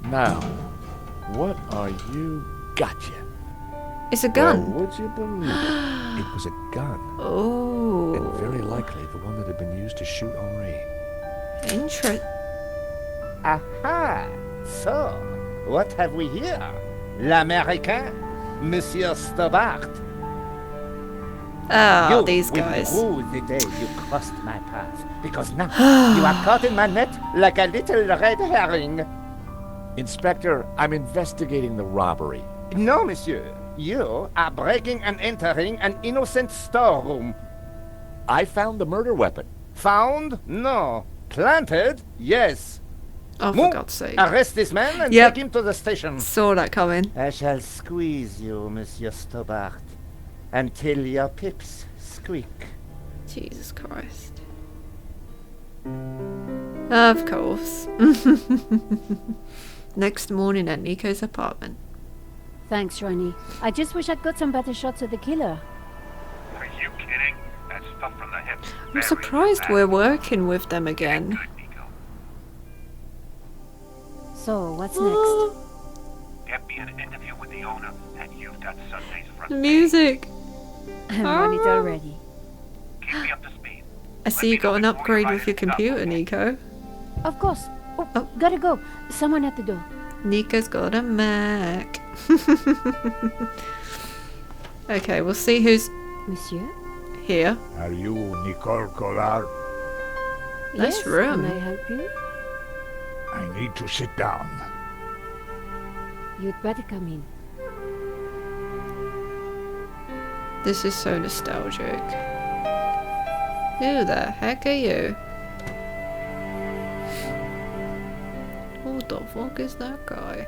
Now, what are you... Gotcha. It's a gun. Well, would you believe it? It was a gun. Oh. And very likely the one that had been used to shoot Henri. Interesting. Aha! So, what have we here? L'Américain, Monsieur Stobart. Ah, You these will guys. rue the day you crossed my path, because now you are caught in my net like a little red herring. Inspector, I'm investigating the robbery. No, monsieur. You are breaking and entering an innocent storeroom. I found the murder weapon. Found? No. Planted? Yes. Oh, for Move. God's sake. Arrest this man and Yep. take him to the station. Saw that coming. I shall squeeze you, Monsieur Stobart, until your pips squeak. Jesus Christ. Of course. Next morning at Nico's apartment. Thanks, Ronnie. I just wish I'd got some better shots of the killer. Are you kidding? That stuff from the hips. I'm surprised we're working with them again. Good, Nico. So, what's next? Get me an interview with the owner, and you've got Sunday's front The page. music. I'm on it already. Keep me up to speed. I see you got an upgrade with your computer, Nico. Of course. Oh, Oh. gotta go. Someone at the door. Nico's got a Mac. Okay, we'll see who's Monsieur? here. Are you Nicole Collard? Nice Yes, room. Can I help you? I need to sit down. You'd better come in. This is so nostalgic. Who the heck are you? Who the fuck is that guy?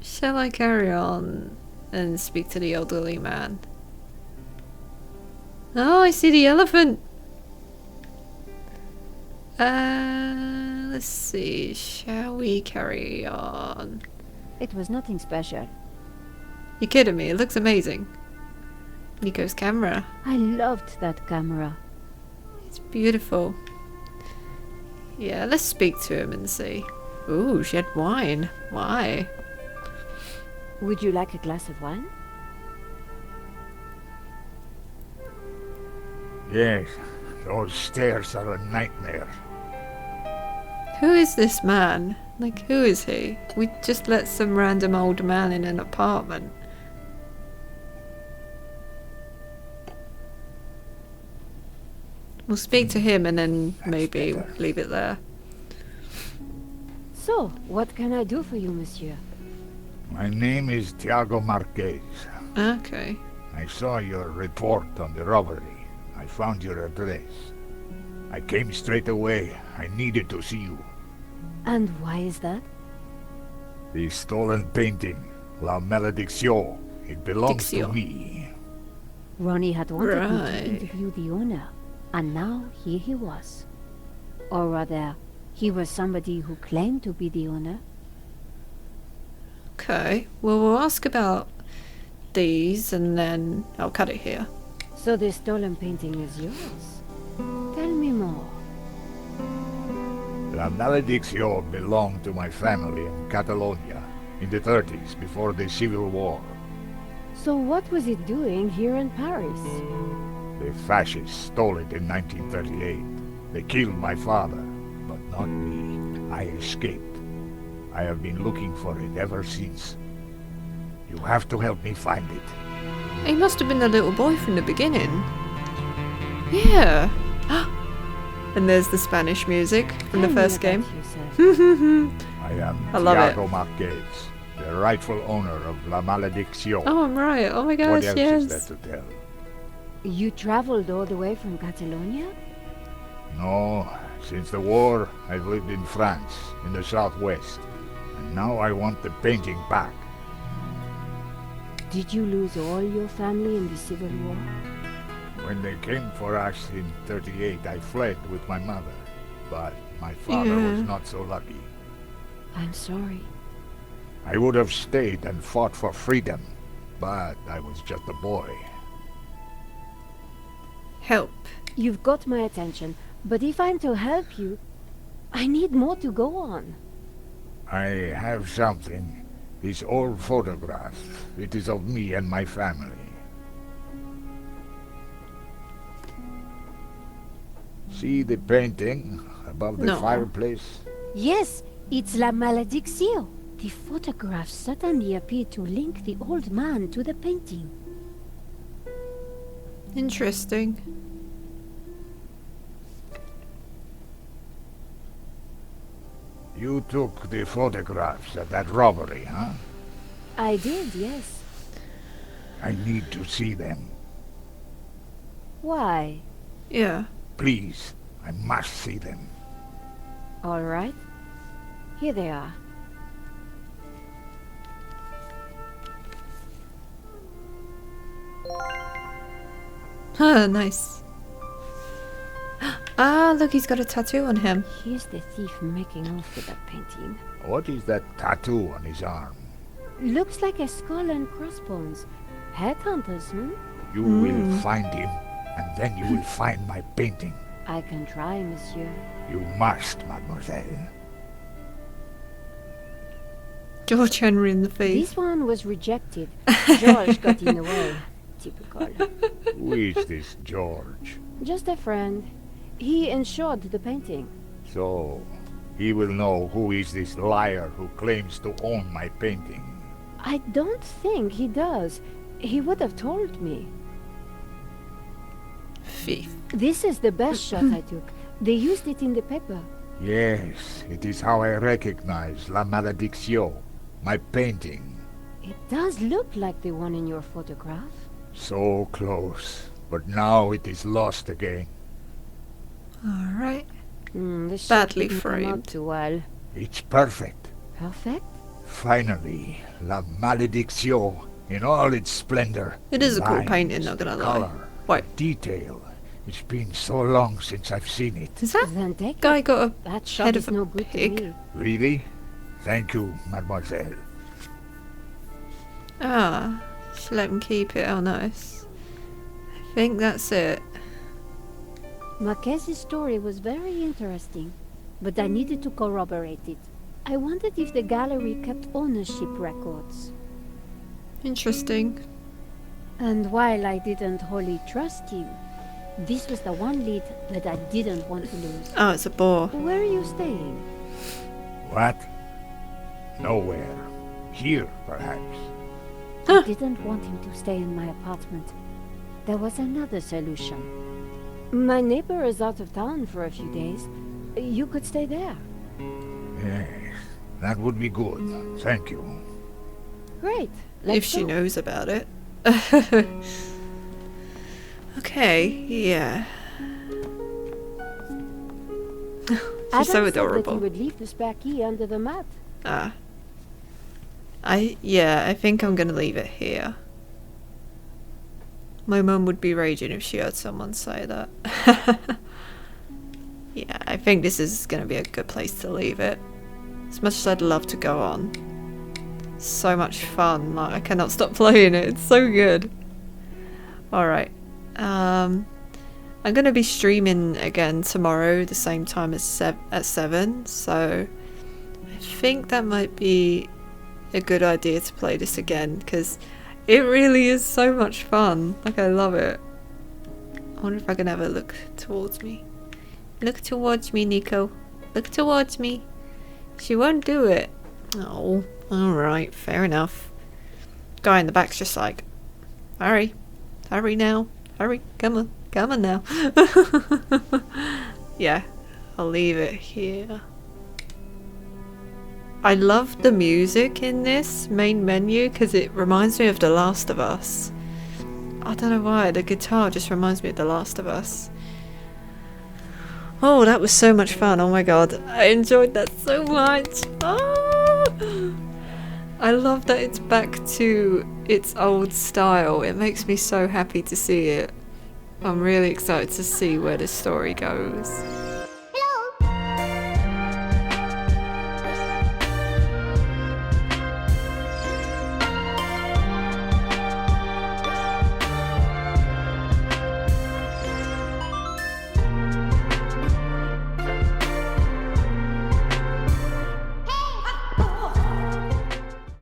Shall I carry on and speak to the elderly man? Oh, I see the elephant! Let's see. Shall we carry on? It was nothing special. You're kidding me, it looks amazing. Nico's camera. I loved that camera. It's beautiful. Yeah, let's speak to him and see. Ooh, she had wine. Why? Would you like a glass of wine? Yes, those stairs are a nightmare. Who is this man? Like, who is he? We just let some random old man in an apartment. We'll speak to him and then maybe leave it there. So, what can I do for you, monsieur? My name is Tiago Marquez. Okay. I saw your report on the robbery. I found your address. I came straight away. I needed to see you. And why is that? The stolen painting, La Malédiction. It belongs to Diction. me. Ronnie had wanted me Right. to interview the owner, and now here he was. Or rather, he was somebody who claimed to be the owner. Okay. Well, we'll ask about these and then I'll cut it here. So the stolen painting is yours? Tell me more. La Malédiction belonged to my family in Catalonia in the 30s, before the Civil War. So what was it doing here in Paris? The fascists stole it in 1938. They killed my father, but not me. I escaped. I have been looking for it ever since. You have to help me find it. He must have been the little boy from the beginning. Yeah. And there's the Spanish music from the Tell me first about game. yourself. I am I love it. Tiago Marquez, the the rightful owner of La Malediction. Oh, I'm right. Oh my What gosh, else yes. is there to tell? You traveled all the way from Catalonia? No, since the war, I've lived in France, in the southwest. And now I want the painting back. Did you lose all your family in the Civil War? When they came for us in 38, I fled with my mother. But my father was not so lucky. I'm sorry. I would have stayed and fought for freedom, but I was just a boy. Help. You've got my attention, but if I'm to help you, I need more to go on. I have something. This old photograph. It is of me and my family. See the painting above the No. fireplace? Yes, it's La Malediction. The photograph suddenly appeared to link the old man to the painting. Interesting. You took the photographs at that robbery, huh? I did, yes. I need to see them. Why? Yeah. Please, I must see them. All right. Here they are. Huh, nice. Ah, look, he's got a tattoo on him. Here's the thief making off with the painting. What is that tattoo on his arm? Looks like a skull and crossbones. Headhunters, You will find him, and then you will find my painting. I can try, monsieur. You must, mademoiselle. George Henry in the face. This one was rejected. George got in the way. Typical. Who is this George? Just a friend. He insured the painting. So, he will know who is this liar who claims to own my painting. I don't think he does. He would have told me. Thief. This is the best shot I took. They used it in the paper. Yes, it is how I recognize La Malediction, my painting. It does look like the one in your photograph. So close, but now it is lost again. Alright. The shot Badly didn't come out framed. too well. It's perfect. Perfect? Finally, La Malediction in all its splendor. It is a cool Lines, painting, not gonna lie. color, What? detail. It's been so long since I've seen it. Is that Then take guy it. got a That shot head is of a no good pig? to me. Really? Thank you, mademoiselle. Ah, should let him keep it. Oh, nice. I think that's it. Marquez's story was very interesting, but I needed to corroborate it. I wondered if the gallery kept ownership records. Interesting. And while I didn't wholly trust him, this was the one lead that I didn't want to lose. Oh, it's a boar. Where are you staying? What? Nowhere. Here, perhaps. I didn't want him to stay in my apartment. There was another solution. My neighbor is out of town for a few days. You could stay there. Yes, that would be good. Thank you. Great. If Let's she go. knows about it. Okay, yeah. She's Adam so said that adorable. he would leave the spare key under the mat. Ah. I think I'm gonna leave it here. My mum would be raging if she heard someone say that. Yeah, I think this is gonna be a good place to leave it. As much as I'd love to go on. So much fun, like I cannot stop playing it, it's so good. Alright. I'm gonna be streaming again tomorrow, the same time as at 7, so I think that might be a good idea to play this again, because it really is so much fun. Like, I love it. I wonder if I can ever look towards me. Look towards me, Nico. Look towards me. She won't do it. Oh, alright, fair enough. Guy in the back's just like, hurry. Hurry now. Hurry, come on now. Yeah, I'll leave it here. I love the music in this main menu because it reminds me of The Last of Us. I don't know why, the guitar just reminds me of The Last of Us. Oh, that was so much fun. Oh my god, I enjoyed that so much. Oh! I love that it's back to its old style. It makes me so happy to see it. I'm really excited to see where the story goes.